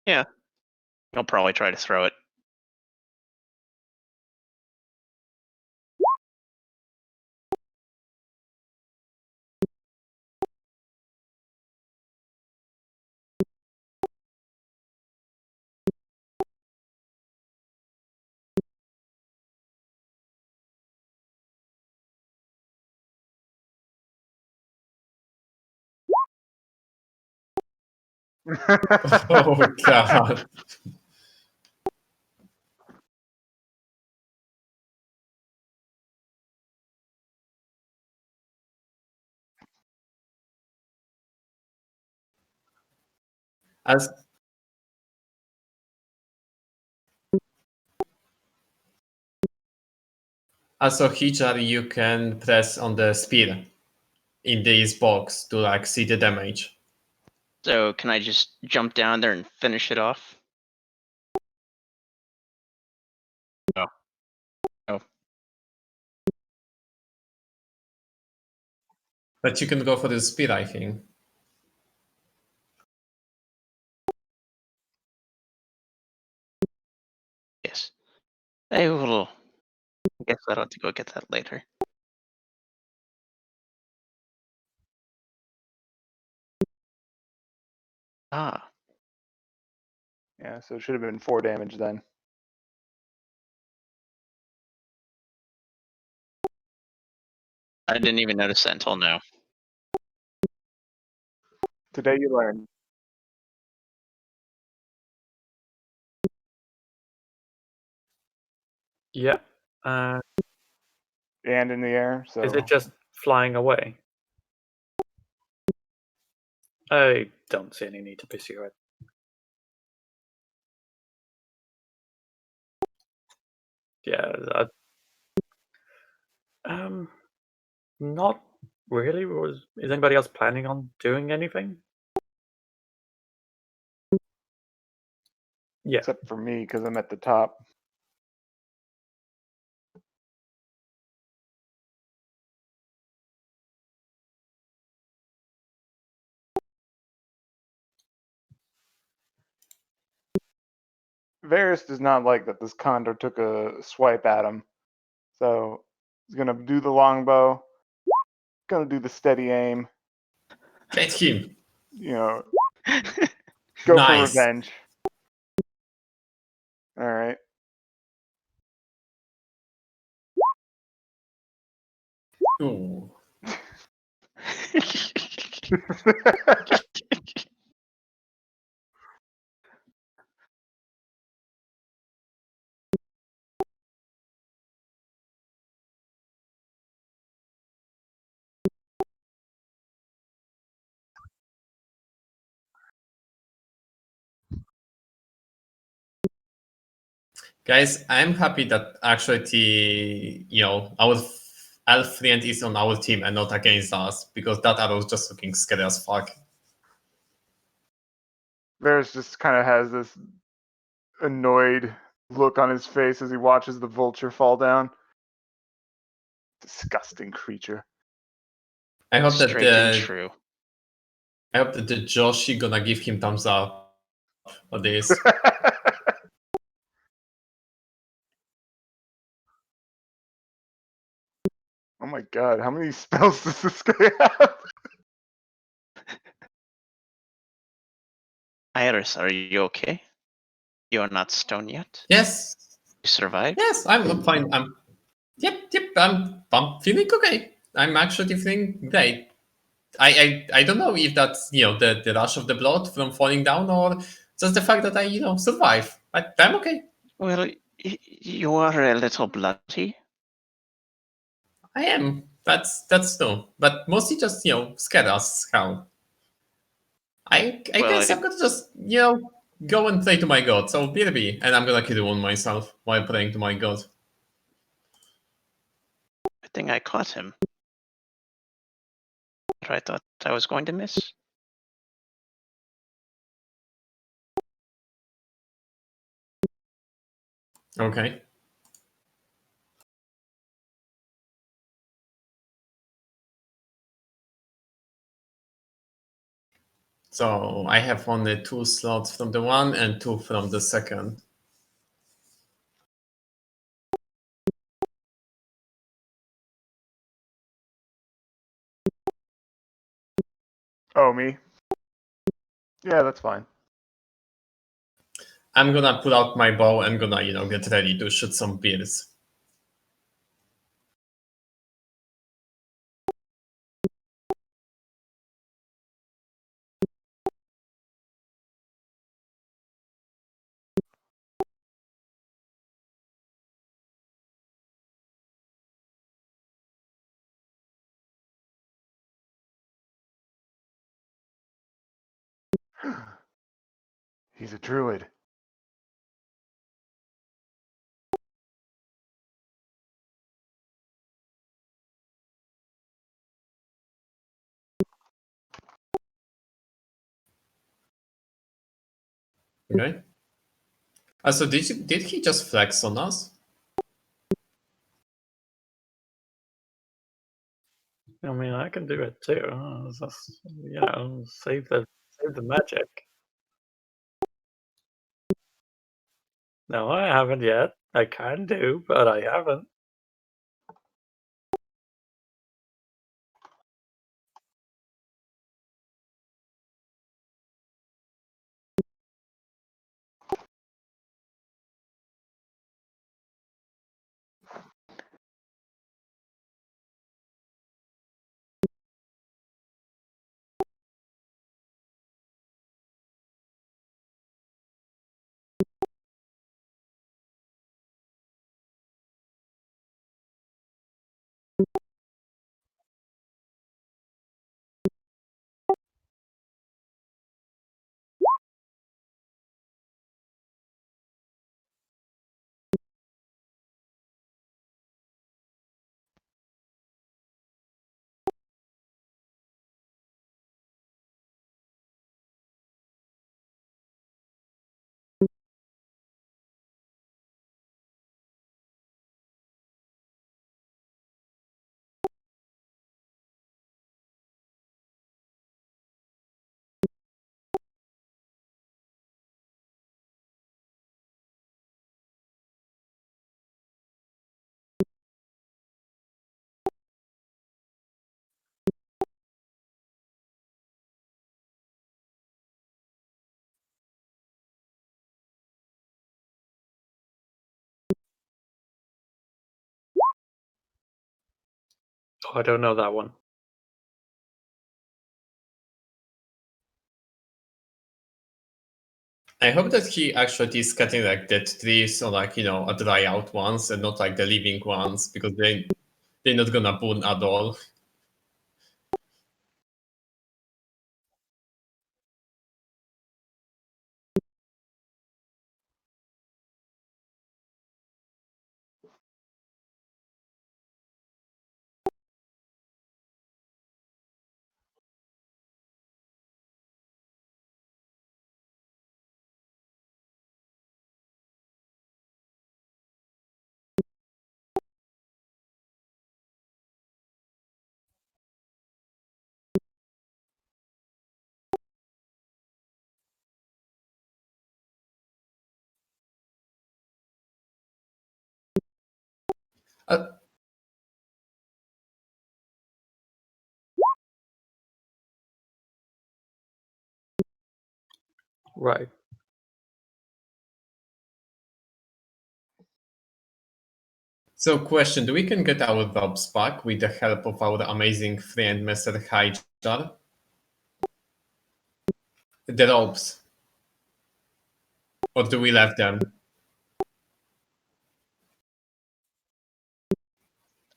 yeah, he'll probably try to throw it. Oh, God. As Also, Hijar, you can press on the spear in this box to like see the damage. So can I just jump down there and finish it off? No. No. But you can go for the speed, I think. Yes. I will. I guess I'll have to go get that later. Ah. Yeah, so it should have been 4 damage then. I didn't even notice that until now. Today you learned. Yeah. And in the air, so Is it just flying away? I don't see any need to pursue it. Yeah. Not really. Is anybody else planning on doing anything? Yeah. except for me because I'm at the top. Varys does not like that this condor took a swipe at him. So he's gonna do the longbow, gonna do the steady aim, Get him. you know, go for Nice. revenge. Alright. Ooh. Guys, I'm happy that actually our elf friend is on our team and not against us, because that arrow was just looking scary as fuck. Varys just kind of has this annoyed look on his face as he watches the vulture fall down. Disgusting creature. I hope that Straight and true. the Joshi gonna give him thumbs up for this. Oh my god, how many spells does this guy have? Iris, are you okay? You are not stone yet? Yes. You survived? Yes, I'm fine. Yep. I'm feeling okay. I'm actually feeling great. I don't know if that's the rush of the blood from falling down, or just the fact that I survive. But I'm okay. Well, you are a little bloody. I am. That's no. But mostly just scared as hell. I Well, guess I'm gonna just go and pray to my god. So BRB, and I'm gonna kill one myself while praying to my god. I think I caught him. But I thought I was going to miss. Okay. So I have only 2 slots from the one and 2 from the second. Oh, me? Yeah, that's fine. I'm gonna pull out my bow and gonna get ready to shoot some bears. He's a druid. Okay. So did he just flex on us? I mean, I can do it too. Just, save the magic. No, I haven't yet. I can do, but I haven't. Oh, I don't know that one. I hope that he actually is cutting like dead trees or like a dry out ones and not like the living ones because they're not gonna burn at all. Uh, Right. so question, do we can get our robes back with the help of our amazing friend Mr. Hyjar? The robes. Or do we left them?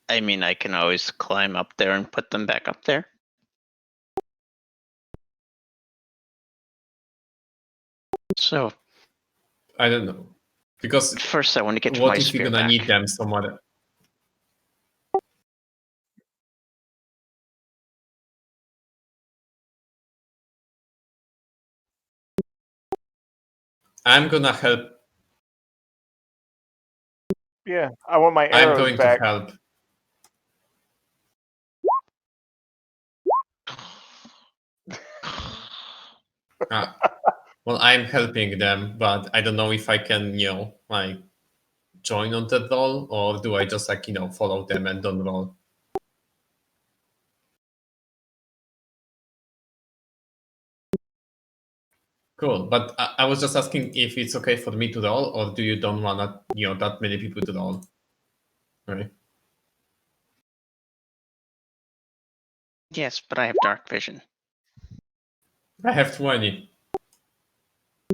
I mean, I can always climb up there and put them back up there. So I don't know. Because first, I want to get what my if we're spear gonna back. need them somewhere? I'm gonna help. Yeah, I want my I'm arrows going to back. help. Ah, well, I'm helping them, but I don't know if I can, like join on that roll, or do I just like, follow them and don't roll? Cool, but I was just asking if it's okay for me to roll, or do you don't want that many people to roll? Right. Yes, but I have dark vision. I have 20.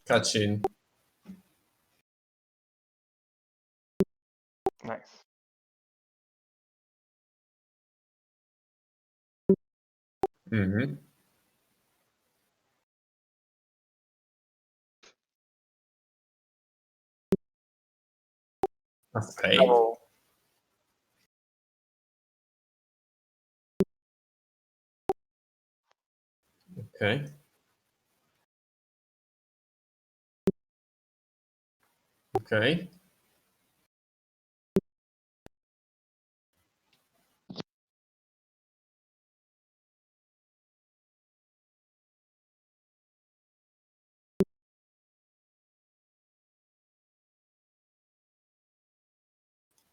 Kachin. Nice. Mm-hmm. That's great. Double. Okay. Okay.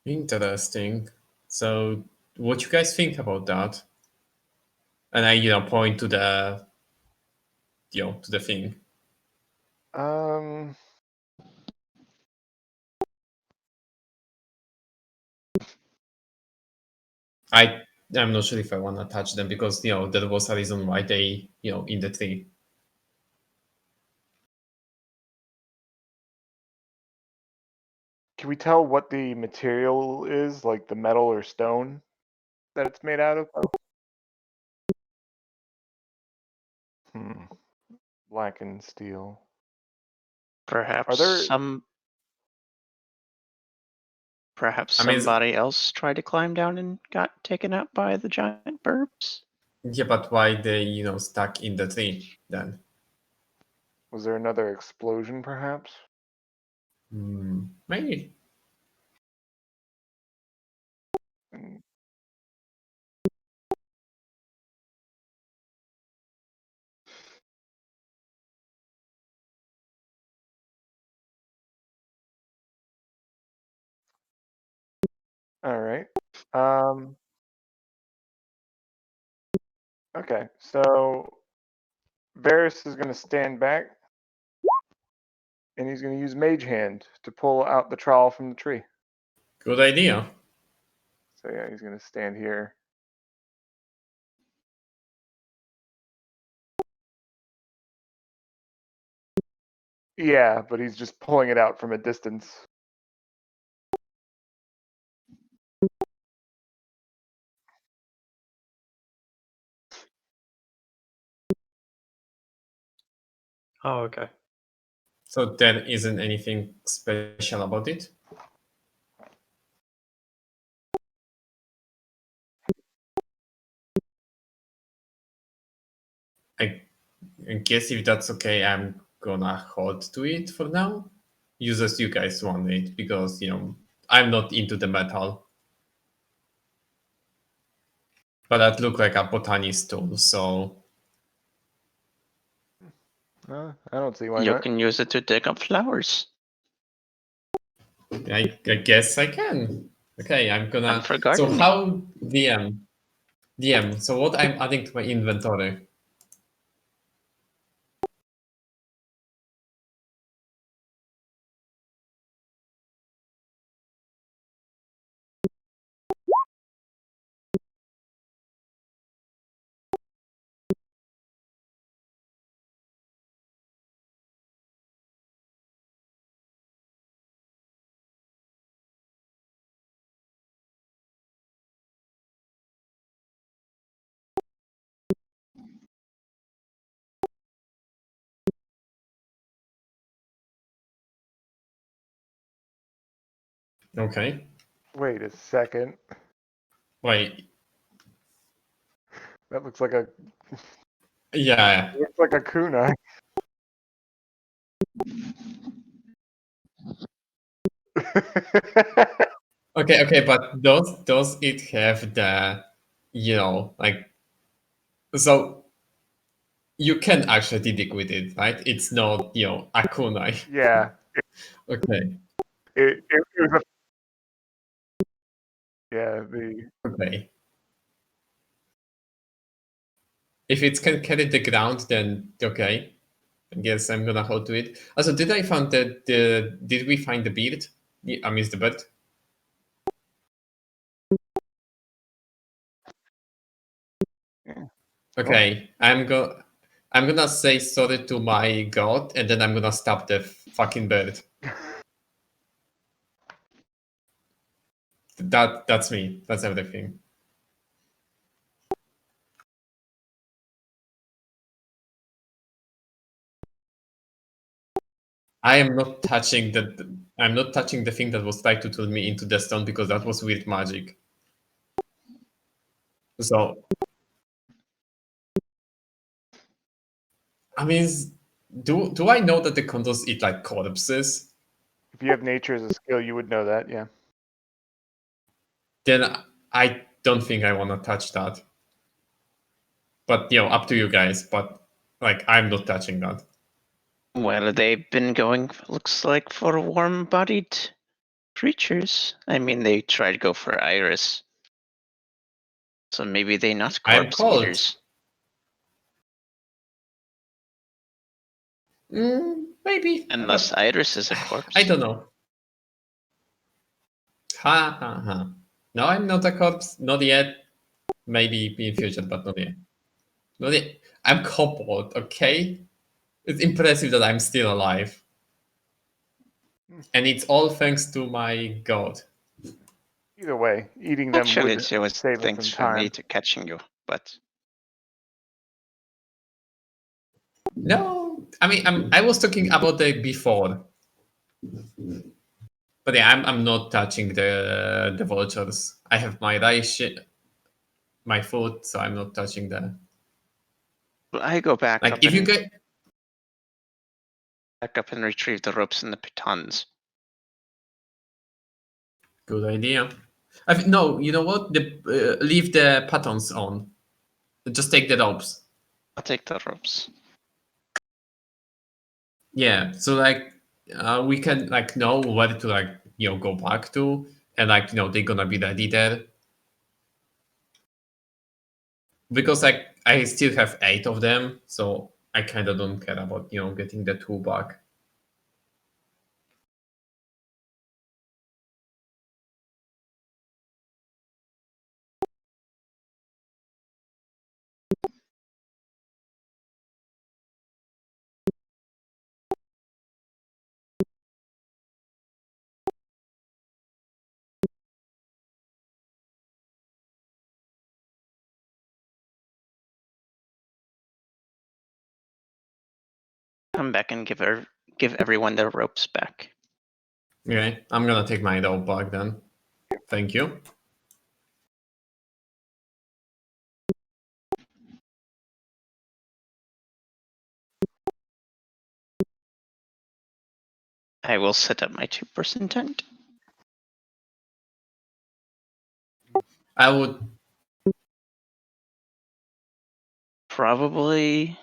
Interesting. So, what you guys think about that? And I, point to the, to the thing. Um, I'm not sure if I want to touch them because there was a reason why they in the tree. can we tell what the material is, like the metal or stone that it's made out of? Hmm. Blackened steel. Perhaps Are there? perhaps I mean, somebody else tried to climb down and got taken out by the giant burbs. yeah, but why they stuck in the tree then? Was there another explosion, perhaps? Maybe. Mm, all right. Okay, so Varys is going to stand back, and he's going to use Mage Hand to pull out the trowel from the tree. Good idea. So yeah, he's going to stand here. Yeah, but he's just pulling it out from a distance. Oh, okay. So there isn't anything special about it. I guess if that's okay, I'm gonna hold to it for now. Use as you guys want it because I'm not into the metal. But that looked like a botanist tool, so I don't see why You not. can use it to dig up flowers. I guess I can. Okay, I'm And gonna. for So gardening. how DM? So what I'm adding to my inventory? Okay. Wait a second. Wait. That looks like a Yeah. kunai. Okay, but does it have the like so you can actually dig with it, right? It's not a kunai. Yeah, Okay. it was a yeah the Okay. If it can carry the ground, then okay. I guess I'm gonna hold to it. Also, did I find that did we find the beard? I missed the bird. yeah. Okay, I'm gonna say sorry to my god, and then I'm gonna stab the fucking bird. That's me. That's everything. I am not touching the. I'm not touching the thing that was trying to turn me into the stone because that was weird magic. So I mean, do I know that the condors eat like corpses? If you have nature as a skill, you would know that, yeah. Then I don't think I want to touch that. But up to you guys. But like, I'm not touching that. Well, they've been going, looks like, for warm-bodied creatures. I mean, they tried to go for Iris. So maybe they not I'm corpse cold. eaters. Maybe. Unless but Iris is a corpse. I don't know. Ha ha ha. No, I'm not a corpse. Not yet. Maybe in future, but not yet. Not yet. I'm coupled, okay? It's impressive that I'm still alive. And it's all thanks to my god. Either way, eating them Actually, would it was save us some thanks for me time. to catching you, but No, I mean, I was talking about the before. But yeah, I'm not touching the vultures. I have my rice, my food, so I'm not touching the. I go back Like, up if you and get retrieve the ropes and the pitons. good idea. No, you know what? Leave the patterns on. Just take the ropes. I'll take the ropes. Yeah, so like we can like know where to like go back to, and like they're gonna be ready there because like I still have 8 of them, so I kind of don't care about getting the 2 back. Come back and give everyone their ropes back. Okay, I'm gonna take my rope back then. Thank you. I will set up my 2-person tent. I would. Probably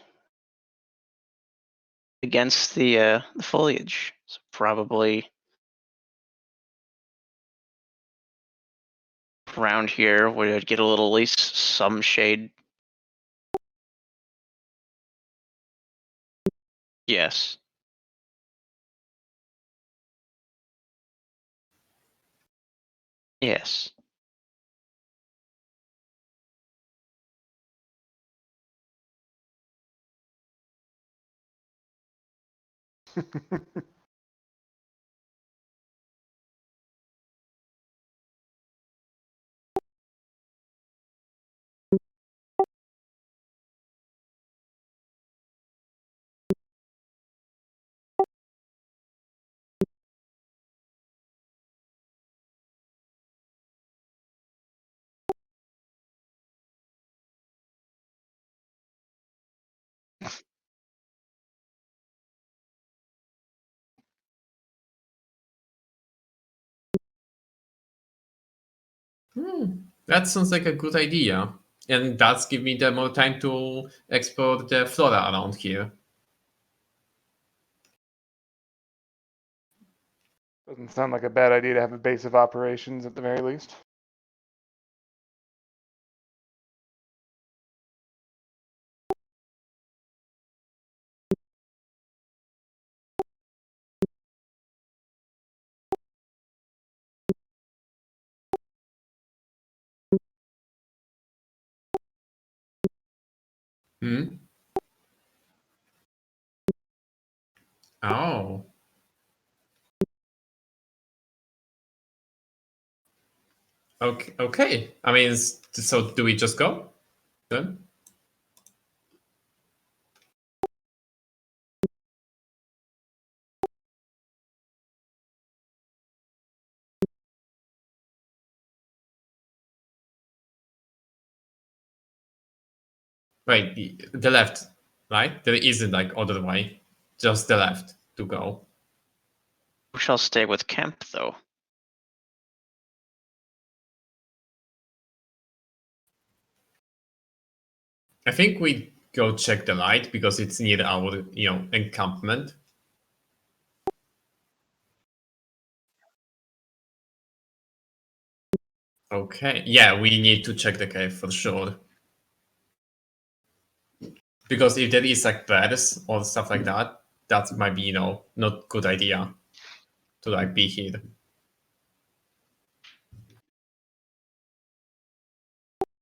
against the foliage. So probably around here where I'd get a little, at least some shade. Yes. Yes. That sounds like a good idea, and that's give me the more time to explore the flora around here. Doesn't sound like a bad idea to have a base of operations at the very least. Hmm. Oh. Okay. Okay. I mean, so do we just go then? Wait, the left, right? There isn't like other way, just the left to go. Who shall stay with camp, though? I think we go check the light because it's near our, encampment. Okay, yeah, we need to check the cave for sure. Because if there is like bears or stuff like that, that might be, not good idea to like be here.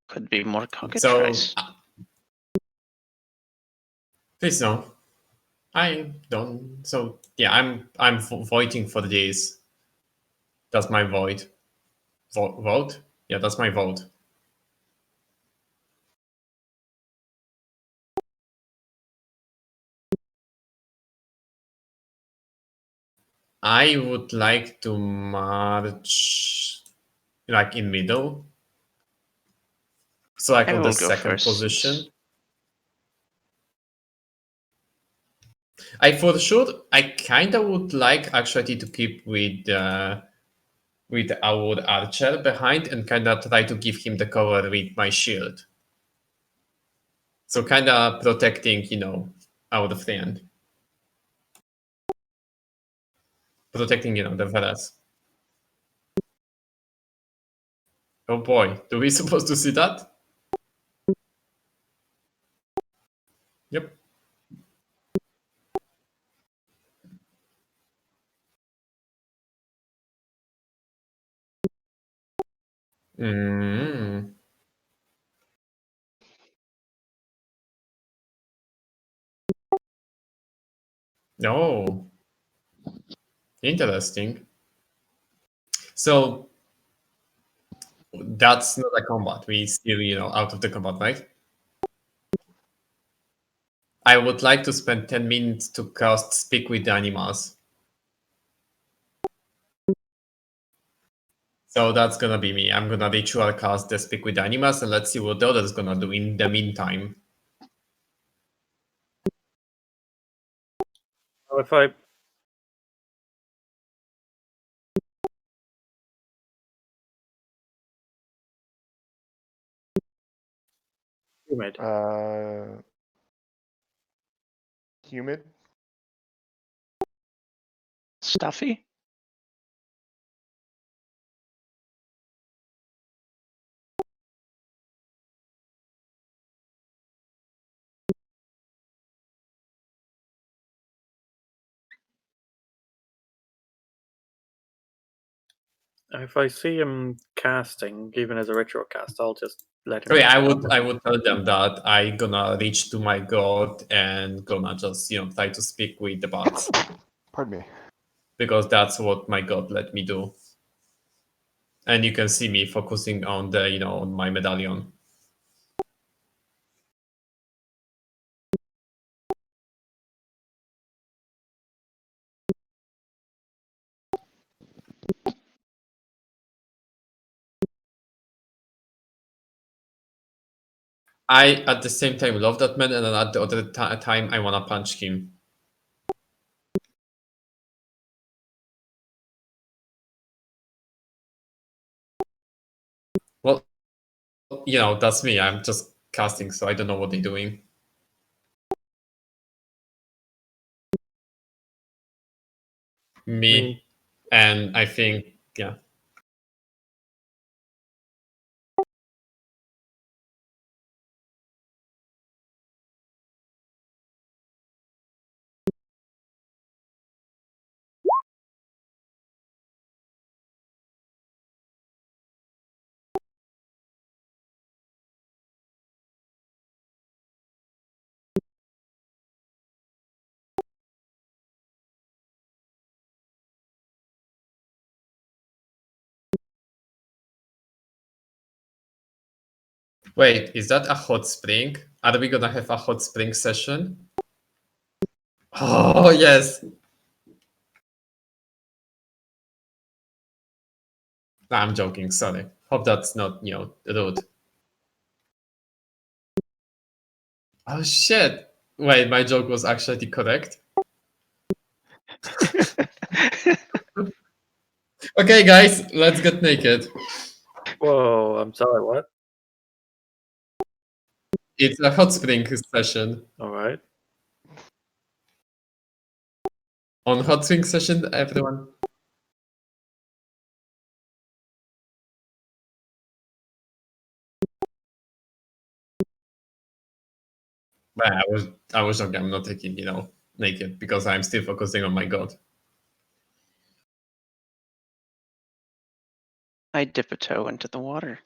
Could be more cockatrice. So, please no. I don't. So yeah, I'm voting for this. That's my vote. Vote? Yeah, that's my vote. I would like to march like in middle. So like I on the will go second first. position. I for sure I kinda would like actually to keep with our archer behind and kinda try to give him the cover with my shield. So kinda protecting, our friend. Protecting, the fellas. Oh boy, do we supposed to see that? Yep. Mm. Oh, interesting. So that's not a combat. We still, out of the combat, right? I would like to spend 10 minutes to cast Speak with the Animals. So that's gonna be me. I'm gonna ritual cast the Speak with the Animals and let's see what the other's gonna do in the meantime. So if I humid, Humid. Stuffy? if I see him casting, even as a ritual cast, I'll just let him. Oh yeah, know. I would tell them that I gonna reach to my god and gonna just, try to speak with the bats. Pardon me. Because that's what my god let me do. And you can see me focusing on the, on my medallion. I at the same time love that man, and then at the other time I wanna punch him. Well, that's me. I'm just casting, so I don't know what they're doing. Me. And I think, yeah. Wait, is that a hot spring? Are we gonna have a hot spring session? Oh yes. Nah, I'm joking. Sorry. Hope that's not, rude. Oh shit. Wait, my joke was actually correct. Okay, guys, let's get naked. Whoa, I'm sorry, what? It's a hot spring session. Alright. On hot spring session, everyone. Well, I was joking. I'm not taking, naked because I'm still focusing on my god. I dip a toe into the water.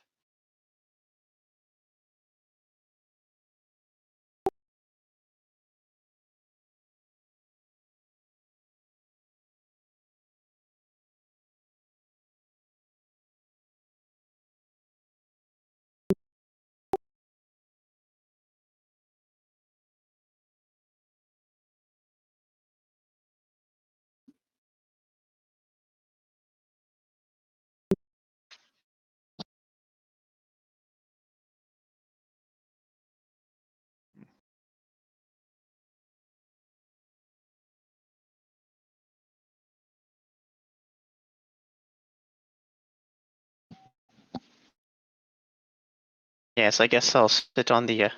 Yes, I guess I'll sit on the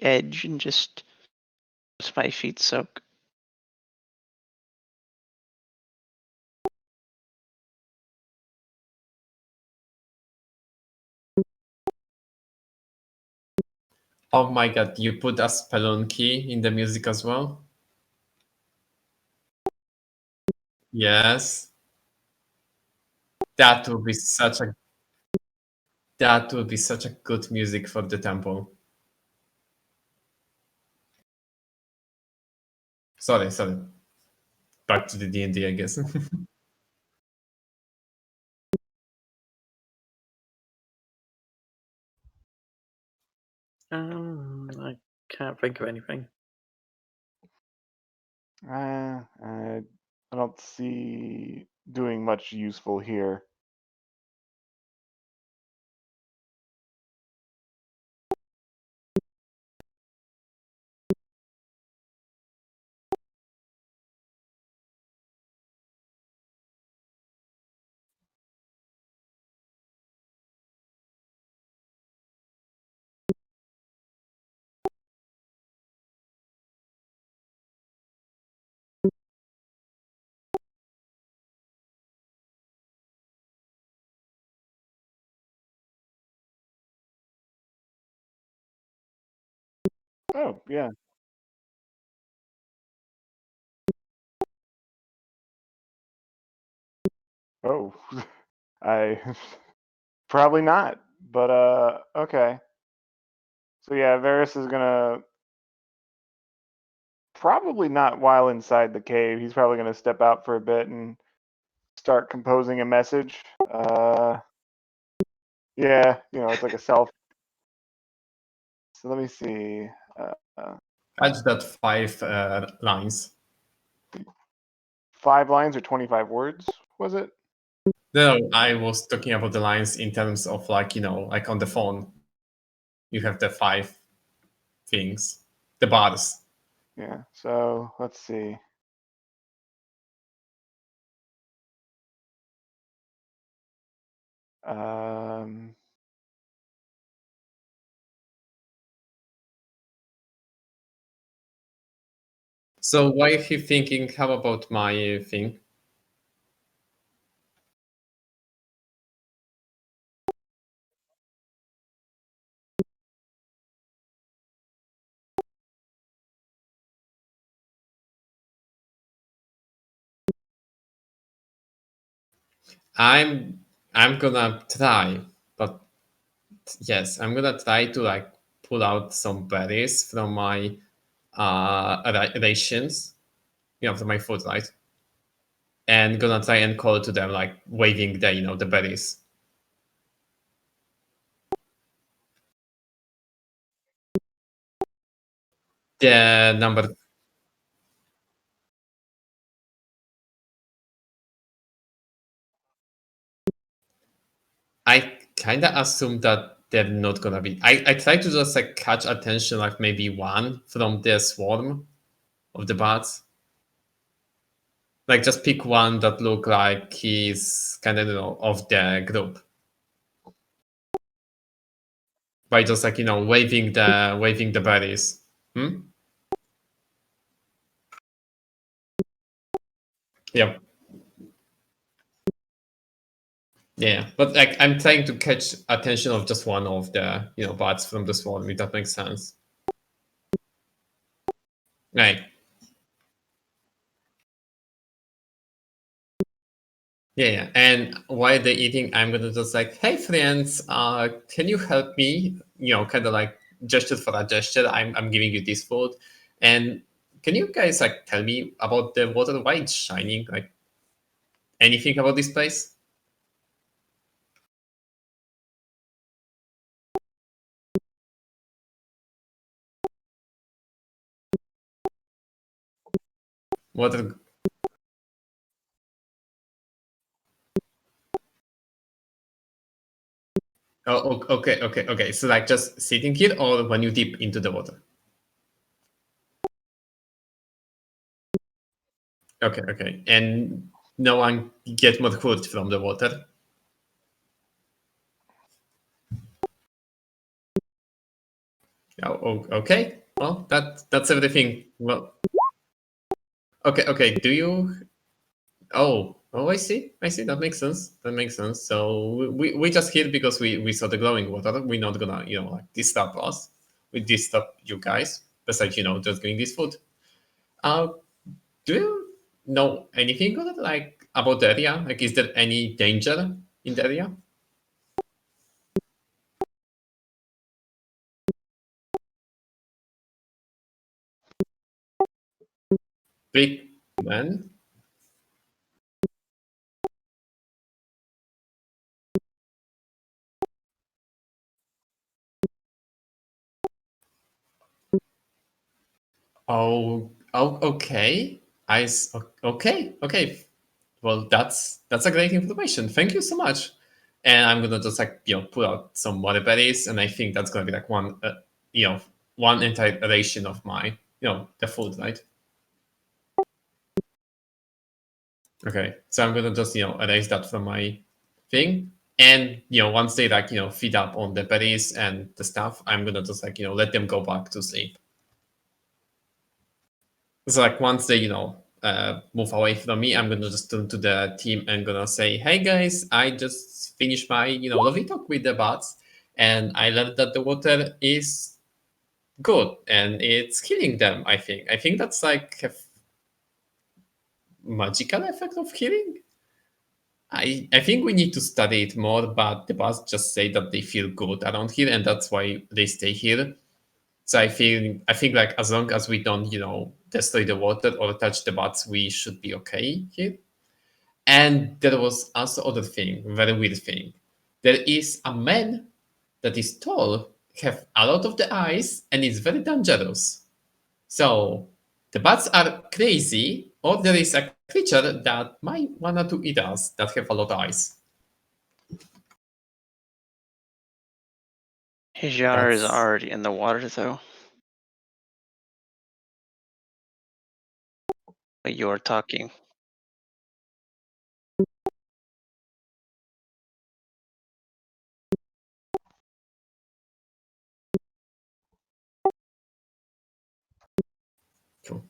edge and just let my feet soak. Oh my god, you put a spelunky in the music as well? Yes. That would be such a good music for the temple. Sorry. Back to the D&D, I guess. I can't think of anything. I don't see doing much useful here. Oh, yeah. Oh, I probably not, but okay. So yeah, Varys is gonna probably not while inside the cave. He's probably gonna step out for a bit and start composing a message. Yeah, it's like a self. So let me see. Catch that 5 lines. 5 lines or 25 words, was it? No, I was talking about the lines in terms of like on the phone. You have the 5 things, the bars. Yeah. So let's see. Um, So why are he thinking? How about my thing? I'm I'm gonna try, but yes, I'm gonna try to like pull out some berries from my rations, from my food, right? And gonna try and call to them like waving the berries. The number I kind of assume that they're not gonna be. I try to just like catch attention, like maybe one from the swarm of the bats. Like just pick one that look like he's kind of of the group by just like waving the berries. Yep. Yeah, but like I'm trying to catch attention of just one of the bats from the swarm, if that makes sense. Right. Yeah. And while they're eating, I'm gonna just like, hey friends, can you help me? Kind of like gesture for a gesture. I'm giving you this food, and can you guys like tell me about the water? Why it's shining? Like anything about this place? Water. Oh, okay. So like just sitting here, or when you dip into the water? Okay. And no one get more food from the water. Oh, okay. Well, that's everything. Well, okay. Do you? Oh, I see. That makes sense. So we just here because we saw the glowing water. We're not gonna like disturb us. We disturb you guys. Besides just getting this food. Uh, do you know anything like about the area? Like, is there any danger in the area? Big man. Okay. Okay. Well, that's a great information. Thank you so much. And I'm gonna just like pull out some water berries, and I think that's gonna be like one entire ration of my the food, right? Okay, so I'm gonna just erase that from my thing, and once they like feed up on the berries and the stuff, I'm gonna just like let them go back to sleep. So like once they move away from me, I'm gonna just turn to the team and gonna say, "Hey guys, I just finished my lovely talk with the bots, and I learned that the water is good and it's healing them. I think that's like a magical effect of healing. I think we need to study it more, but the bots just say that they feel good around here, and that's why they stay here. So I think like as long as we don't destroy the water or touch the bots, we should be okay here. And there was also other thing, very weird thing. There is a man that is tall, have a lot of the eyes, and is very dangerous. So the bats are crazy, or there is a creature that might wanna to eat us that have a lot of eyes. Hajar is That's already in the water though. But you're talking. cool.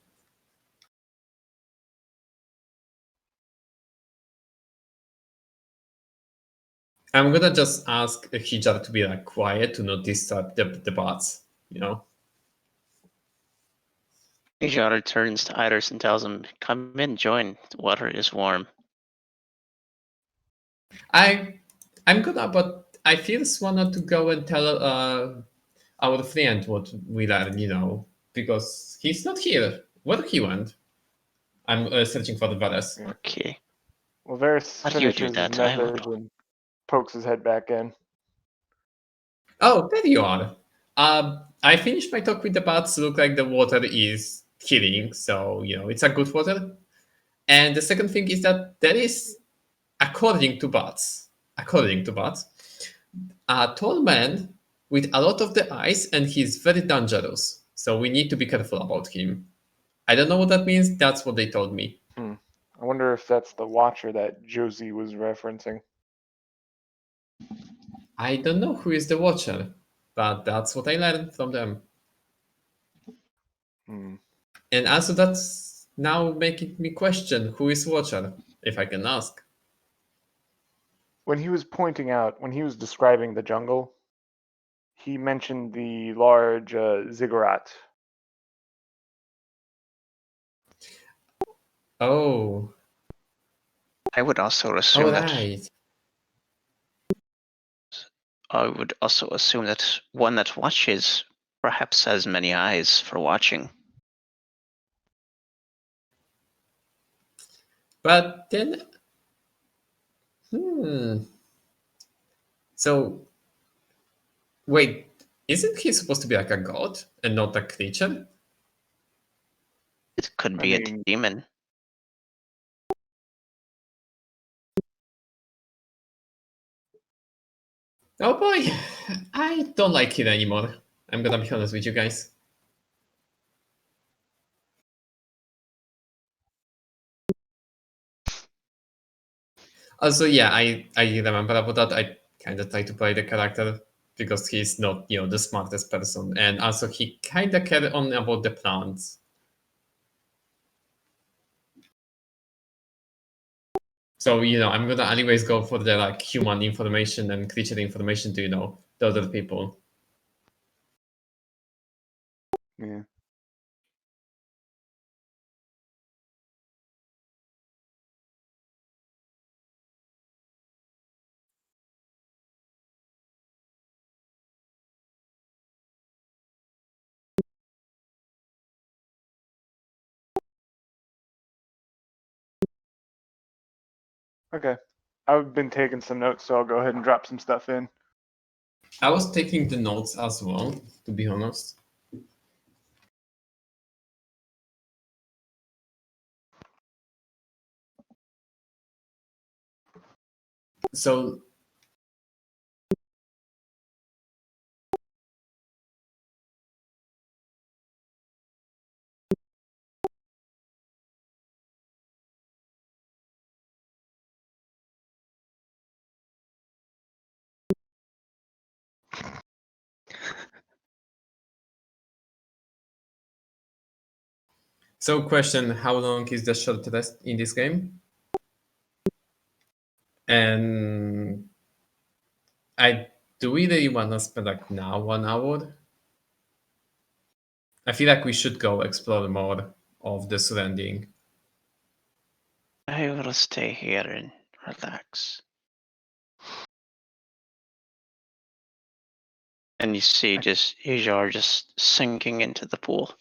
I'm gonna just ask Hijar to be like quiet to not disturb the bots, you know. Hajar turns to Idris and tells him, "Come in, join. The water is warm." I I'm gonna, but I first wanted to go and tell our friend what we learned, because he's not here. Where he went? I'm searching for the Varus. Okay. Well, Varys How do you do finishes his that? I method and pokes his head back in. Oh, there you are. I finished my talk with the bats. Look like the water is healing, so it's a good water. And the second thing is that there is, according to bats, a tall man with a lot of the eyes, and he's very dangerous. So we need to be careful about him. I don't know what that means. That's what they told me. I wonder if that's the Watcher that Josie was referencing. I don't know who is the Watcher, but that's what I learned from them. Hmm. And also that's now making me question who is Watcher, if I can ask. When he was pointing out, when he was describing the jungle, he mentioned the large ziggurat. Oh, I would also assume that right. one that watches perhaps has many eyes for watching. But then, so wait, isn't he supposed to be like a god and not a creature? It could I be a mean, demon. Oh boy, I don't like it anymore. I'm gonna be honest with you guys. Also, yeah, I remember about that. I kind of try to play the character because he's not, the smartest person, and also he kind of care on about the plants. So, I'm gonna anyways go for the like human information and creature information to, the other people. yeah. Okay. I've been taking some notes, so I'll go ahead and drop some stuff in. I was taking the notes as well, to be honest. So So, question: how long is the short rest in this game? And I do we really want to spend like now 1 hour? I feel like we should go explore more of the surrounding. I will stay here and relax. And you see just Ajar just sinking into the pool.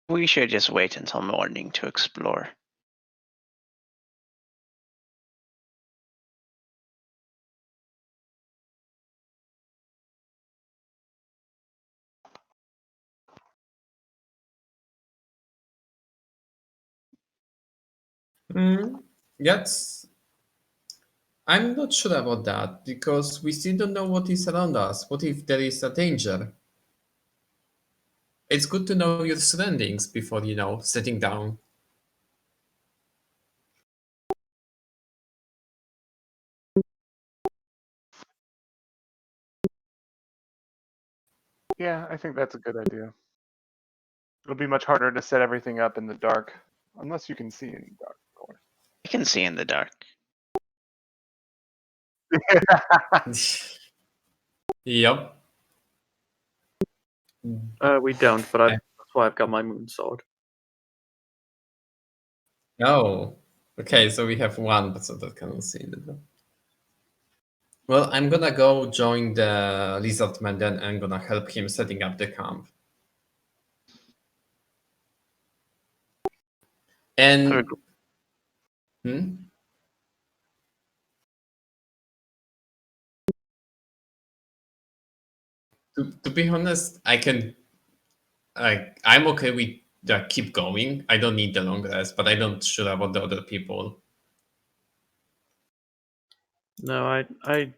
We should just wait until morning to explore. That's I'm not sure about that because we still don't know what is around us. What if there is a danger? It's good to know your surroundings before, sitting down. Yeah, I think that's a good idea. It'll be much harder to set everything up in the dark, unless you can see in the dark, of course. I can see in the dark. Yep. We don't, but that's why I've got my moon sword. Oh, okay. So we have one person that cannot see it. Well, I'm gonna go join the lizard man. Then I'm gonna help him setting up the camp. And To be honest, I'm okay with keep going. I don't need the long rest, but I don't sure about the other people. No, I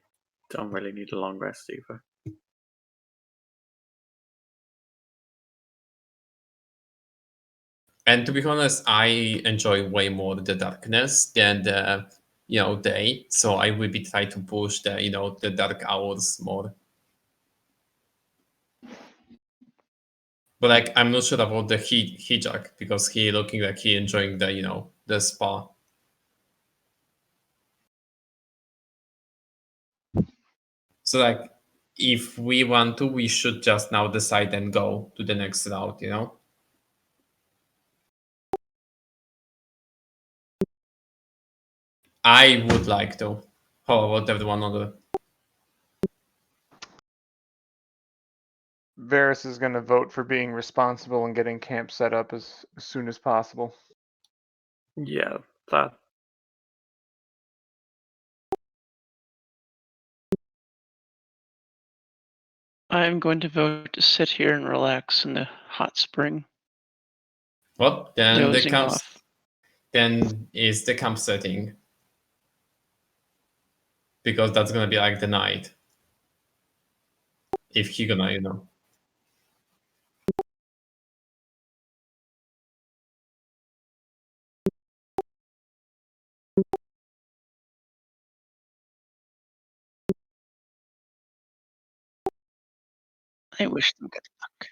don't really need a long rest either. And to be honest, I enjoy way more the darkness than the day. So I will be trying to push the dark hours more. But like I'm not sure about the Hijak because he looking like he enjoying the spa. So like if we want to, we should just now decide and go to the next route. I would like to. How about everyone other? Varys is going to vote for being responsible and getting camp set up as soon as possible. Yeah, that. I'm going to vote to sit here and relax in the hot spring, What? Then the dozing camp off. then is the camp setting. Because that's gonna be like the night. If he gonna. I wish them good luck.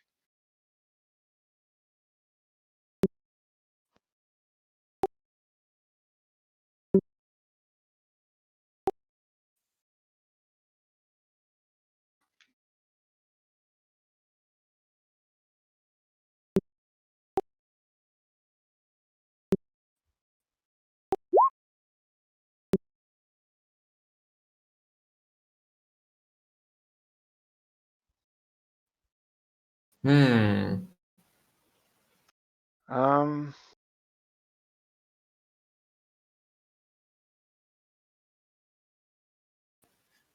Hmm. Um,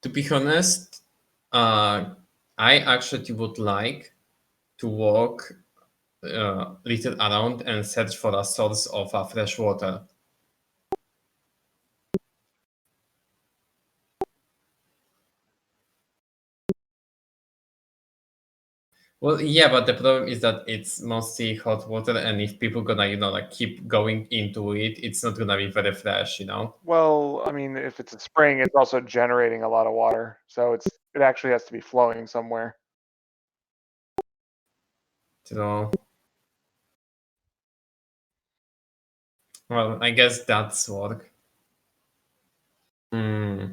To be honest, I actually would like to walk little around and search for a source of fresh water. Well, yeah, but the problem is that it's mostly hot water, and if people gonna like keep going into it, it's not gonna be very fresh. well, I mean, if it's a spring, it's also generating a lot of water, so it actually has to be flowing somewhere. So, well, I guess that's work. Hmm.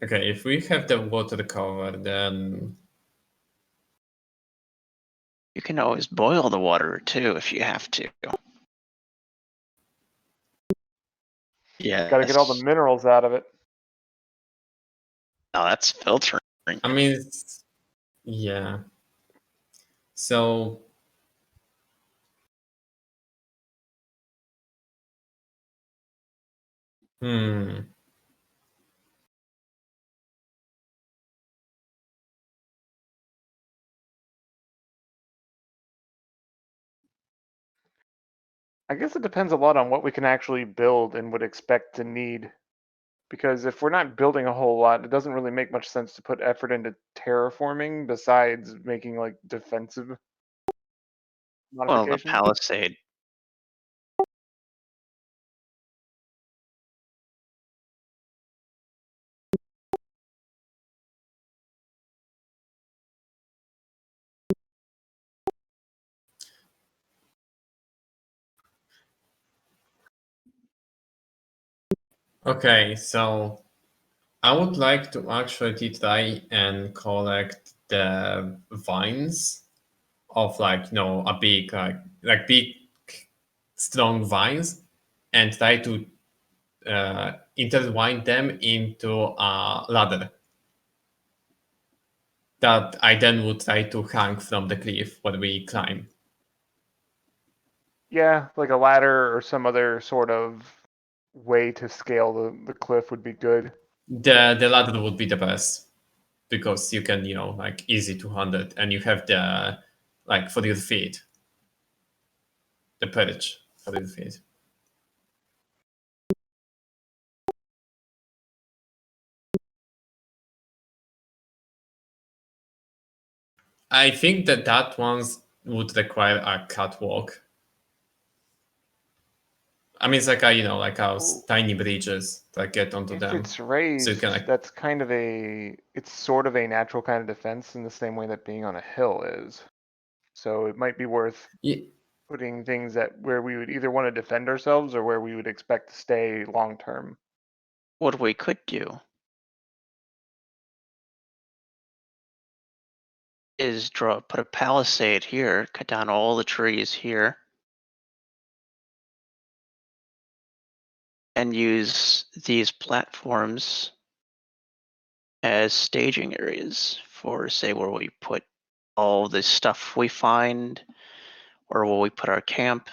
Okay, if we have the water cover, then You can always boil the water too if you have to. Yeah. Got to get all the minerals out of it. No, that's filtering. I mean, yeah. So, hmm. I guess it depends a lot on what we can actually build and would expect to need. Because if we're not building a whole lot, it doesn't really make much sense to put effort into terraforming besides making like defensive Well, the modifications. palisade. Okay, so I would like to actually try and collect the vines of a big big strong vines and try to intertwine them into a ladder that I then would try to hang from the cliff when we climb. Yeah, like a ladder or some other sort of way to scale the cliff would be good. The ladder would be the best. because you can, like easy 200, and you have the like for your feed, the perch for your feed. I think that ones would require a catwalk. I mean, it's like tiny bridges that get onto If them. it's raised, So you can that's kind of it's sort of a natural kind of defense in the same way that being on a hill is. So it might be worth putting things where we would either want to defend ourselves or where we would expect to stay long term. What we could do is put a palisade here, cut down all the trees here, and use these platforms as staging areas for, say, where we put all the stuff we find, or where we put our camp.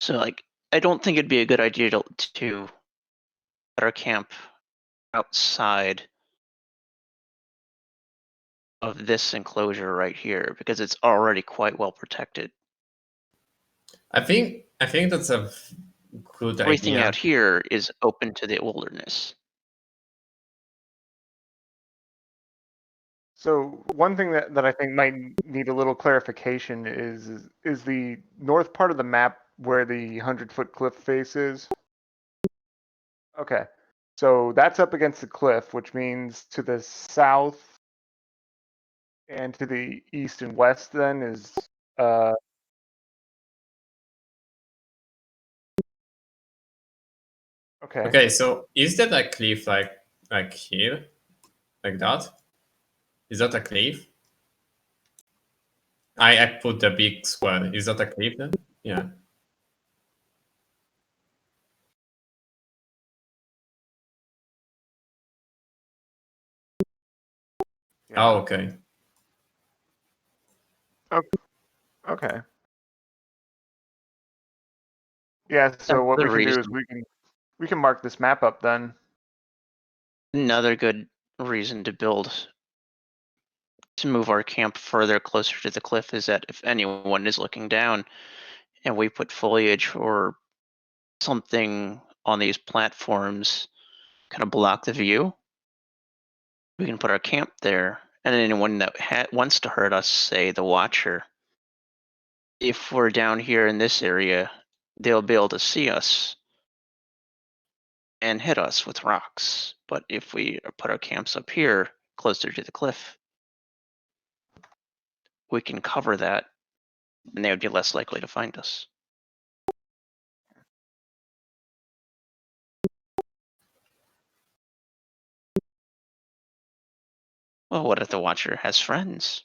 So, like, I don't think it'd be a good idea to put our camp outside of this enclosure right here, because it's already quite well protected. I think that's a good Everything idea. out here is open to the wilderness. So one thing that I think might need a little clarification is the north part of the map where the 100-foot cliff face is. Okay, so that's up against the cliff, which means to the south and to the east and west then is okay. Okay, so is that a cliff like here, like that? Is that a cliff? I put the big square. Is that a cliff then? Yeah. Yeah. Oh, okay. Okay. Yeah, so what we can do is we can mark this map up then. Another good reason to move our camp further closer to the cliff is that if anyone is looking down and we put foliage or something on these platforms kind of block the view, we can put our camp there, and anyone that wants to hurt us, say the Watcher, if we're down here in this area, they'll be able to see us and hit us with rocks. But if we put our camps up here, closer to the cliff, we can cover that, and they would be less likely to find us. Well, what if the Watcher has friends?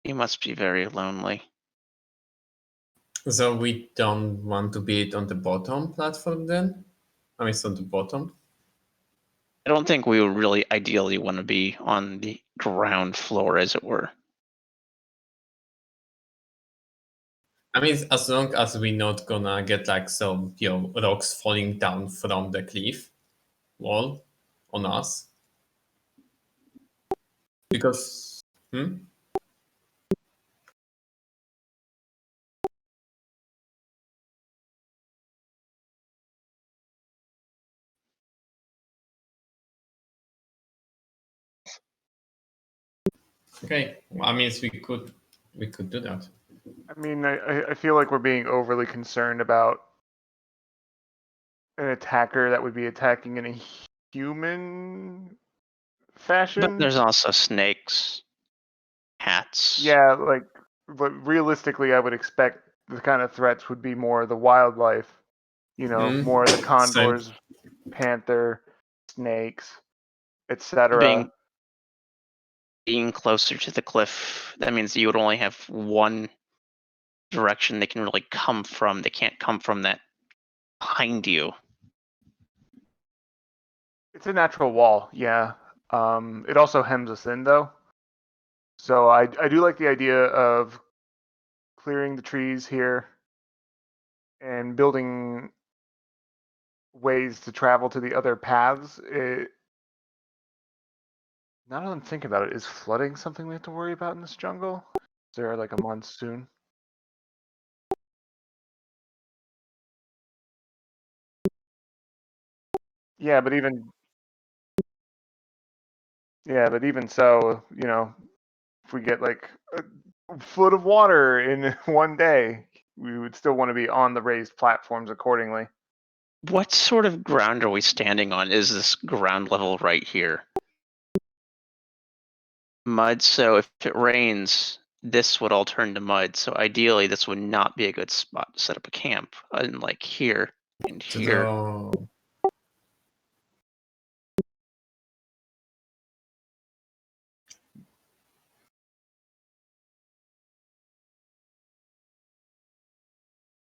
He must be very lonely. So we don't want to be on the bottom platform then? I mean, it's on the bottom. I don't think we would really ideally want to be on the ground floor, as it were. I mean, as long as we're not gonna get like some, rocks falling down from the cliff wall on us. Because, Okay, I mean, we could do that. I mean, I feel like we're being overly concerned about an attacker that would be attacking in a human fashion. But there's also snakes, cats. Yeah, but realistically, I would expect the kind of threats would be more the wildlife. More the condors, panther, snakes, etc. Being closer to the cliff, that means you would only have one direction they can really come from. They can't come from that behind you. It's a natural wall, yeah. It also hems us in though. So I do like the idea of clearing the trees here and building ways to travel to the other paths. Now that I'm thinking about it, is flooding something we have to worry about in this jungle? Is there like a monsoon? Yeah, but even so, if we get like a foot of water in one day, we would still want to be on the raised platforms accordingly. What sort of ground are we standing on? Is this ground level right here? Mud, so if it rains, this would all turn to mud. So ideally, this would not be a good spot to set up a camp, unlike here and here. So,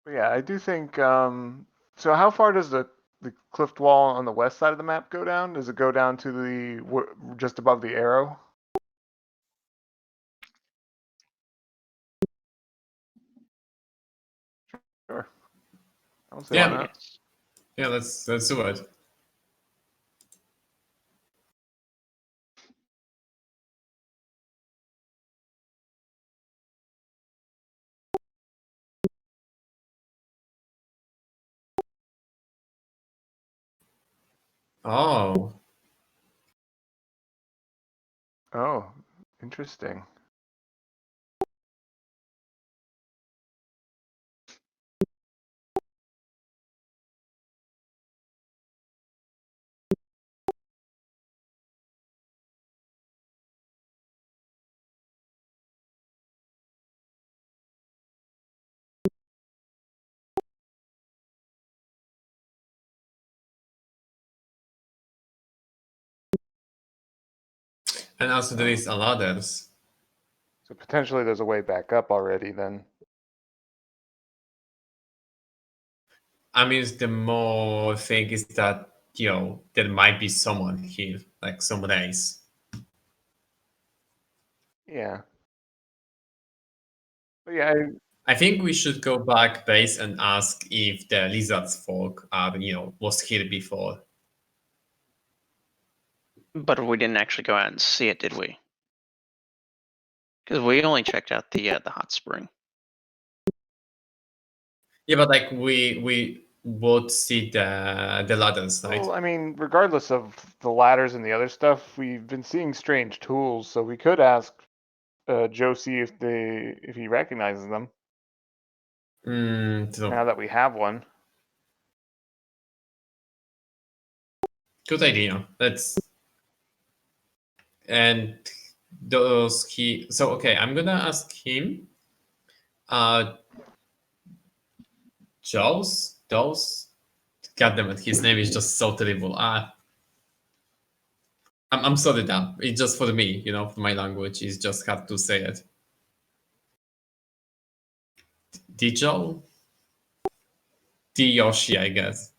But yeah, I do think. So how far does the cliff wall on the west side of the map go down? Does it go down to the just above the arrow? Sure. I don't see why yeah, not. yeah, let's do it. Oh, Oh, interesting. and also there is ladders. So potentially there's a way back up already then. I mean, the more thing is that there might be someone here, like some race. Yeah. But yeah, I think we should go back base and ask if the lizards folk are, was here before. But we didn't actually go out and see it, did we? Because we only checked out the hot spring. Yeah, but like we would see the ladders, right? well, I mean, regardless of the ladders and the other stuff, we've been seeing strange tools, so we could ask Josie if he recognizes them So now that we have one. good idea. And those so okay, I'm gonna ask him. Those. God damn it, his name is just so terrible. I'm sorry, Dan. It's just for me, for my language. It's just hard to say it. Dijo? Yoshi, I guess.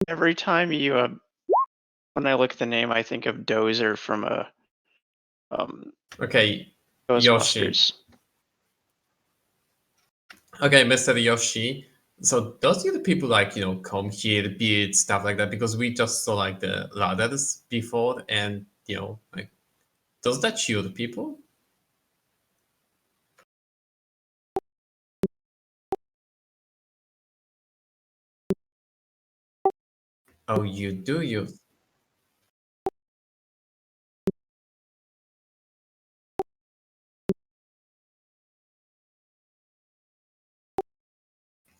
Every time when I look at the name, I think of Dozer from Okay, Yoshi. Ghostbusters. Okay, Mr. Yoshi. So those are the people come here, build stuff like that, because we just saw like the ladders before, and like, does that shield people? Oh, you do you?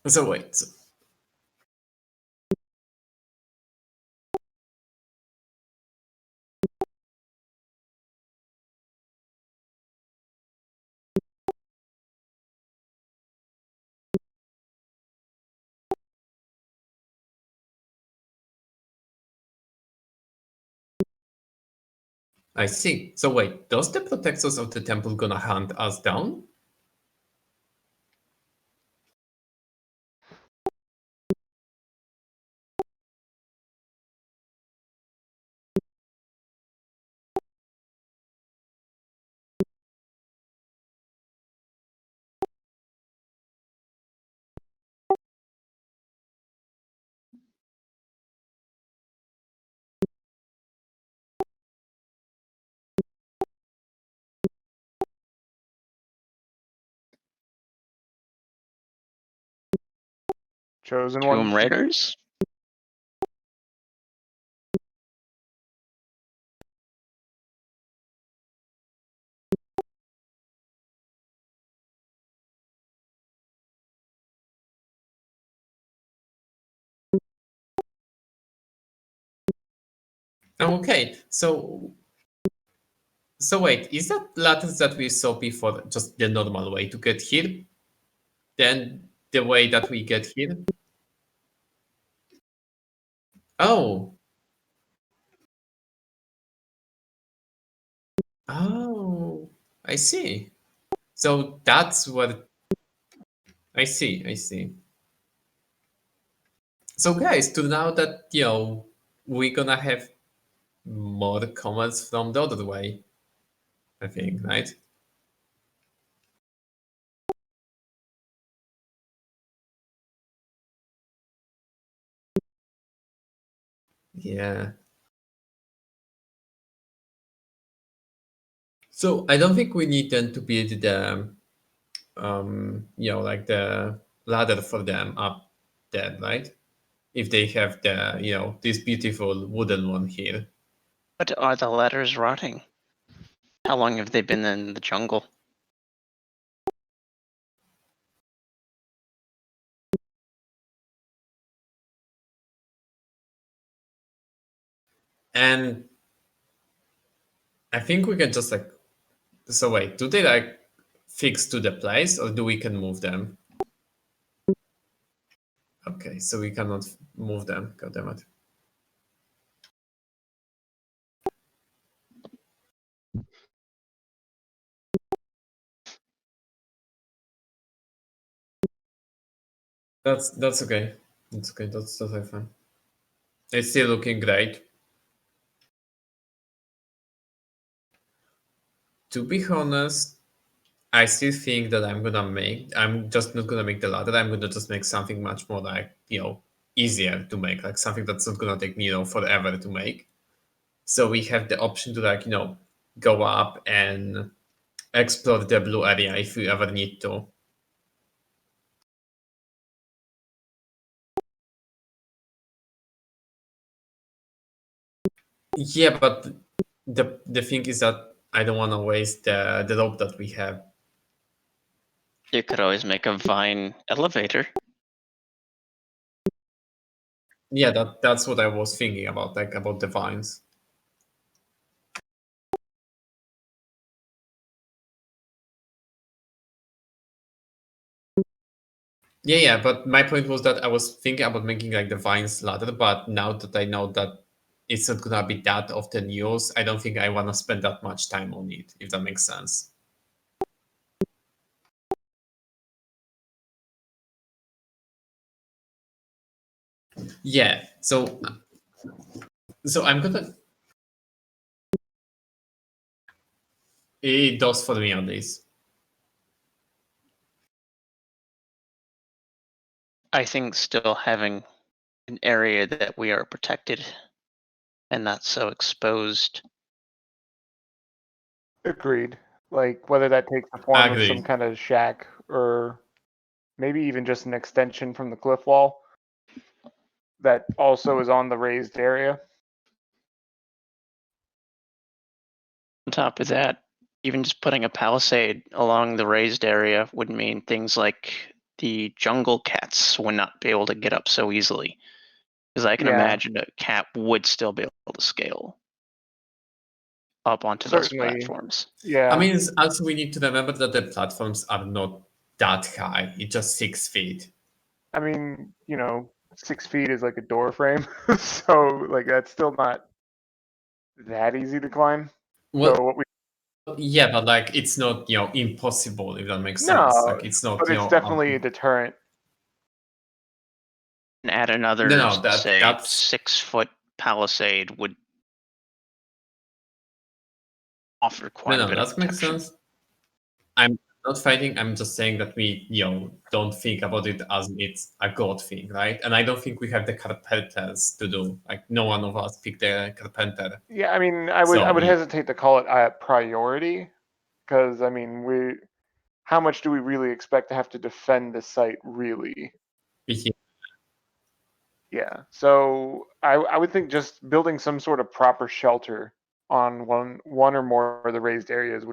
So wait. I see. So wait, does the protectors of the temple gonna hunt us down? Chosen Tomb one. Raiders? Okay, so wait, is that lattice that we saw before just the normal way to get here? Then the way that we get here? Oh. Oh, I see. So that's what I see. I see. So guys, to now that we're gonna have more comments from the other way, I think, right? Yeah. So I don't think we need them to build the like the ladder for them up there, right? If they have the this beautiful wooden one here. But are the ladders rotting? How long have they been in the jungle? And I think we can just like, so wait, do they like fix to the place or do we can move them? Okay, so we cannot move them. God damn it. That's okay. That's okay. That's totally fine. It's still looking great. To be honest, I still think that I'm just not gonna make the ladder. I'm gonna just make something much more like, easier to make, like something that's not gonna take me, forever to make. So we have the option to like, go up and explore the blue area if we ever need to. Yeah, but the thing is that I don't want to waste the rope that we have. You could always make a vine elevator. Yeah, that's what I was thinking about, like about the vines. Yeah, but my point was that I was thinking about making like the vines ladder, but now that I know that it's not gonna be that often used, I don't think I wanna spend that much time on it, if that makes sense. Yeah, so I'm gonna. It does for me at least. I think still having an area that we are protected and not so exposed. Agreed. Like whether that takes the form of some Agreed. kind of shack or maybe even just an extension from the cliff wall that also is on the raised area. On top of that, even just putting a palisade along the raised area would mean things like the jungle cats would not be able to get up so easily. Because I can Yeah. imagine a cat would still be able to scale up onto those Certainly. platforms. Yeah. I mean, also we need to remember that the platforms are not that high. It's just 6 feet. I mean, 6 feet is like a door frame, so like that's still not that easy to climb. Well, So what we yeah, but like it's not impossible, if that makes no, sense. Like it's not but it's definitely a deterrent. And add another, No, say, that's 6-foot palisade would offer quite a bit of that makes protection. sense. I'm not fighting. I'm just saying that we don't think about it as it's a god thing, right? And I don't think we have the carpenters to do. Like no one of us picked the carpenter. Yeah, I mean, I So, would hesitate to call it a priority because I mean, how much do we really expect to have to defend the site really? yeah. Yeah. So I would think just building some sort of proper shelter on one or more of the raised areas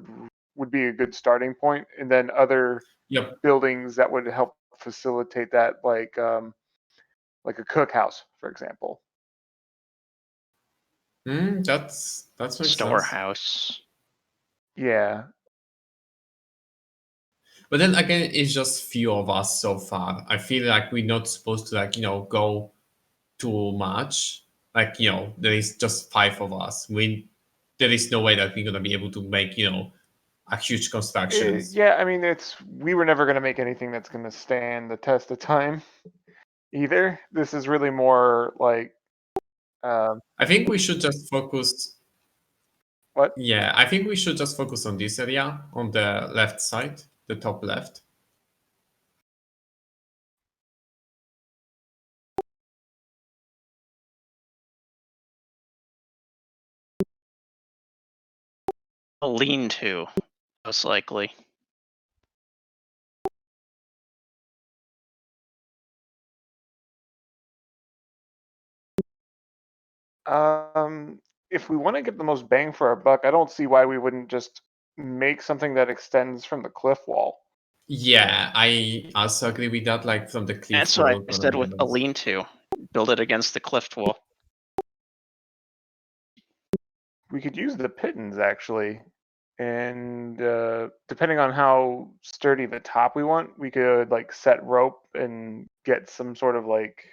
would be a good starting point, and then other Yep. buildings that would help facilitate that, like a cookhouse, for example. That makes sense. Storehouse. Yeah. But then again, it's just few of us so far. I feel like we're not supposed to go too much. There is just 5 of us. There is no way that we're gonna be able to make a huge constructions. Yeah, I mean, we were never going to make anything that's going to stand the test of time either. This is really more like, I think we should just focus. what? Yeah, I think we should just focus on this area on the left side, the top left. A lean-to, most likely. If we want to get the most bang for our buck, I don't see why we wouldn't just make something that extends from the cliff wall. Yeah, I also agree with that. Like from the cliff That's what wall, I gonna said be with the a best. lean-to. Build it against the cliff wall. We could use the pittons actually, and depending on how sturdy the top we want, we could like set rope and get some sort of like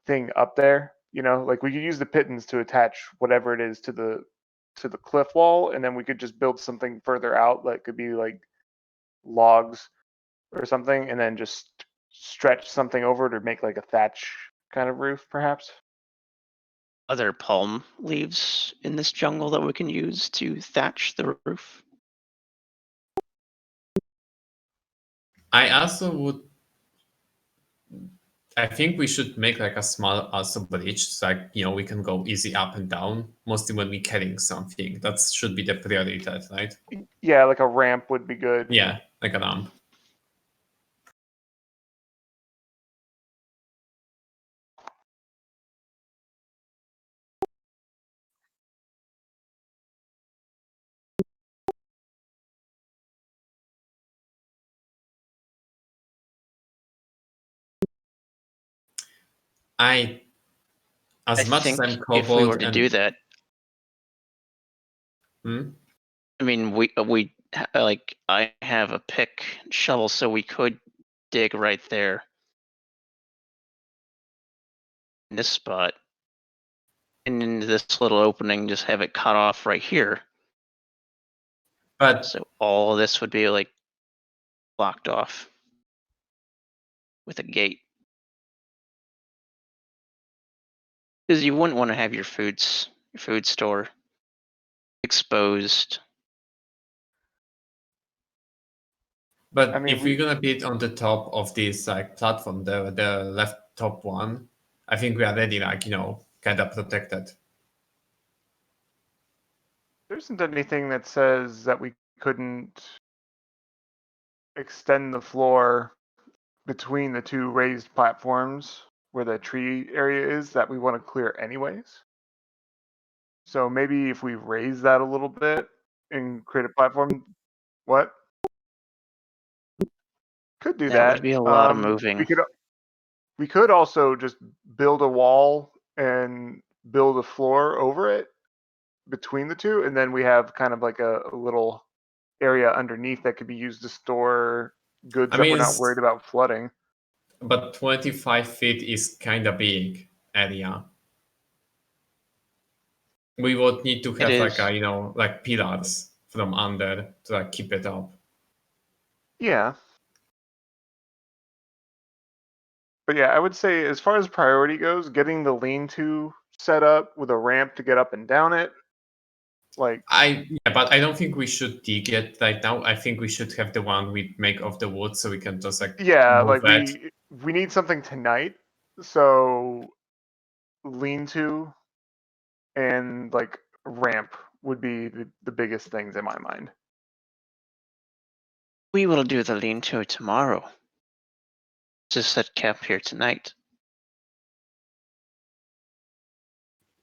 thing up there. Like we could use the pittons to attach whatever it is to the cliff wall, and then we could just build something further out that could be like logs or something, and then just stretch something over to make like a thatch kind of roof, perhaps. Other palm leaves in this jungle that we can use to thatch the roof. I also would. I think we should make like a small also bridge, so we can go easy up and down. Mostly when we're carrying something, that should be the priority, right? Yeah, like a ramp would be good. Yeah, like a ramp. I, I as much as think I'm if we were kobold to and do that, hmm? I mean, like I have a pick shovel, so we could dig right there in this spot, and into this little opening, just have it cut off right here. But So all of this would be like blocked off with a gate. Because you wouldn't want to have your food store exposed. I mean, if we're gonna be on the top of this like platform, the left top one, I think we are already kind of protected. there isn't anything that says that we couldn't extend the floor between the two raised platforms where the tree area is that we want to clear anyways. So maybe if we raise that a little bit and create a platform, what? Could do That would that. be a lot of moving. We could also just build a wall and build a floor over it between the two, and then we have kind of like a little area underneath that could be used to store goods I that mean, we're not worried about flooding. but 25 feet is kind of big area. We would need to It have like is. like pillars from under to like keep it up. Yeah. But yeah, I would say as far as priority goes, getting the lean-to set up with a ramp to get up and down it, like But I don't think we should dig it right now. I think we should have the one we make of the wood so we can just like yeah, move like it. we need something tonight. So lean-to and like ramp would be the biggest things in my mind. We will do the lean-to tomorrow. Just set camp here tonight.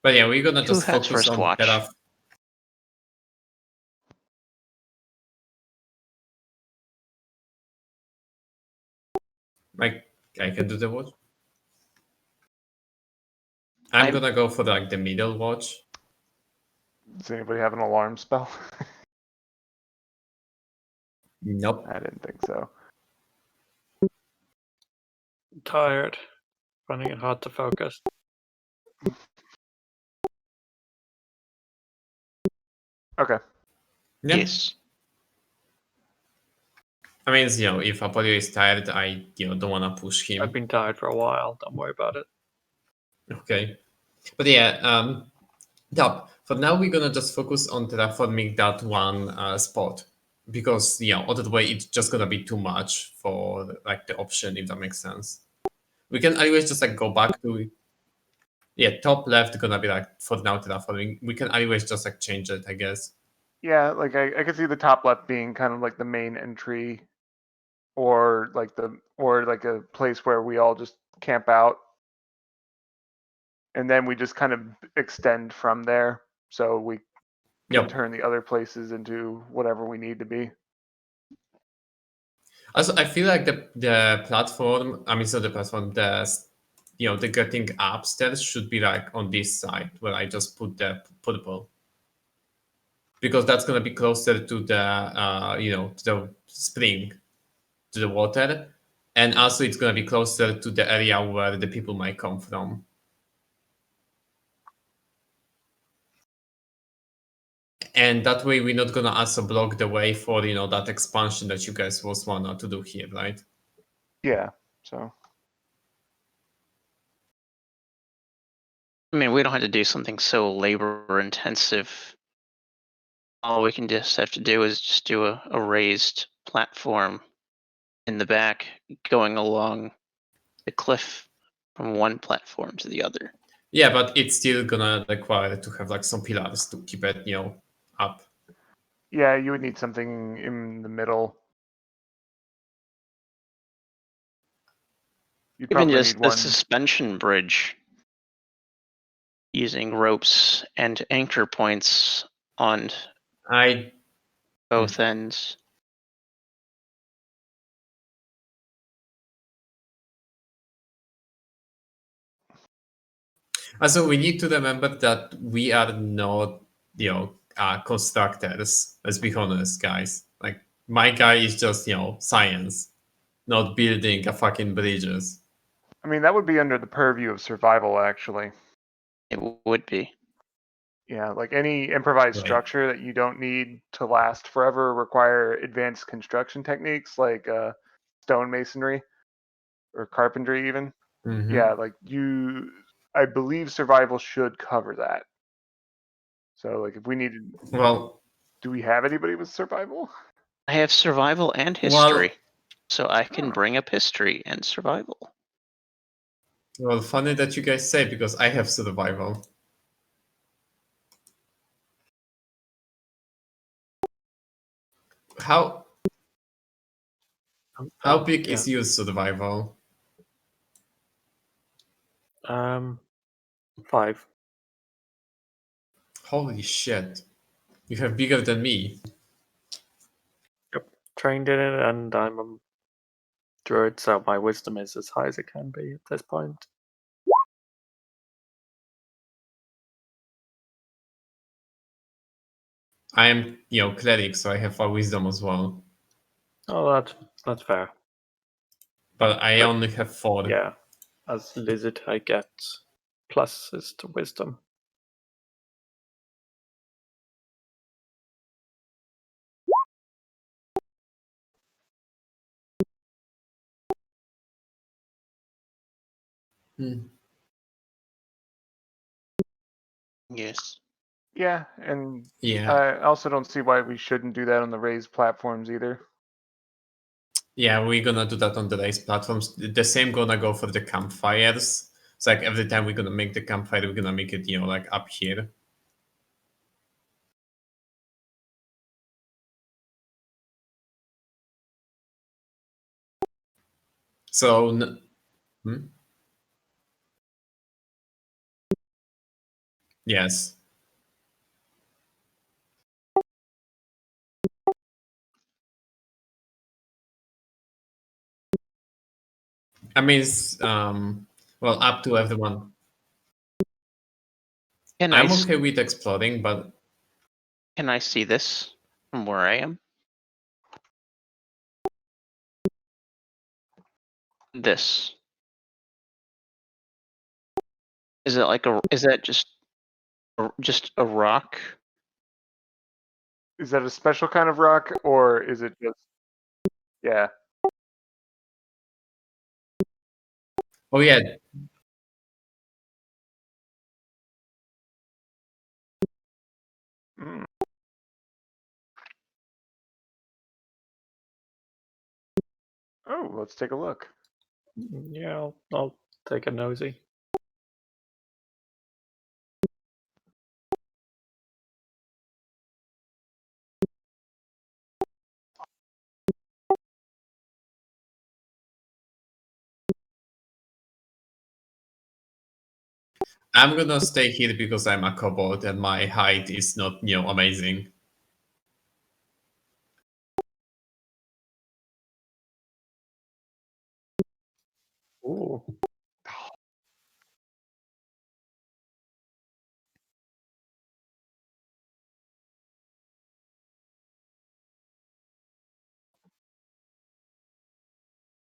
But yeah, we're gonna Who just has focus first on watch? Terra. Like, I can do the watch. I'm gonna go for like the middle watch. Does anybody have an alarm spell? Nope. I didn't think so. Tired, finding it hard to focus. Okay. Yeah. Yes. I mean, if Apollio is tired, I don't wanna push him. I've been tired for a while. Don't worry about it. Okay. But yeah, for now we're gonna just focus on terraforming that one spot, because other way it's just gonna be too much for like the option, if that makes sense. We can always just like go back to top left gonna be like for now terraforming. We can always just like change it, I guess. Yeah, like I could see the top left being kind of like the main entry, or like a place where we all just camp out, and then we just kind of extend from there, so we can Yep. turn the other places into whatever we need to be. Also, I feel like the platform. I mean, so the platform, the getting upstairs should be like on this side where I just put the portable, because that's gonna be closer to the to the spring, to the water, and also it's gonna be closer to the area where the people might come from. And that way we're not gonna also block the way for that expansion that you guys was wanna to do here, right? Yeah. So I mean, we don't have to do something so labor intensive. All we can just have to do is just do a raised platform in the back going along the cliff from one platform to the other. Yeah, but it's still gonna require to have like some pillars to keep it, up. yeah, you would need something in the middle. You'd Even probably just need a one. suspension bridge using ropes and anchor points on I both ends. Also, we need to remember that we are not, constructors. Let's be honest, guys. Like, my guy is just, science, not building a fucking bridges. I mean, that would be under the purview of survival, actually. It would be. Yeah, like any improvised Right. structure that you don't need to last forever require advanced construction techniques like stonemasonry or carpentry even. Mhm. Yeah, like I believe survival should cover that. So like if we needed, Well, do we have anybody with survival? I have survival and history, so I can bring up history and survival. well, funny that you guys say, because I have survival. How big Yeah. is your survival? 5. Holy shit! You have bigger than me. Yep. Trained in it, and I'm a druid, so my wisdom is as high as it can be at this point. I am, cleric, so I have a wisdom as well. Oh, that's fair. But I But, only have 4. Yeah, as lizard, I get pluses to wisdom. Hmm. Yes. Yeah, and Yeah. I also don't see why we shouldn't do that on the raised platforms either. Yeah, we're gonna do that on the race platforms. The same gonna go for the campfires. It's like every time we're gonna make the campfire, we're gonna make it, like up here. So, hmm? Yes. I mean, it's, well, up to everyone. Can I'm okay with exploding, but can I see this from where I am? This. Is it like is that just a rock? Is that a special kind of rock, or is it just? Yeah. oh yeah, Mm. Oh, let's take a look. Yeah, I'll take a nosy. I'm gonna stay here because I'm a kobold and my height is not, amazing. Ooh.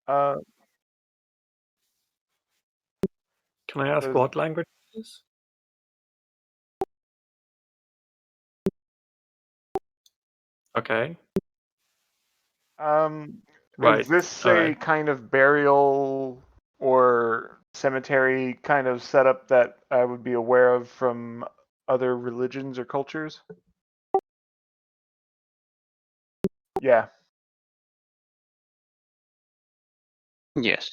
Uh, Can I ask Does- what language it is? Okay. Is Right. this All a right. kind of burial or cemetery kind of setup that I would be aware of from other religions or cultures? Yeah. Yes.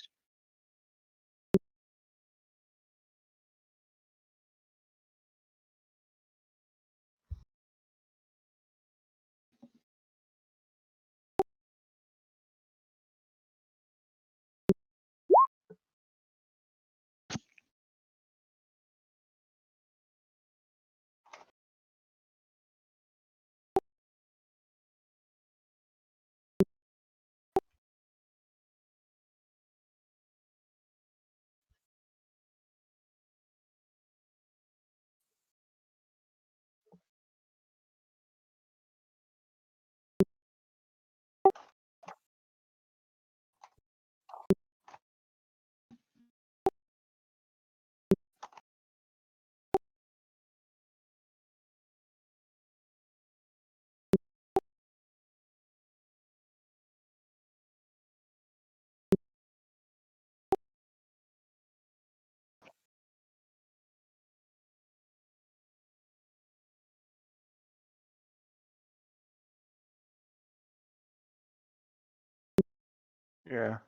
Yeah.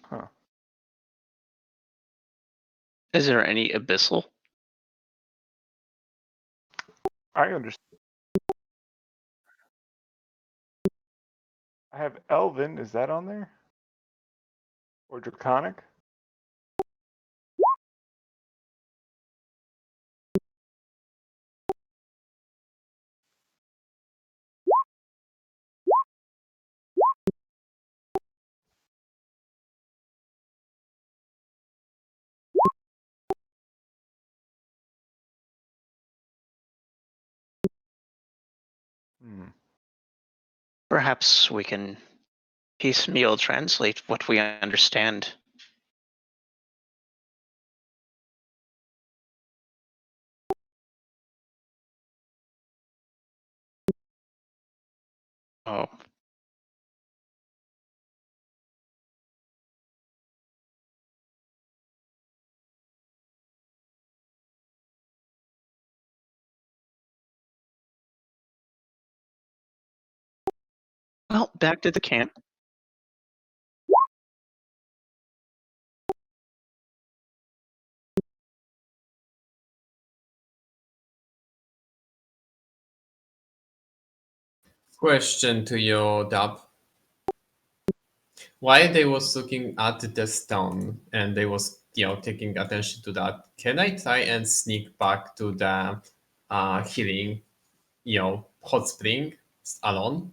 Huh. Is there any abyssal? I understand. I have Elven. Is that on there? Or Draconic? Hmm. Perhaps we can piecemeal translate what we understand. Oh, well, back to the camp. Question to you, Dub. While they was looking at the stone and they was taking attention to that, can I try and sneak back to the healing hot spring alone?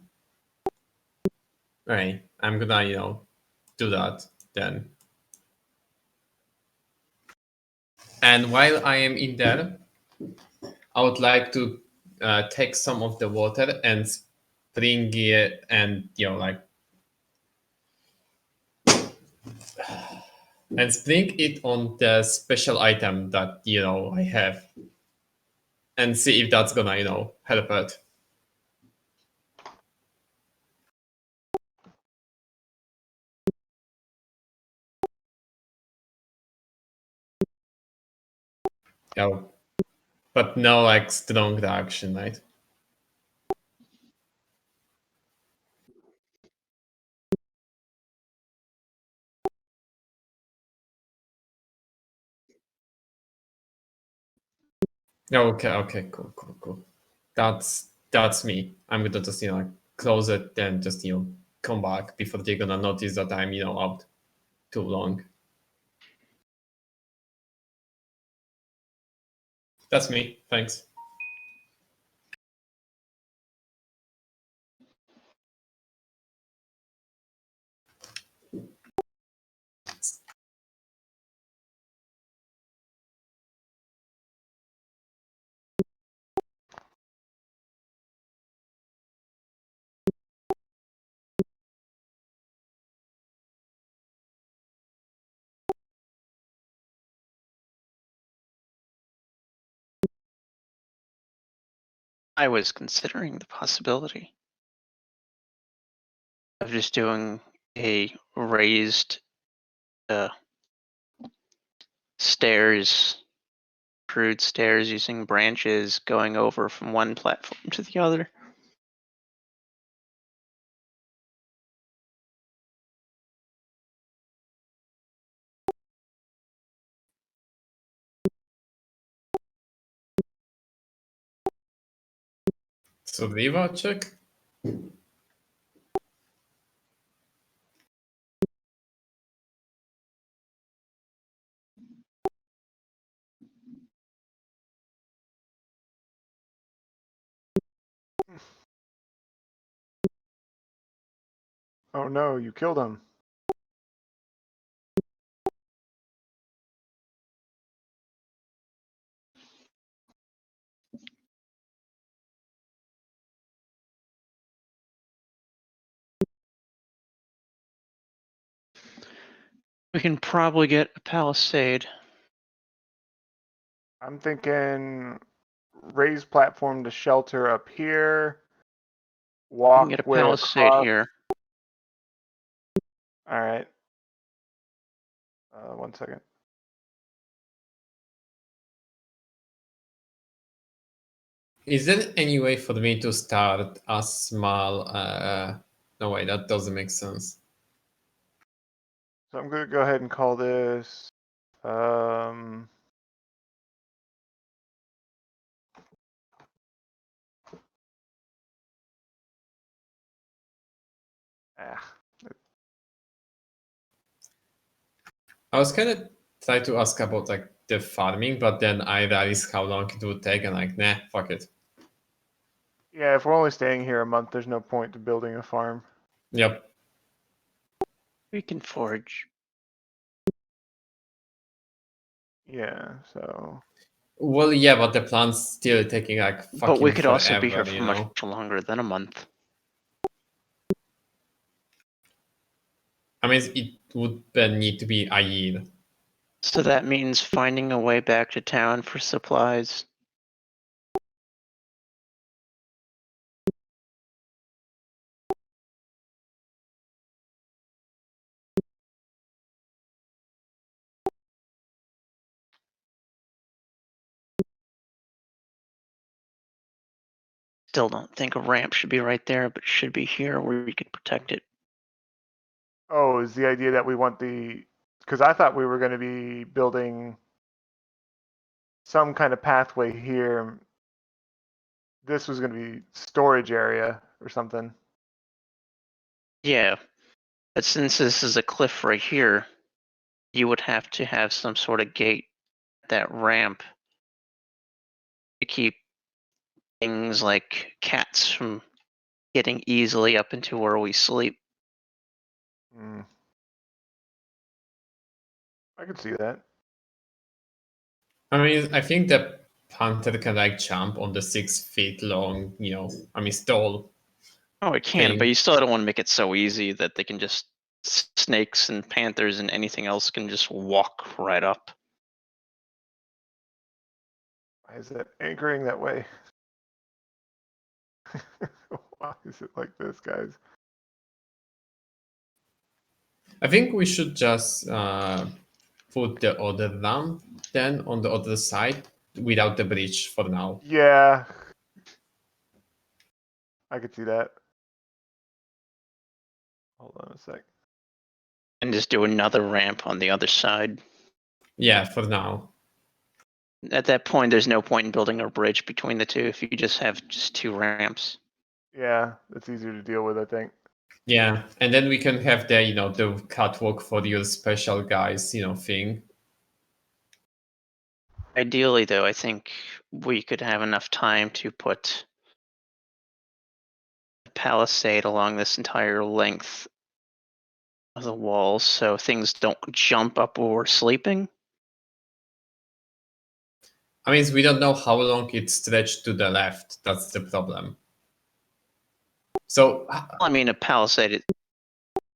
Right, I'm gonna do that then. And while I am in there, I would like to take some of the water and bring it and and spring it on the special item that I have, and see if that's gonna help it. Yeah, but no like strong reaction, right? Okay, cool. That's me. I'm gonna just like close it, then just come back before they're gonna notice that I'm out too long. That's me. Thanks. I was considering the possibility of just doing a raised stairs, crude stairs using branches going over from one platform to the other. So Riva check. Oh no, you killed him. We can probably get a palisade. I'm thinking raise platform to shelter up here. We Walk can get a way palisade across. here. All right. 1 second. Is there any way for me to start a small? No way, that doesn't make sense. So I'm gonna go ahead and call this. I was kind of trying to ask about like the farming, but then I realized how long it would take, and like, nah, fuck it. Yeah, if we're only staying here a month, there's no point to building a farm. Yep. We can forge. Yeah, so. Well, yeah, but the plant's still taking like fucking But we could forever, also be here for you know? much longer than a month. I mean, it would then need to be a year. So that means finding a way back to town for supplies. Still don't think a ramp should be right there, but should be here where we could protect it. Oh, is the idea that we want the. Because I thought we were going to be building some kind of pathway here. This was going to be storage area, or something. Yeah, but since this is a cliff right here, you would have to have some sort of gate, that ramp, to keep things like cats from getting easily up into where we sleep. Hmm. I could see that. I mean, I think the panther can like jump on the 6 feet long, stall. Oh, it can, but Thing. you still don't want to make it so easy that they can just snakes and panthers and anything else can just walk right up. Why is it anchoring that way? Why is it like this, guys? I think we should just put the other ramp then on the other side without the bridge for now. Yeah, I could see that. Hold on a sec. And just do another ramp on the other side. Yeah, for now. At that point, there's no point in building a bridge between the two if you just have just 2 ramps. Yeah, that's easier to deal with, I think. Yeah, and then we can have the the catwalk for your special guys thing. Ideally, though, I think we could have enough time to put a palisade along this entire length of the walls so things don't jump up while we're sleeping. I mean, we don't know how long it's stretched to the left. That's the problem. So, I mean, a palisade.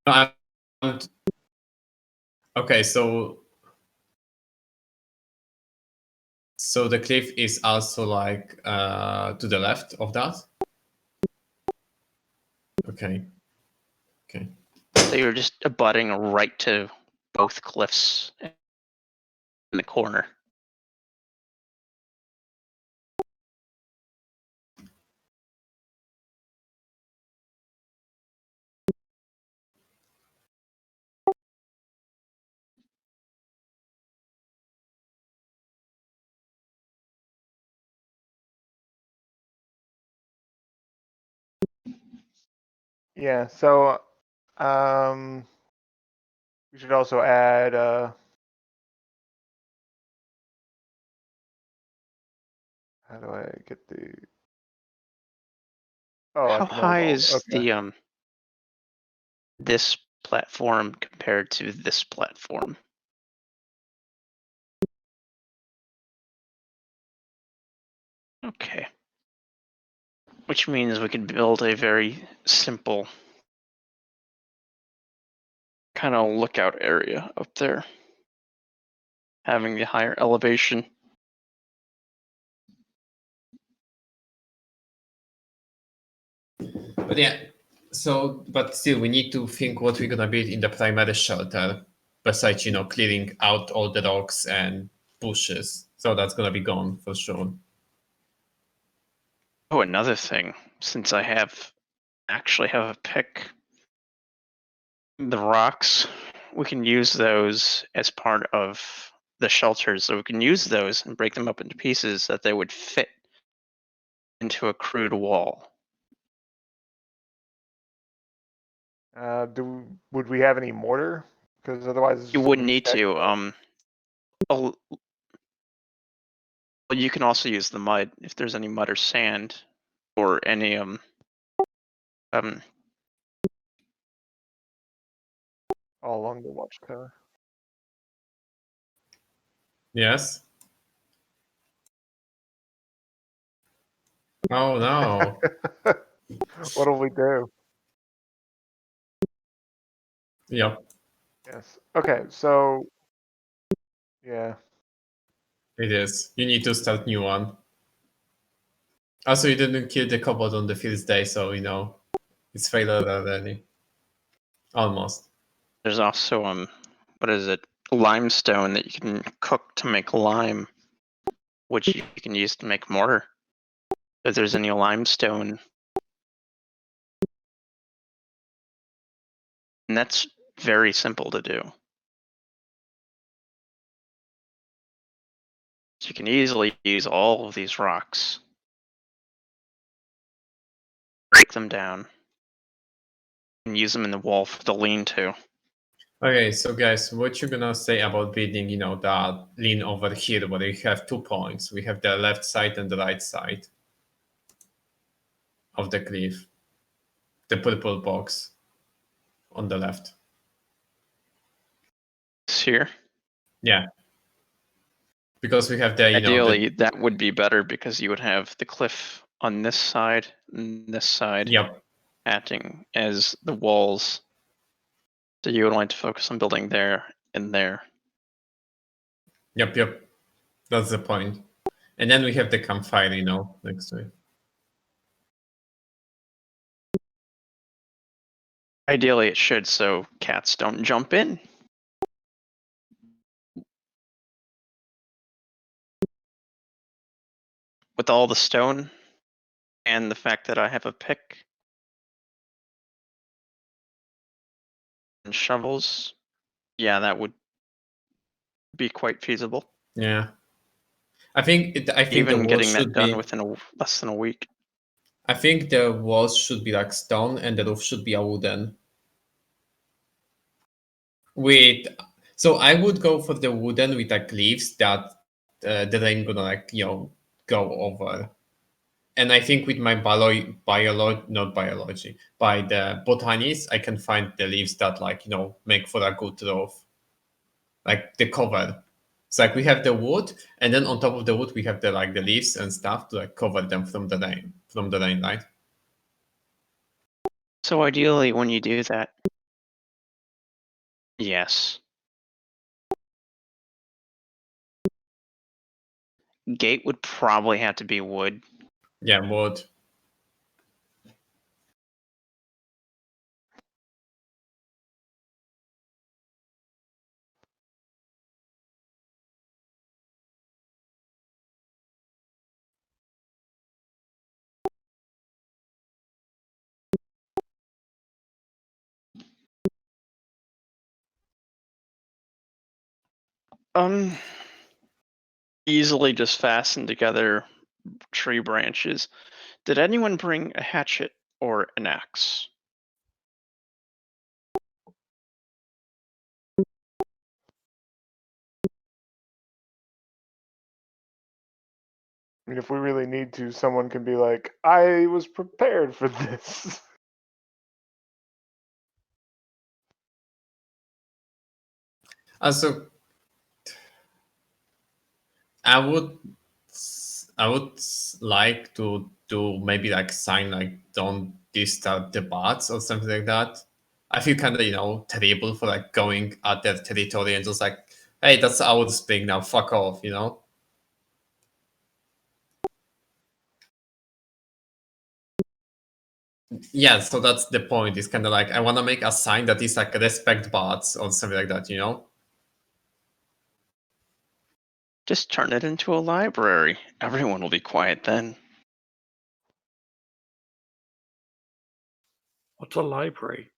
I'm- okay, so the cliff is also like to the left of that. Okay. Okay. So you're just abutting right to both cliffs in the corner. Yeah, so we should also add how do I get the I How can high elbow. is Okay. the this platform compared to this platform? Okay. Which means we could build a very simple kind of lookout area up there, having the higher elevation. But yeah, but still, we need to think what we're gonna build in the primary shelter, besides clearing out all the rocks and bushes. So that's gonna be gone for sure. Oh, another thing, since I actually have a pick, the rocks, we can use those as part of the shelters. So we can use those and break them up into pieces that they would fit into a crude wall. Would we have any mortar? Because otherwise You wouldn't we need just to. Well, you can also use the mud if there's any mud or sand, or any all along the watchtower. Yes. Oh no. What'll we do? Yep, Yes. Okay, so yeah. it is. You need to start new one. Also, you didn't kill the cobalt on the first day, so it's failure already. Almost. there's also what is it? Limestone that you can cook to make lime, which you can use to make mortar. If there's any limestone, and that's very simple to do. So you can easily use all of these rocks. break them down, and use them in the wall for the lean-to. Okay, so guys, what you gonna say about building, that lean over here where you have 2 points? We have the left side and the right side of the cliff. The purple box on the left. Here. Yeah. Because we have the, Ideally, that would be better because you would have the cliff on this side and this side Yep. acting as the walls. So you would want to focus on building there and there. Yep. That's the point. And then we have the campfire, next to it. Ideally, it should, so cats don't jump in. With all the stone and the fact that I have a pick and shovels, yeah, that would be quite feasible. Yeah. I think the Even walls getting that should done be within less than a week. I think the walls should be like stone and the roof should be a wooden. So I would go for the wooden with like leaves that the rain gonna go over. And I think with my by the botanies, I can find the leaves that make for a good roof, like the cover. So like we have the wood, and then on top of the wood we have the leaves and stuff to cover them from the rain, right? So ideally, when you do that, yes. Gate would probably have to be wood. Yeah, wood. Easily just fasten together tree branches. Did anyone bring a hatchet or an axe? I mean, if we really need to, someone can be like, I was prepared for this. Also, I would like to do maybe sign don't disturb the bats or something like that. I feel kind of terrible for going at their territory and just hey, that's our spring now, fuck off. Yeah, so that's the point. It's kind of I want to make a sign that is respect bats or something like that. Just turn it into a library. Everyone will be quiet then. What's a library?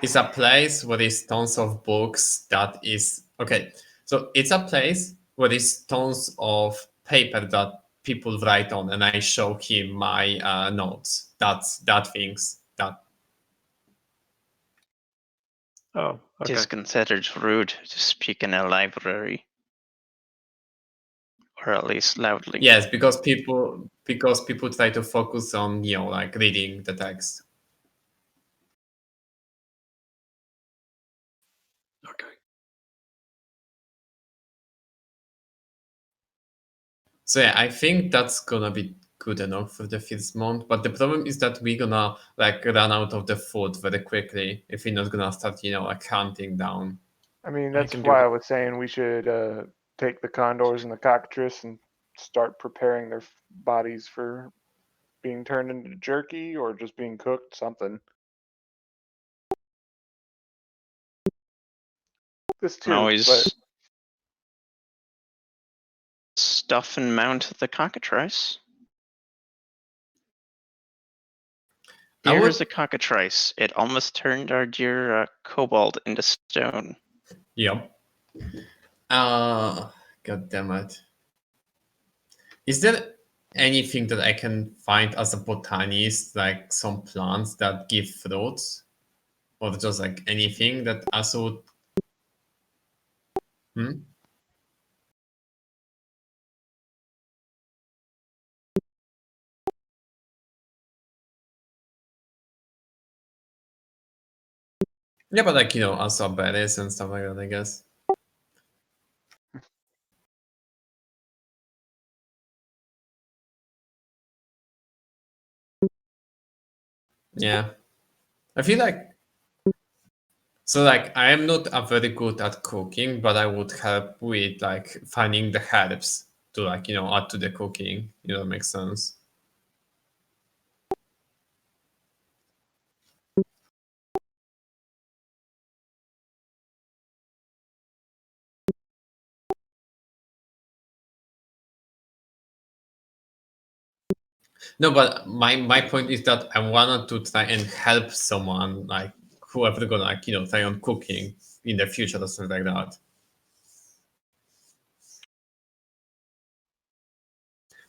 It's a place where there's tons of books that is okay. So it's a place where there's tons of paper that people write on, and I show him my notes. That things that. Oh, It okay. is considered rude to speak in a library. Or at least loudly. Yes, because people try to focus on reading the text. Okay. So yeah, I think that's gonna be good enough for the first month. But the problem is that we're gonna run out of the food very quickly if we're not gonna start hunting down. I mean, I that's can do why I that. was saying we should take the condors and the cockatrice and start preparing their bodies for being turned into jerky or just being cooked, something. This And too, always but stuff and mount the cockatrice. Here's a cockatrice. It almost turned our dear kobold into stone. Yep. God damn it. Is there anything that I can find as a botanist, like some plants that give fruits, or just like anything that also would. Hmm? Yeah, but like, also berries and stuff like that, I guess. Yeah. I feel like so like I am not very good at cooking, but I would help with like finding the herbs to like, add to the cooking. Makes sense. No, but my point is that I wanted to try and help someone, like whoever gonna like, try on cooking in the future or something like that.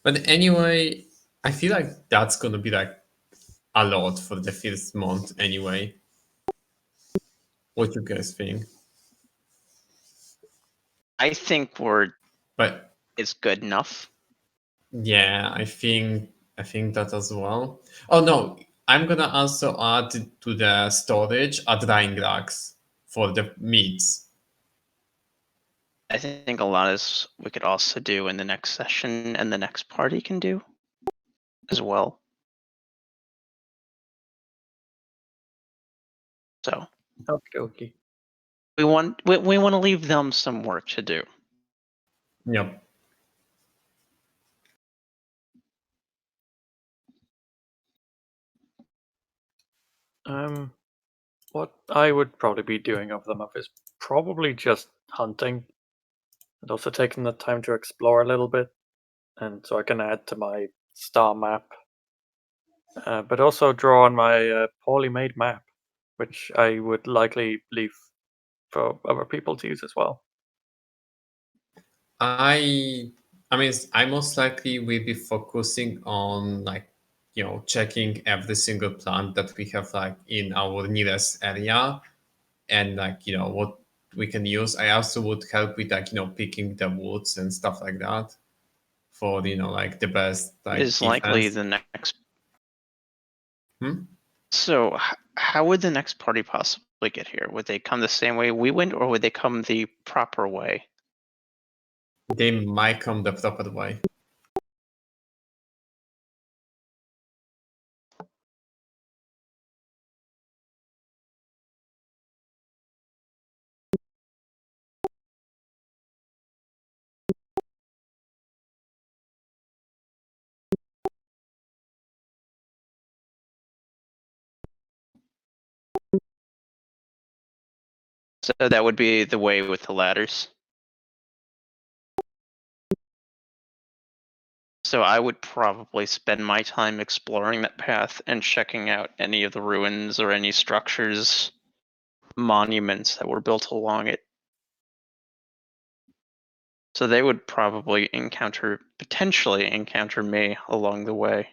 But anyway, I feel like that's gonna be like a lot for the first month anyway. What you guys think? I think But it's good enough. yeah, I think that as well. Oh no, I'm gonna also add to the storage a drying racks for the meats. I think a lot is we could also do in the next session and the next party can do as well. So Okay. we want to leave them some work to do. Yep. What I would probably be doing of them up is probably just hunting, and also taking the time to explore a little bit, and so I can add to my star map. But also draw on my poorly made map, which I would likely leave for other people to use as well. I most likely will be focusing on like checking every single plant that we have like in our nearest area and like what we can use. I also would help with like picking the woods and stuff like that for like the best like Is likely defense. the next. Hmm? So how would the next party possibly get here? Would they come the same way we went, or would they come the proper way? They might come the proper way. So that would be the way with the ladders. So I would probably spend my time exploring that path and checking out any of the ruins or any structures, monuments that were built along it. So they would probably potentially encounter me along the way.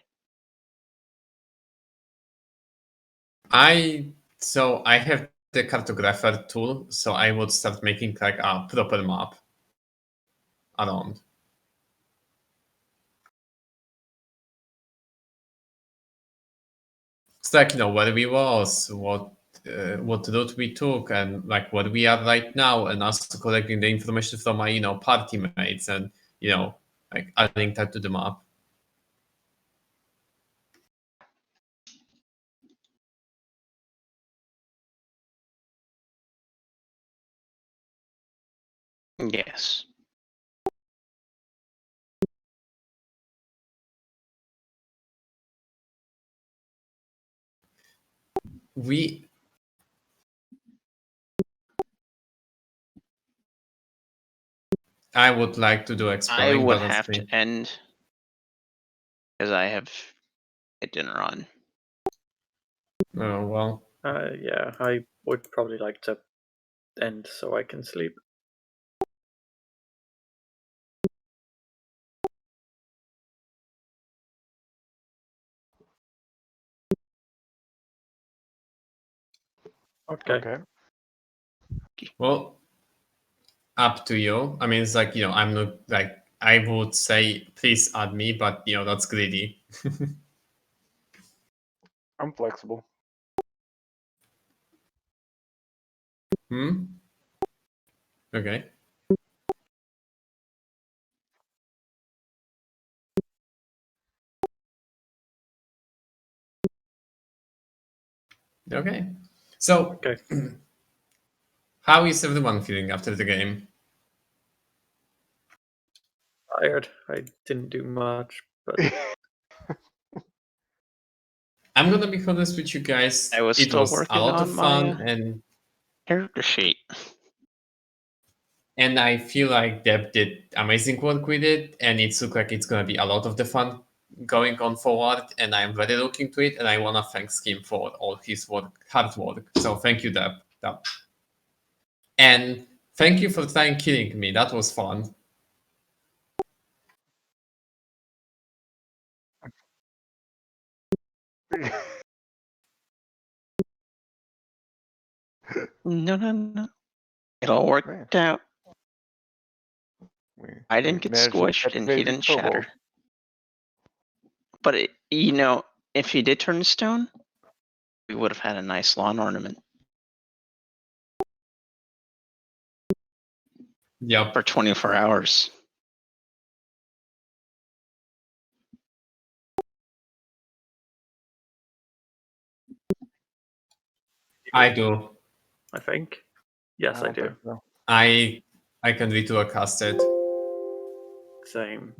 I have the cartographer tool, so I would start making like a proper map around. It's like where we was, what route we took, and like where we are right now, and also collecting the information from my party mates, and like adding that to the map. Yes. We I would like to do I exploring, would but have to end because I have a dinner on. Oh well. Yeah, I would probably like to end so I can sleep. Okay. Okay. Well, up to you. I mean, it's like, I'm not like, I would say please add me, but that's greedy. I'm flexible. Okay. Okay. So, Okay. how is everyone feeling after the game? Tired. I didn't do much, but I'm gonna be honest with you guys. I was It still was a working lot of on my fun, character sheet. and I feel like Deb did amazing work with it, and it looks like it's gonna be a lot of the fun going on forward. And I'm very looking to it, and I wanna thank Skim for all his hard work. So thank you, Deb. And thank you for trying killing me. That was fun. No. It all worked Man. out. I We didn't get managed to squished catch and he baby didn't kobold. shatter. But if he did turn to stone, we would have had a nice lawn ornament Yep. for 24 hours. I do. I think. Yes, I don't do. think so. I can ritual cast it. Same.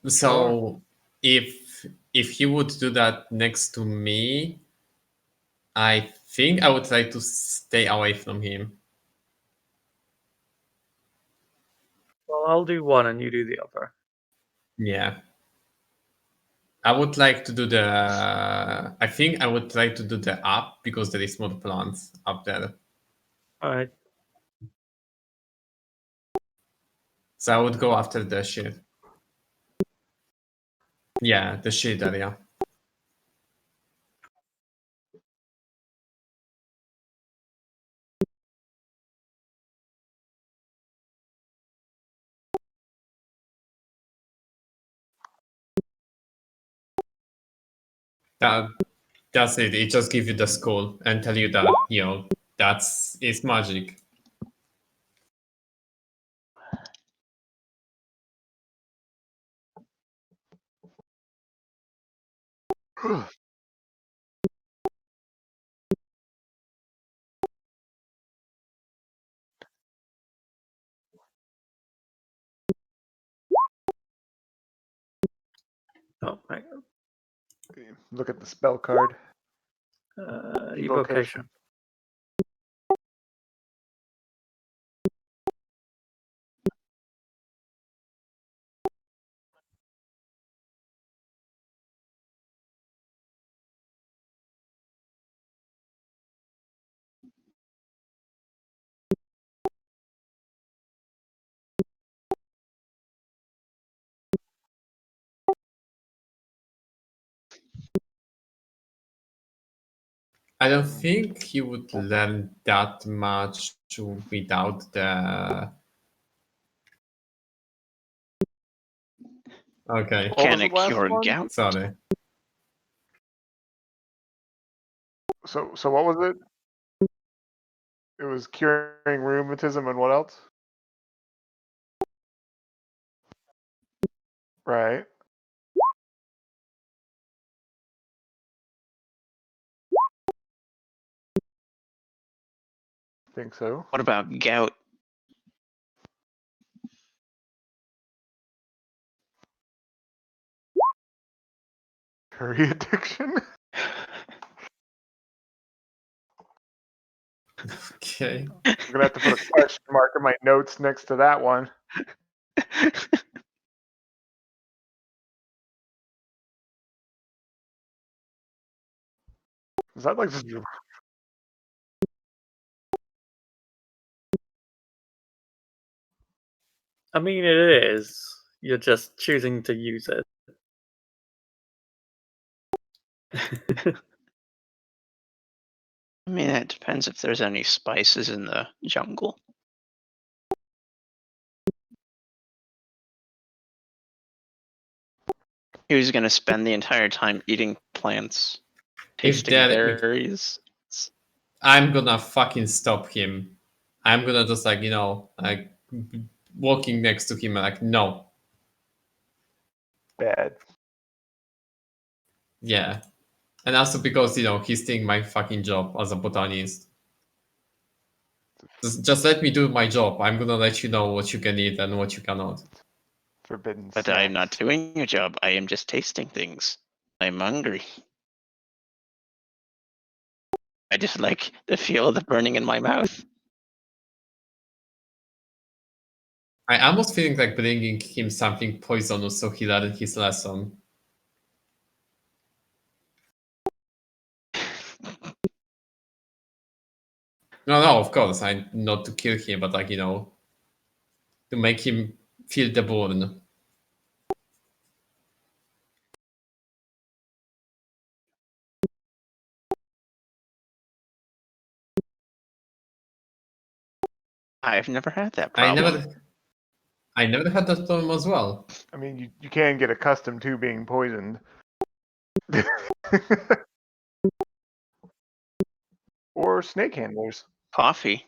So if he would do that next to me, I think I would try to stay away from him. Well, I'll do one and you do the other. Yeah. I would like to do I think I would try to do the up because there is more plants up there. Alright. So I would go after the shit. Yeah, the shit area. That's it. It just gives you the skull and tell you that, it's magic. Oh, hang Look at the spell card. on. Evocation. Evocation. I don't think he would learn that much without the. Okay, What was the Mechanic last cure one? gout. sorry. So what was it? It was curing rheumatism and what else? Right. Think so. What about gout? Curry addiction. Okay. I'm gonna have to put a question mark in my notes next to that one. Is that like I mean, it is. You're just choosing to use it. I mean, it depends if there's any spices in the jungle. He was gonna spend the entire time eating plants, tasting that- berries. I'm gonna fucking stop him. I'm gonna just like walking next to him and like no, bad? yeah, and also because he's taking my fucking job as a botanist. Just let me do my job. I'm gonna let you know what you can eat and what you cannot. Forbidden But snacks. I'm not doing a job. I am just tasting things. I'm hungry. I just like the feel of the burning in my mouth. I almost feeling like bringing him something poisonous so he learned his lesson. No, of course, I not to kill him, but like to make him feel the burn. I've never had that I problem. never had that problem as well. I mean, you can get accustomed to being poisoned. Or snake handlers. Coffee.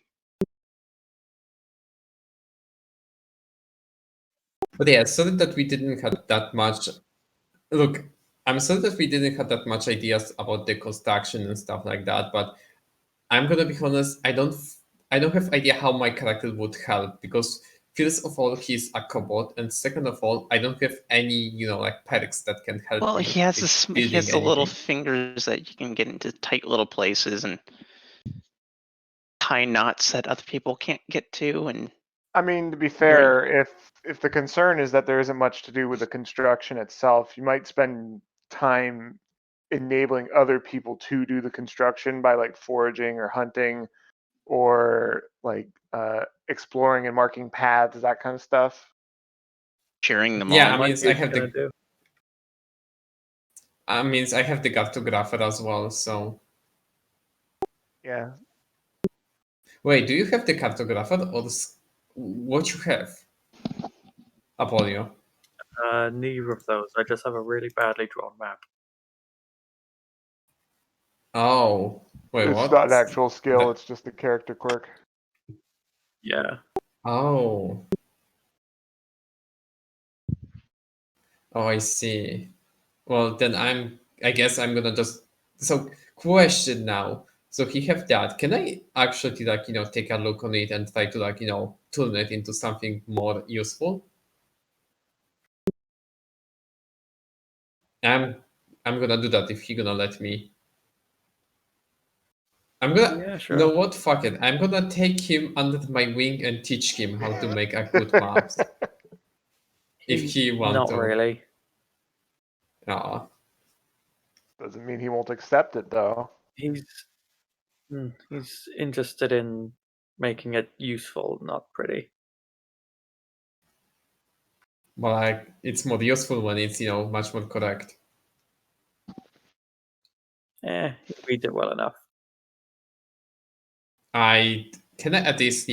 But yeah, sorry that we didn't have that much. Look, I'm sorry that we didn't have that much ideas about the construction and stuff like that. But I'm gonna be honest. I don't have idea how my character would help because first of all he's a cobot, and second of all I don't have any like perks that can help Well, me he has with he has building the little anything. fingers that you can get into tight little places and tie knots that other people can't get to. And I mean, to be fair, if the concern is that there isn't much to do with the construction itself, you might spend time enabling other people to do the construction by like foraging or hunting or like exploring and marking paths, that kind of stuff. cheering them Yeah, on. I mean Might be I what have you're gonna the do. cartographer as well. So Yeah. wait, do you have the cartographer or what you have, Apollio? Neither of those. I just have a really badly drawn map. Oh, wait, It's what? not an actual skill, The- it's just a character quirk. Yeah. oh, oh, I see. Well, then I guess I'm gonna just. So, question now. So he have that. Can I actually like take a look on it and try to like turn it into something more useful? I'm I'm gonna do that if he gonna let me. I'm gonna. Yeah, You know sure. what? Fuck it. I'm gonna take him under my wing and teach him how to make a good maps if he want Not to. really. Uh, Doesn't mean he won't accept it though. He's interested in making it useful, not pretty. but like it's more useful when it's much more correct. He reads it well enough. I can I at least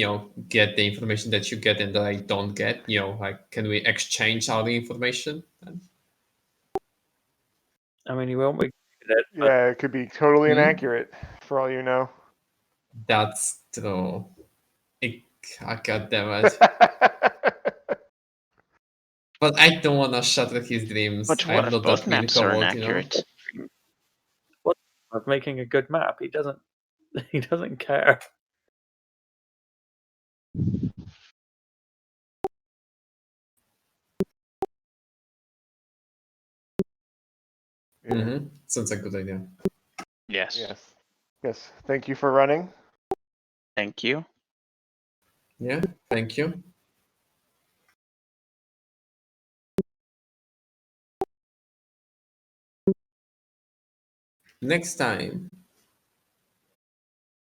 get the information that you get and that I don't get. Like can we exchange all the information? I mean, he won't be good at it, but Yeah, it could be totally Hmm? inaccurate for all you know. That's true. God damn it! But I don't wanna shatter his dreams. but what I'm if not both that mean maps are coward. inaccurate? what of making a good map? He doesn't. He doesn't care. Yeah. Mm-hmm. Sounds like a good idea. Yes. Yes. Yes. Thank you for running. Thank you. Yeah. Thank you. Next time.